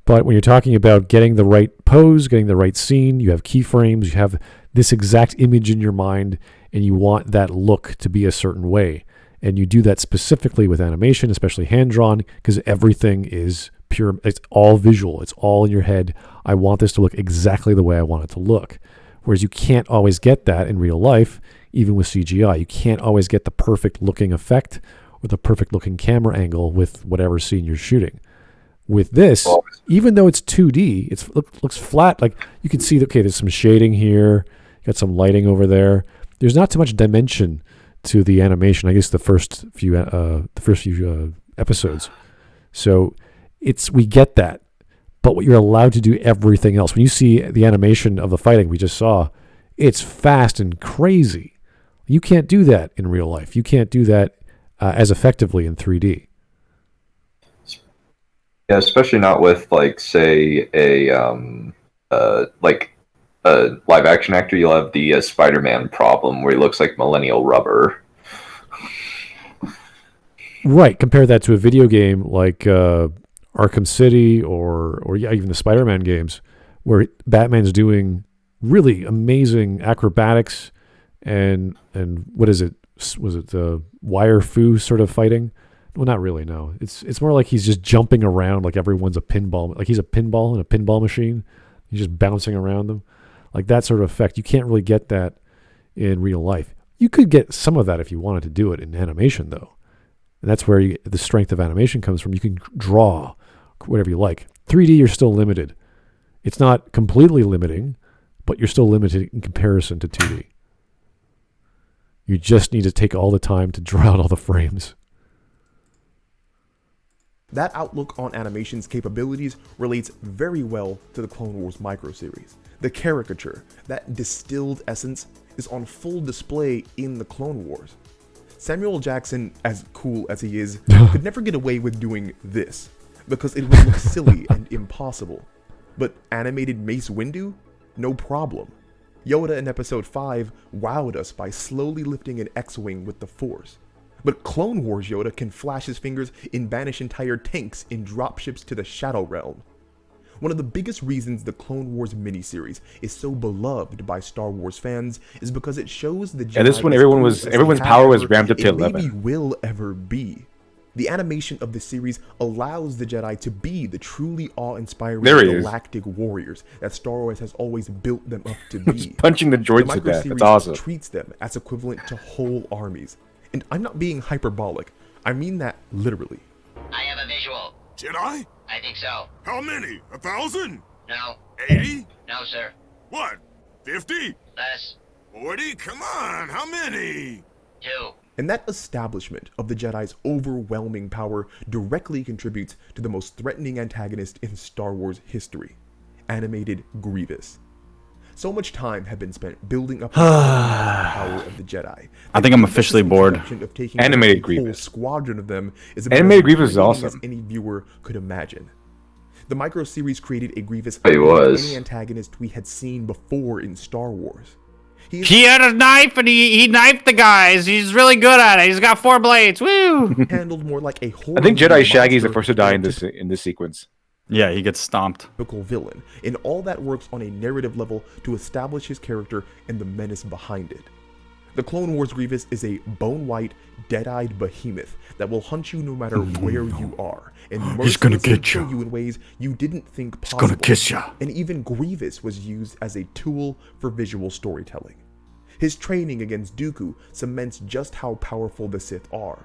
But when you're talking about getting the right pose, getting the right scene, you have keyframes, you have this exact image in your mind, and you want that look to be a certain way. And you do that specifically with animation, especially hand-drawn, because everything is pure. It's all visual. It's all in your head. I want this to look exactly the way I want it to look. Whereas you can't always get that in real life, even with CGI. You can't always get the perfect looking effect or the perfect looking camera angle with whatever scene you're shooting. With this, even though it's 2D, it looks flat. Like you can see, okay, there's some shading here, got some lighting over there. There's not too much dimension to the animation. I guess the first few episodes. So we get that, but what you're allowed to do everything else. When you see the animation of the fighting we just saw, it's fast and crazy. You can't do that in real life. You can't do that as effectively in 3D. Yeah, especially not with like, say, a live action actor. You'll have the Spider-Man problem where he looks like millennial rubber. Right. Compare that to a video game like Arkham City or even the Spider-Man games, where Batman's doing really amazing acrobatics and what is it? Was it the wire fu sort of fighting? Well, not really. No, it's more like he's just jumping around like everyone's a pinball. Like he's a pinball in a pinball machine. He's just bouncing around them, like that sort of effect. You can't really get that in real life. You could get some of that if you wanted to do it in animation, though. And that's where the strength of animation comes from. You can draw whatever you like. 3D, you're still limited. It's not completely limiting, but you're still limited in comparison to 2D. You just need to take all the time to draw out all the frames. That outlook on animation's capabilities relates very well to the Clone Wars microseries. The caricature, that distilled essence, is on full display in the Clone Wars. Samuel Jackson, as cool as he is, could never get away with doing this, because it would look silly and impossible. But animated Mace Windu? No problem. Yoda in Episode 5 wowed us by slowly lifting an X-Wing with the Force. But Clone Wars Yoda can flash his fingers and banish entire tanks in dropships to the Shadow Realm. One of the biggest reasons the Clone Wars miniseries is so beloved by Star Wars fans is because it shows the Jedi. Yeah, this one everyone's power was ramped up to 11. Maybe will ever be. The animation of the series allows the Jedi to be the truly awe-inspiring galactic warriors that Star Wars has always built them up to be. Punching the droids to death. That's awesome. Treats them as equivalent to whole armies. And I'm not being hyperbolic. I mean that literally. I have a visual. Jedi? I think so. How many? 1,000? No. 80? No, sir. What? 50? Less. 40? Come on, how many? 2. And that establishment of the Jedi's overwhelming power directly contributes to the most threatening antagonist in Star Wars history, animated Grievous. So much time had been spent building up the power of the Jedi. I think I'm officially bored. Animated Grievous. Squadron of them is Animated Grievous is awesome. As any viewer could imagine. The micro series created a Grievous was any antagonist we had seen before in Star Wars. He had a knife and he knifed the guys. He's really good at it. He's got 4 blades. Woo! Handled more like a horror. I think Jedi Shaggy's the first to die in this sequence. Yeah, he gets stomped. Typical villain, and all that works on a narrative level to establish his character and the menace behind it. The Clone Wars Grievous is a bone-white, dead-eyed behemoth that will hunt you no matter where you are, and he's gonna get kill you in ways you didn't think possible. He's gonna kiss you. And even Grievous was used as a tool for visual storytelling. His training against Dooku cements just how powerful the Sith are.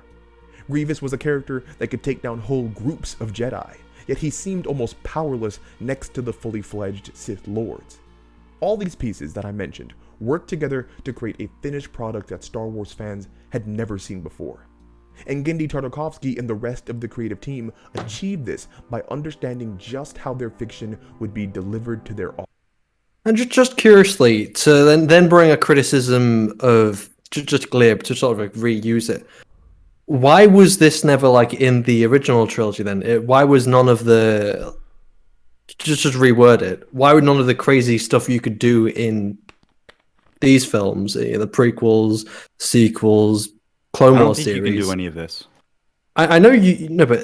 Grievous was a character that could take down whole groups of Jedi, yet he seemed almost powerless next to the fully fledged Sith Lords. All these pieces that I mentioned worked together to create a finished product that Star Wars fans had never seen before. And Genndy Tartakovsky and the rest of the creative team achieved this by understanding just how their fiction would be delivered to their audience. And just curiously, to then bring a criticism of just Glib to sort of like reuse it. Why was this never like in the original trilogy then? Why was none of the... Just reword it. Why would none of the crazy stuff you could do in these films, the prequels, sequels, Clone Wars series... I don't think you can do any of this. I know you... No, but...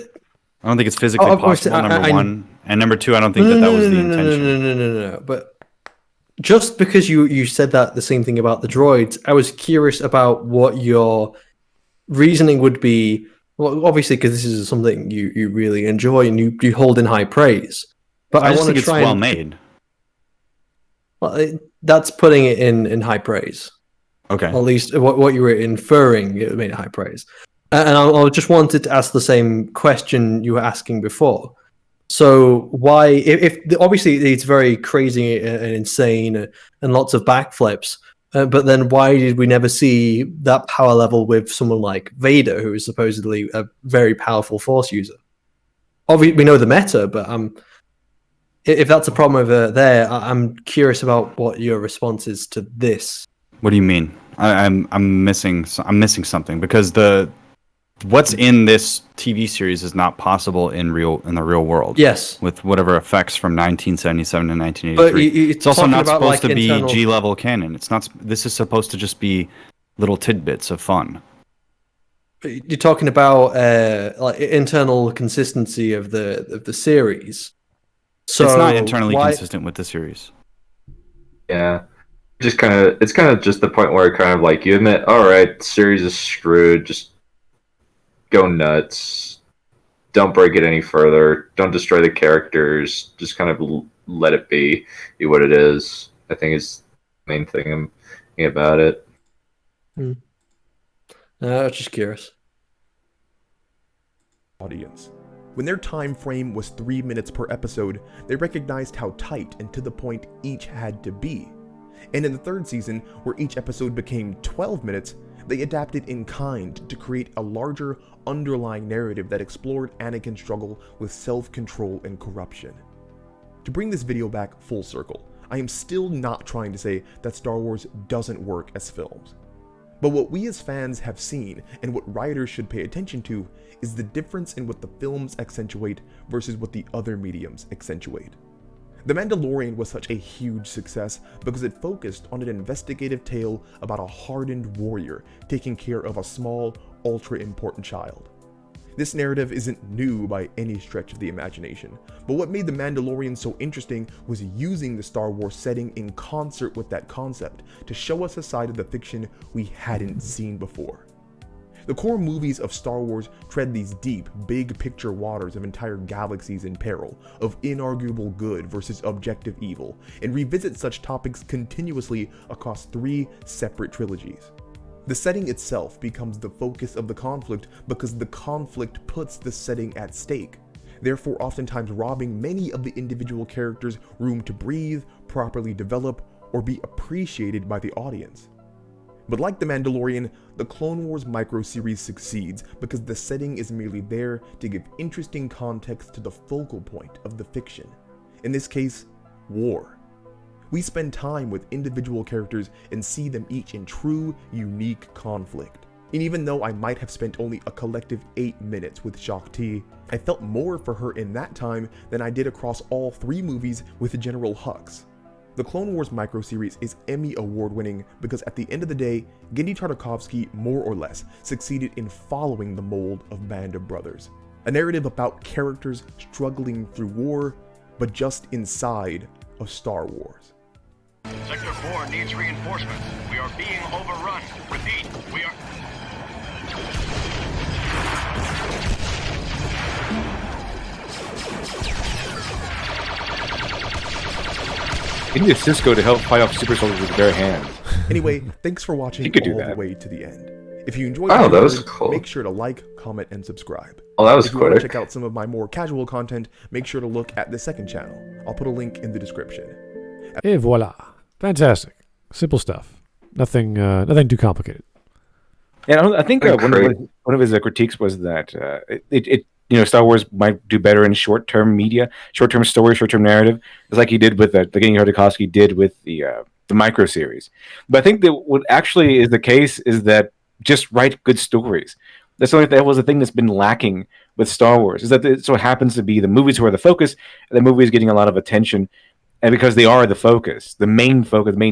I don't think it's physically possible, number one. And number two, I don't think that was the intention. No. But just because you said that the same thing about the droids, I was curious about what your reasoning would be. Well, obviously, because this is something you really enjoy and you hold in high praise. But I just think it's well made. Well, that's putting it in high praise. Okay. At least what you were inferring, it made it high praise. And I just wanted to ask the same question you were asking before. So why, if obviously it's very crazy and insane and lots of backflips, But then why did we never see that power level with someone like Vader, who is supposedly a very powerful Force user? Obviously, we know the meta, but if that's a problem over there, I'm curious about what your response is to this. What do you mean? I'm missing something, because what's in this TV series is not possible in the real world. Yes, with whatever effects from 1977 to 1983. But it's also not supposed like to be internal... G-level canon. It's not. This is supposed to just be little tidbits of fun. You're talking about like internal consistency of the series. So it's not internally consistent with the series. Yeah. It's kind of just the point where kind of like you admit, all right, the series is screwed, just go nuts. Don't break it any further. Don't destroy the characters. Just kind of let it be what it is. I think is the main thing I'm thinking about it. I was just curious. Audience. When their time frame was 3 minutes per episode, they recognized how tight and to the point each had to be. And in the third season, where each episode became 12 minutes, they adapted in kind to create a larger underlying narrative that explored Anakin's struggle with self-control and corruption. To bring this video back full circle, I am still not trying to say that Star Wars doesn't work as films. But what we as fans have seen, and what writers should pay attention to, is the difference in what the films accentuate versus what the other mediums accentuate. The Mandalorian was such a huge success because it focused on an investigative tale about a hardened warrior taking care of a small, ultra-important child. This narrative isn't new by any stretch of the imagination, but what made The Mandalorian so interesting was using the Star Wars setting in concert with that concept to show us a side of the fiction we hadn't seen before. The core movies of Star Wars tread these deep, big picture waters of entire galaxies in peril, of inarguable good versus objective evil, and revisit such topics continuously across 3 separate trilogies. The setting itself becomes the focus of the conflict because the conflict puts the setting at stake, therefore oftentimes robbing many of the individual characters room to breathe, properly develop, or be appreciated by the audience. But like The Mandalorian, the Clone Wars micro-series succeeds because the setting is merely there to give interesting context to the focal point of the fiction. In this case, war. We spend time with individual characters and see them each in true, unique conflict. And even though I might have spent only a collective 8 minutes with Shaak Ti, I felt more for her in that time than I did across all 3 movies with General Hux. The Clone Wars micro-series is Emmy award-winning because at the end of the day, Genndy Tartakovsky more or less succeeded in following the mold of Band of Brothers. A narrative about characters struggling through war, but just inside of Star Wars. Sector 4 needs reinforcements. We are being overrun. Repeat, we are... You need a Cisco to help fight off super soldiers with bare hands. Anyway, thanks for watching all the way to the end. If you enjoyed that the was video, cool. Make sure to like, comment, and subscribe. Oh, that was If you want to quick. check out some of my more casual content, make sure to look at the second channel. I'll put a link in the description. Et voila. Fantastic. Simple stuff. Nothing too complicated. Yeah, I think one of his critiques was that Star Wars might do better in short-term media, short-term story, short-term narrative, just like he did with the Genndy Tartakovsky did with the micro series. But I think that what actually is the case is that just write good stories. That was the thing that's been lacking with Star Wars, is that it so happens to be the movies who are the focus, and the movie is getting a lot of attention. And because they are the focus, the main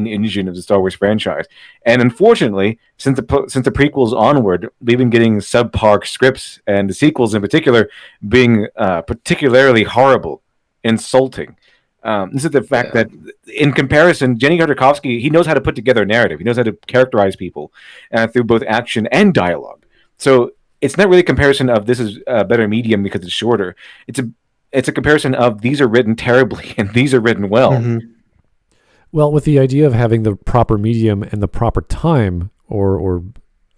engine of the Star Wars franchise. And unfortunately, since the prequels onward, we've been getting subpar scripts, and the sequels in particular being particularly horrible, insulting. This is the fact that, in comparison, Genndy Tartakovsky, he knows how to put together a narrative. He knows how to characterize people through both action and dialogue. So it's not really a comparison of this is a better medium because it's shorter. It's a comparison of these are written terribly and these are written well. Mm-hmm. Well, with the idea of having the proper medium and the proper time or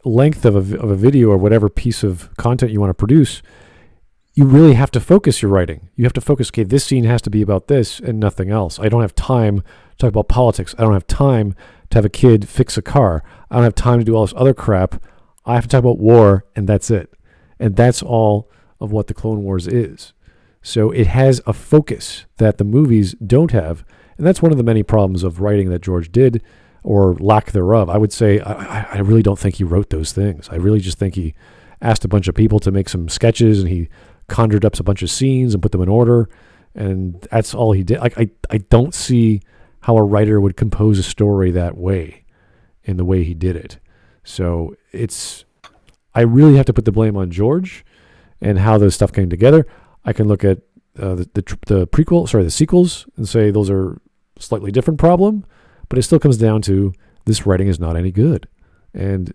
length of a video or whatever piece of content you want to produce, you really have to focus your writing. You have to focus, okay, this scene has to be about this and nothing else. I don't have time to talk about politics. I don't have time to have a kid fix a car. I don't have time to do all this other crap. I have to talk about war, and that's it. And that's all of what the Clone Wars is. So it has a focus that the movies don't have, and that's one of the many problems of writing that George did, or lack thereof. I would say I really don't think he wrote those things. I really just think he asked a bunch of people to make some sketches, and he conjured up a bunch of scenes and put them in order, and that's all he did. I don't see how a writer would compose a story that way, in the way he did it. So I really have to put the blame on George and how this stuff came together. I can look at the sequels, and say those are a slightly different problem, but it still comes down to this writing is not any good. And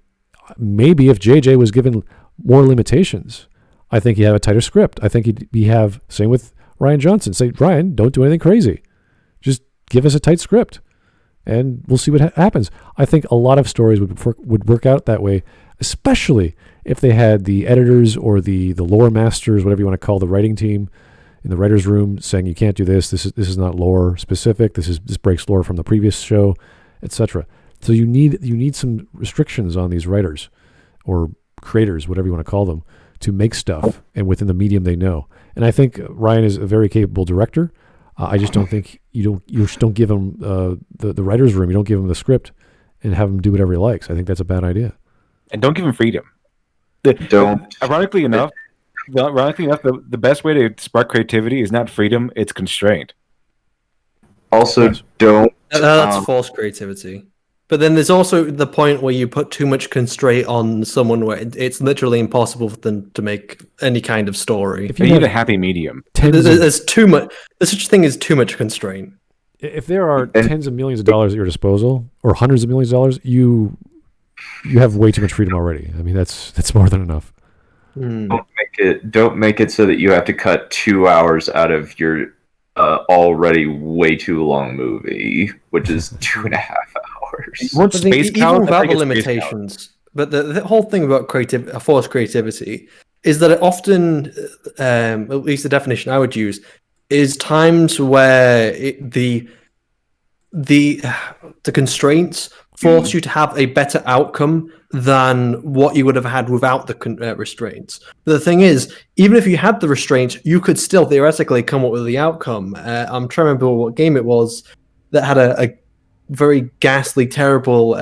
maybe if JJ was given more limitations, I think he'd have a tighter script. I think he'd have, same with Rian Johnson, say, Ryan, don't do anything crazy. Just give us a tight script, and we'll see what happens. I think a lot of stories would work out that way, especially if they had the editors or the lore masters, whatever you want to call the writing team, in the writer's room saying you can't do this. This is not lore specific. This breaks lore from the previous show, etc. So you need some restrictions on these writers or creators, whatever you want to call them, to make stuff and within the medium they know. And I think Ryan is a very capable director. I just don't think you just don't give him the writer's room. You don't give him the script and have him do whatever he likes. I think that's a bad idea. And don't give him freedom. Ironically enough, the best way to spark creativity is not freedom; it's constraint. Also, don't. That's false creativity. But then there's also the point where you put too much constraint on someone where it's literally impossible for them to make any kind of story. If you need a happy medium, there's too much. There's such a thing as too much constraint. If there are tens of millions of dollars at your disposal, or hundreds of millions of dollars, you have way too much freedom already. I mean, that's more than enough. Don't make it so that you have to cut 2 hours out of your already way too long movie, which is 2.5 hours. Even without the limitations, but the whole thing about forced creativity is that it often, at least the definition I would use, is times where the constraints force you to have a better outcome than what you would have had without the restraints. But the thing is, even if you had the restraints, you could still theoretically come up with the outcome. I'm trying to remember what game it was that had a very ghastly, terrible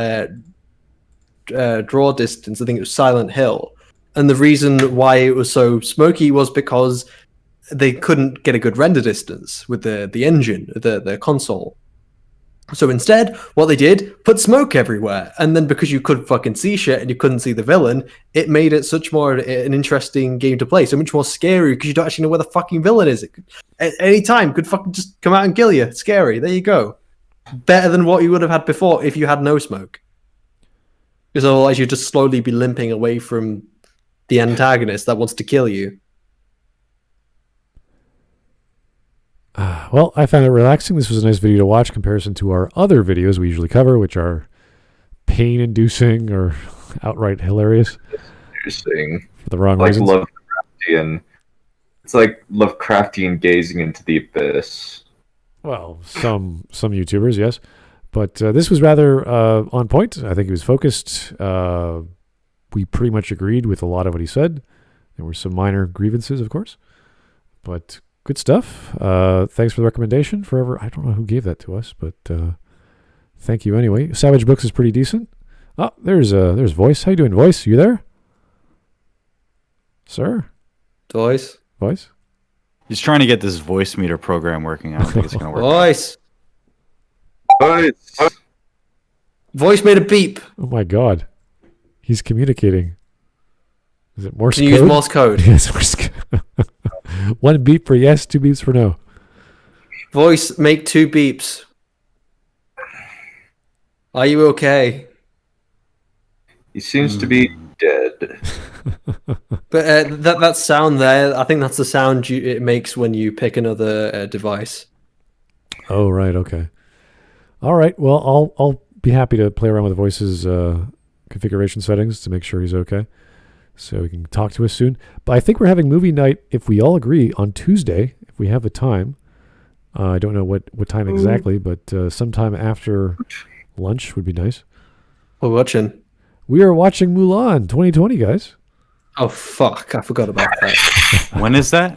draw distance. I think it was Silent Hill. And the reason why it was so smoky was because they couldn't get a good render distance with the engine, the console. So instead, what they did, put smoke everywhere. And then because you could fucking see shit and you couldn't see the villain, it made it such more an interesting game to play. So much more scary because you don't actually know where the fucking villain is. It could, at any time, could fucking just come out and kill you. Scary. There you go. Better than what you would have had before if you had no smoke. Because otherwise you'd just slowly be limping away from the antagonist that wants to kill you. Well, I found it relaxing. This was a nice video to watch in comparison to our other videos we usually cover, which are pain-inducing or outright hilarious. Interesting. For the wrong like reasons. Lovecraftian. It's like Lovecraftian gazing into the abyss. Well, some YouTubers, yes. But this was rather on point. I think he was focused. We pretty much agreed with a lot of what he said. There were some minor grievances, of course. But good stuff. Thanks for the recommendation. I don't know who gave that to us, but thank you anyway. Savage Books is pretty decent. Oh, there's Voice. How you doing, Voice? You there? Sir? Voice? He's trying to get this voice meter program working. I don't think it's going to work. Voice made a beep. Oh my god. He's communicating. Is it Morse code? Can you use Morse code? Yes, Morse code. 1 beep for yes, 2 beeps for no. Voice, make 2 beeps. Are you okay? He seems to be dead. But that sound there, I think that's the sound it makes when you pick another device. Oh, right. Okay. All right. Well, I'll be happy to play around with Voice's configuration settings to make sure he's okay. So he can talk to us soon. But I think we're having movie night, if we all agree, on Tuesday, if we have the time. I don't know what time exactly, but sometime after lunch would be nice. We're watching. We are watching Mulan 2020, guys. Oh, fuck. I forgot about that. When is that?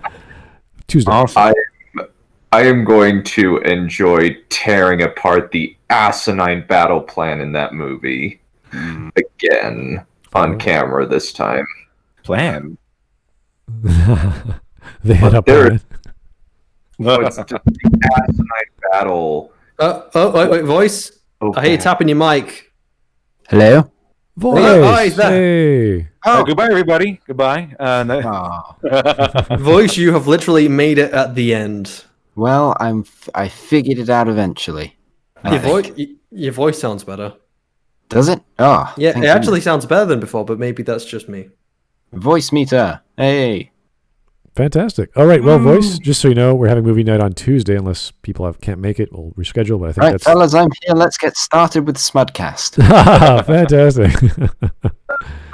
Tuesday. I am going to enjoy tearing apart the asinine battle plan in that movie again on camera this time. Plan? They had up on it. It's just the asinine battle. Wait, voice. I hear you tapping your mic. Hello? Voice. Hey. Goodbye, everybody. Goodbye. Voice, you have literally made it at the end. Well, I figured it out eventually. Your voice sounds better. Does it? Oh, yeah, it actually sounds better than before, but maybe that's just me. Voice meter. Hey. Fantastic. All right, well, Voice, just so you know, we're having movie night on Tuesday. Unless people can't make it, we'll reschedule. But I think Right, that's fellas, I'm here. Let's get started with Smudcast. fantastic.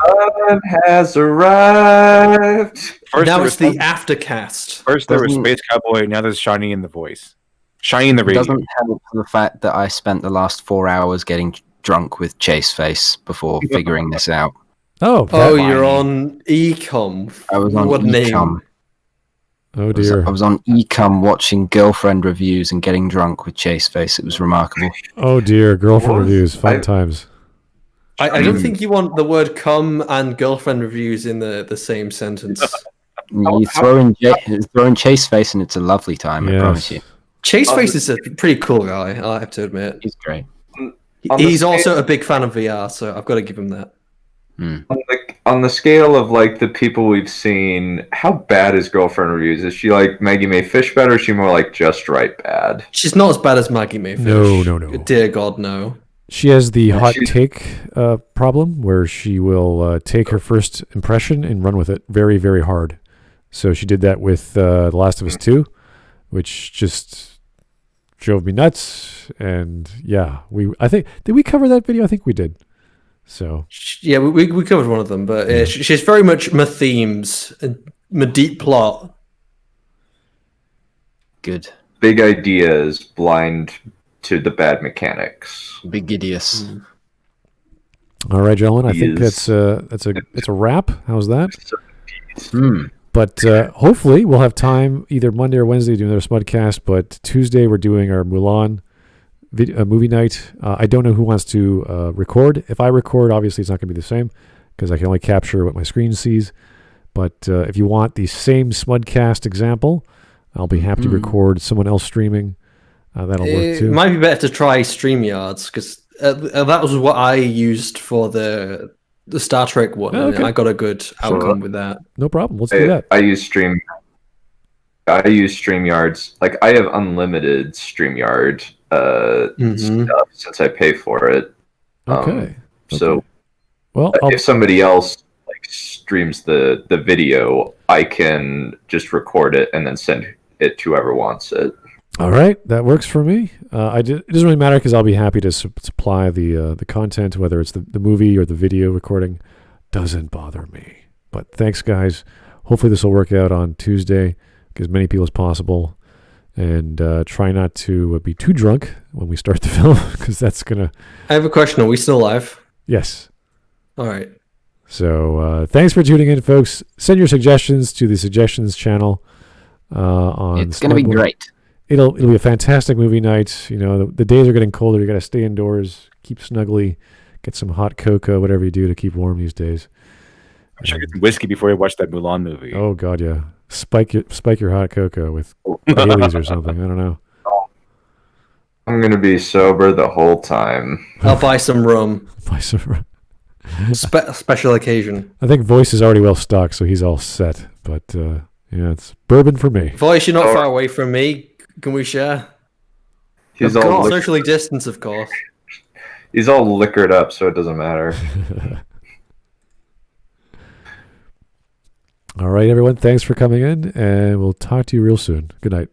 Sun has arrived. First Now there it's was the aftercast. First there was Space Cowboy, now there's Shining in the voice. Shining in the It radio. doesn't help the fact that I spent the last 4 hours getting drunk with Chase Face before figuring this out. Oh, you're on Ecom. I was on What Ecom. name? Oh dear. I was on Ecom watching girlfriend reviews and getting drunk with Chase Face. It was remarkable. Oh dear, girlfriend reviews, fun times. I don't think you want the word "cum" and girlfriend reviews in the same sentence. You throw in Chase Face and it's a lovely time, I promise you. Chase Face is a pretty cool guy, I have to admit. He's great. He's also a big fan of VR, so I've got to give him that. On the scale of like the people we've seen, how bad is girlfriend reviews? Is she like Maggie Mae Fish bad, or is she more like just right bad? She's not as bad as Maggie Mae Fish. No. Dear God, no. She has the hot take problem where she will take her first impression and run with it very, very hard. So she did that with The Last of Us 2, which just drove me nuts. And yeah, I think, did we cover that video? I think we did. So yeah, we covered one of them, but she's very much my themes and my deep plot. Good. Big ideas, blind to the bad mechanics. Big Gideus. All right, gentlemen. I think it's a wrap. How's that? But hopefully we'll have time either Monday or Wednesday to do another Smudcast. But Tuesday we're doing our Mulan movie night. I don't know who wants to record. If I record, obviously it's not going to be the same because I can only capture what my screen sees. But if you want the same Smudcast example, I'll be happy to record someone else streaming. That'll work too. It might be better to try StreamYards because that was what I used for the Star Trek one. Oh, okay. And I got a good outcome with that. No problem. Let's do that. I use StreamYards. Like I have unlimited StreamYard stuff since I pay for it. Okay. So, well, if somebody else like streams the video, I can just record it and then send it to whoever wants it. All right, that works for me. It doesn't really matter because I'll be happy to supply the content, whether it's the movie or the video recording. Doesn't bother me. But thanks, guys. Hopefully this will work out on Tuesday, get as many people as possible, and try not to be too drunk when we start the film because that's gonna. I have a question. Are we still live? Yes. All right. So thanks for tuning in, folks. Send your suggestions to the suggestions channel on. It's going to be great. It'll be a fantastic movie night. You know, the days are getting colder. You got to stay indoors, keep snugly, get some hot cocoa, whatever you do to keep warm these days. I'm sure get some whiskey before you watch that Mulan movie. Oh God, yeah. Spike your hot cocoa with Baileys or something. I don't know. I'm gonna be sober the whole time. I'll buy some rum. Buy some rum. Special occasion. I think Voice is already well stocked, so he's all set. But yeah, it's bourbon for me. Voice, you're not far away from me. Can we share? He's of all course, socially distanced, of course. He's all liquored up, so it doesn't matter. All right, everyone. Thanks for coming in, and we'll talk to you real soon. Good night.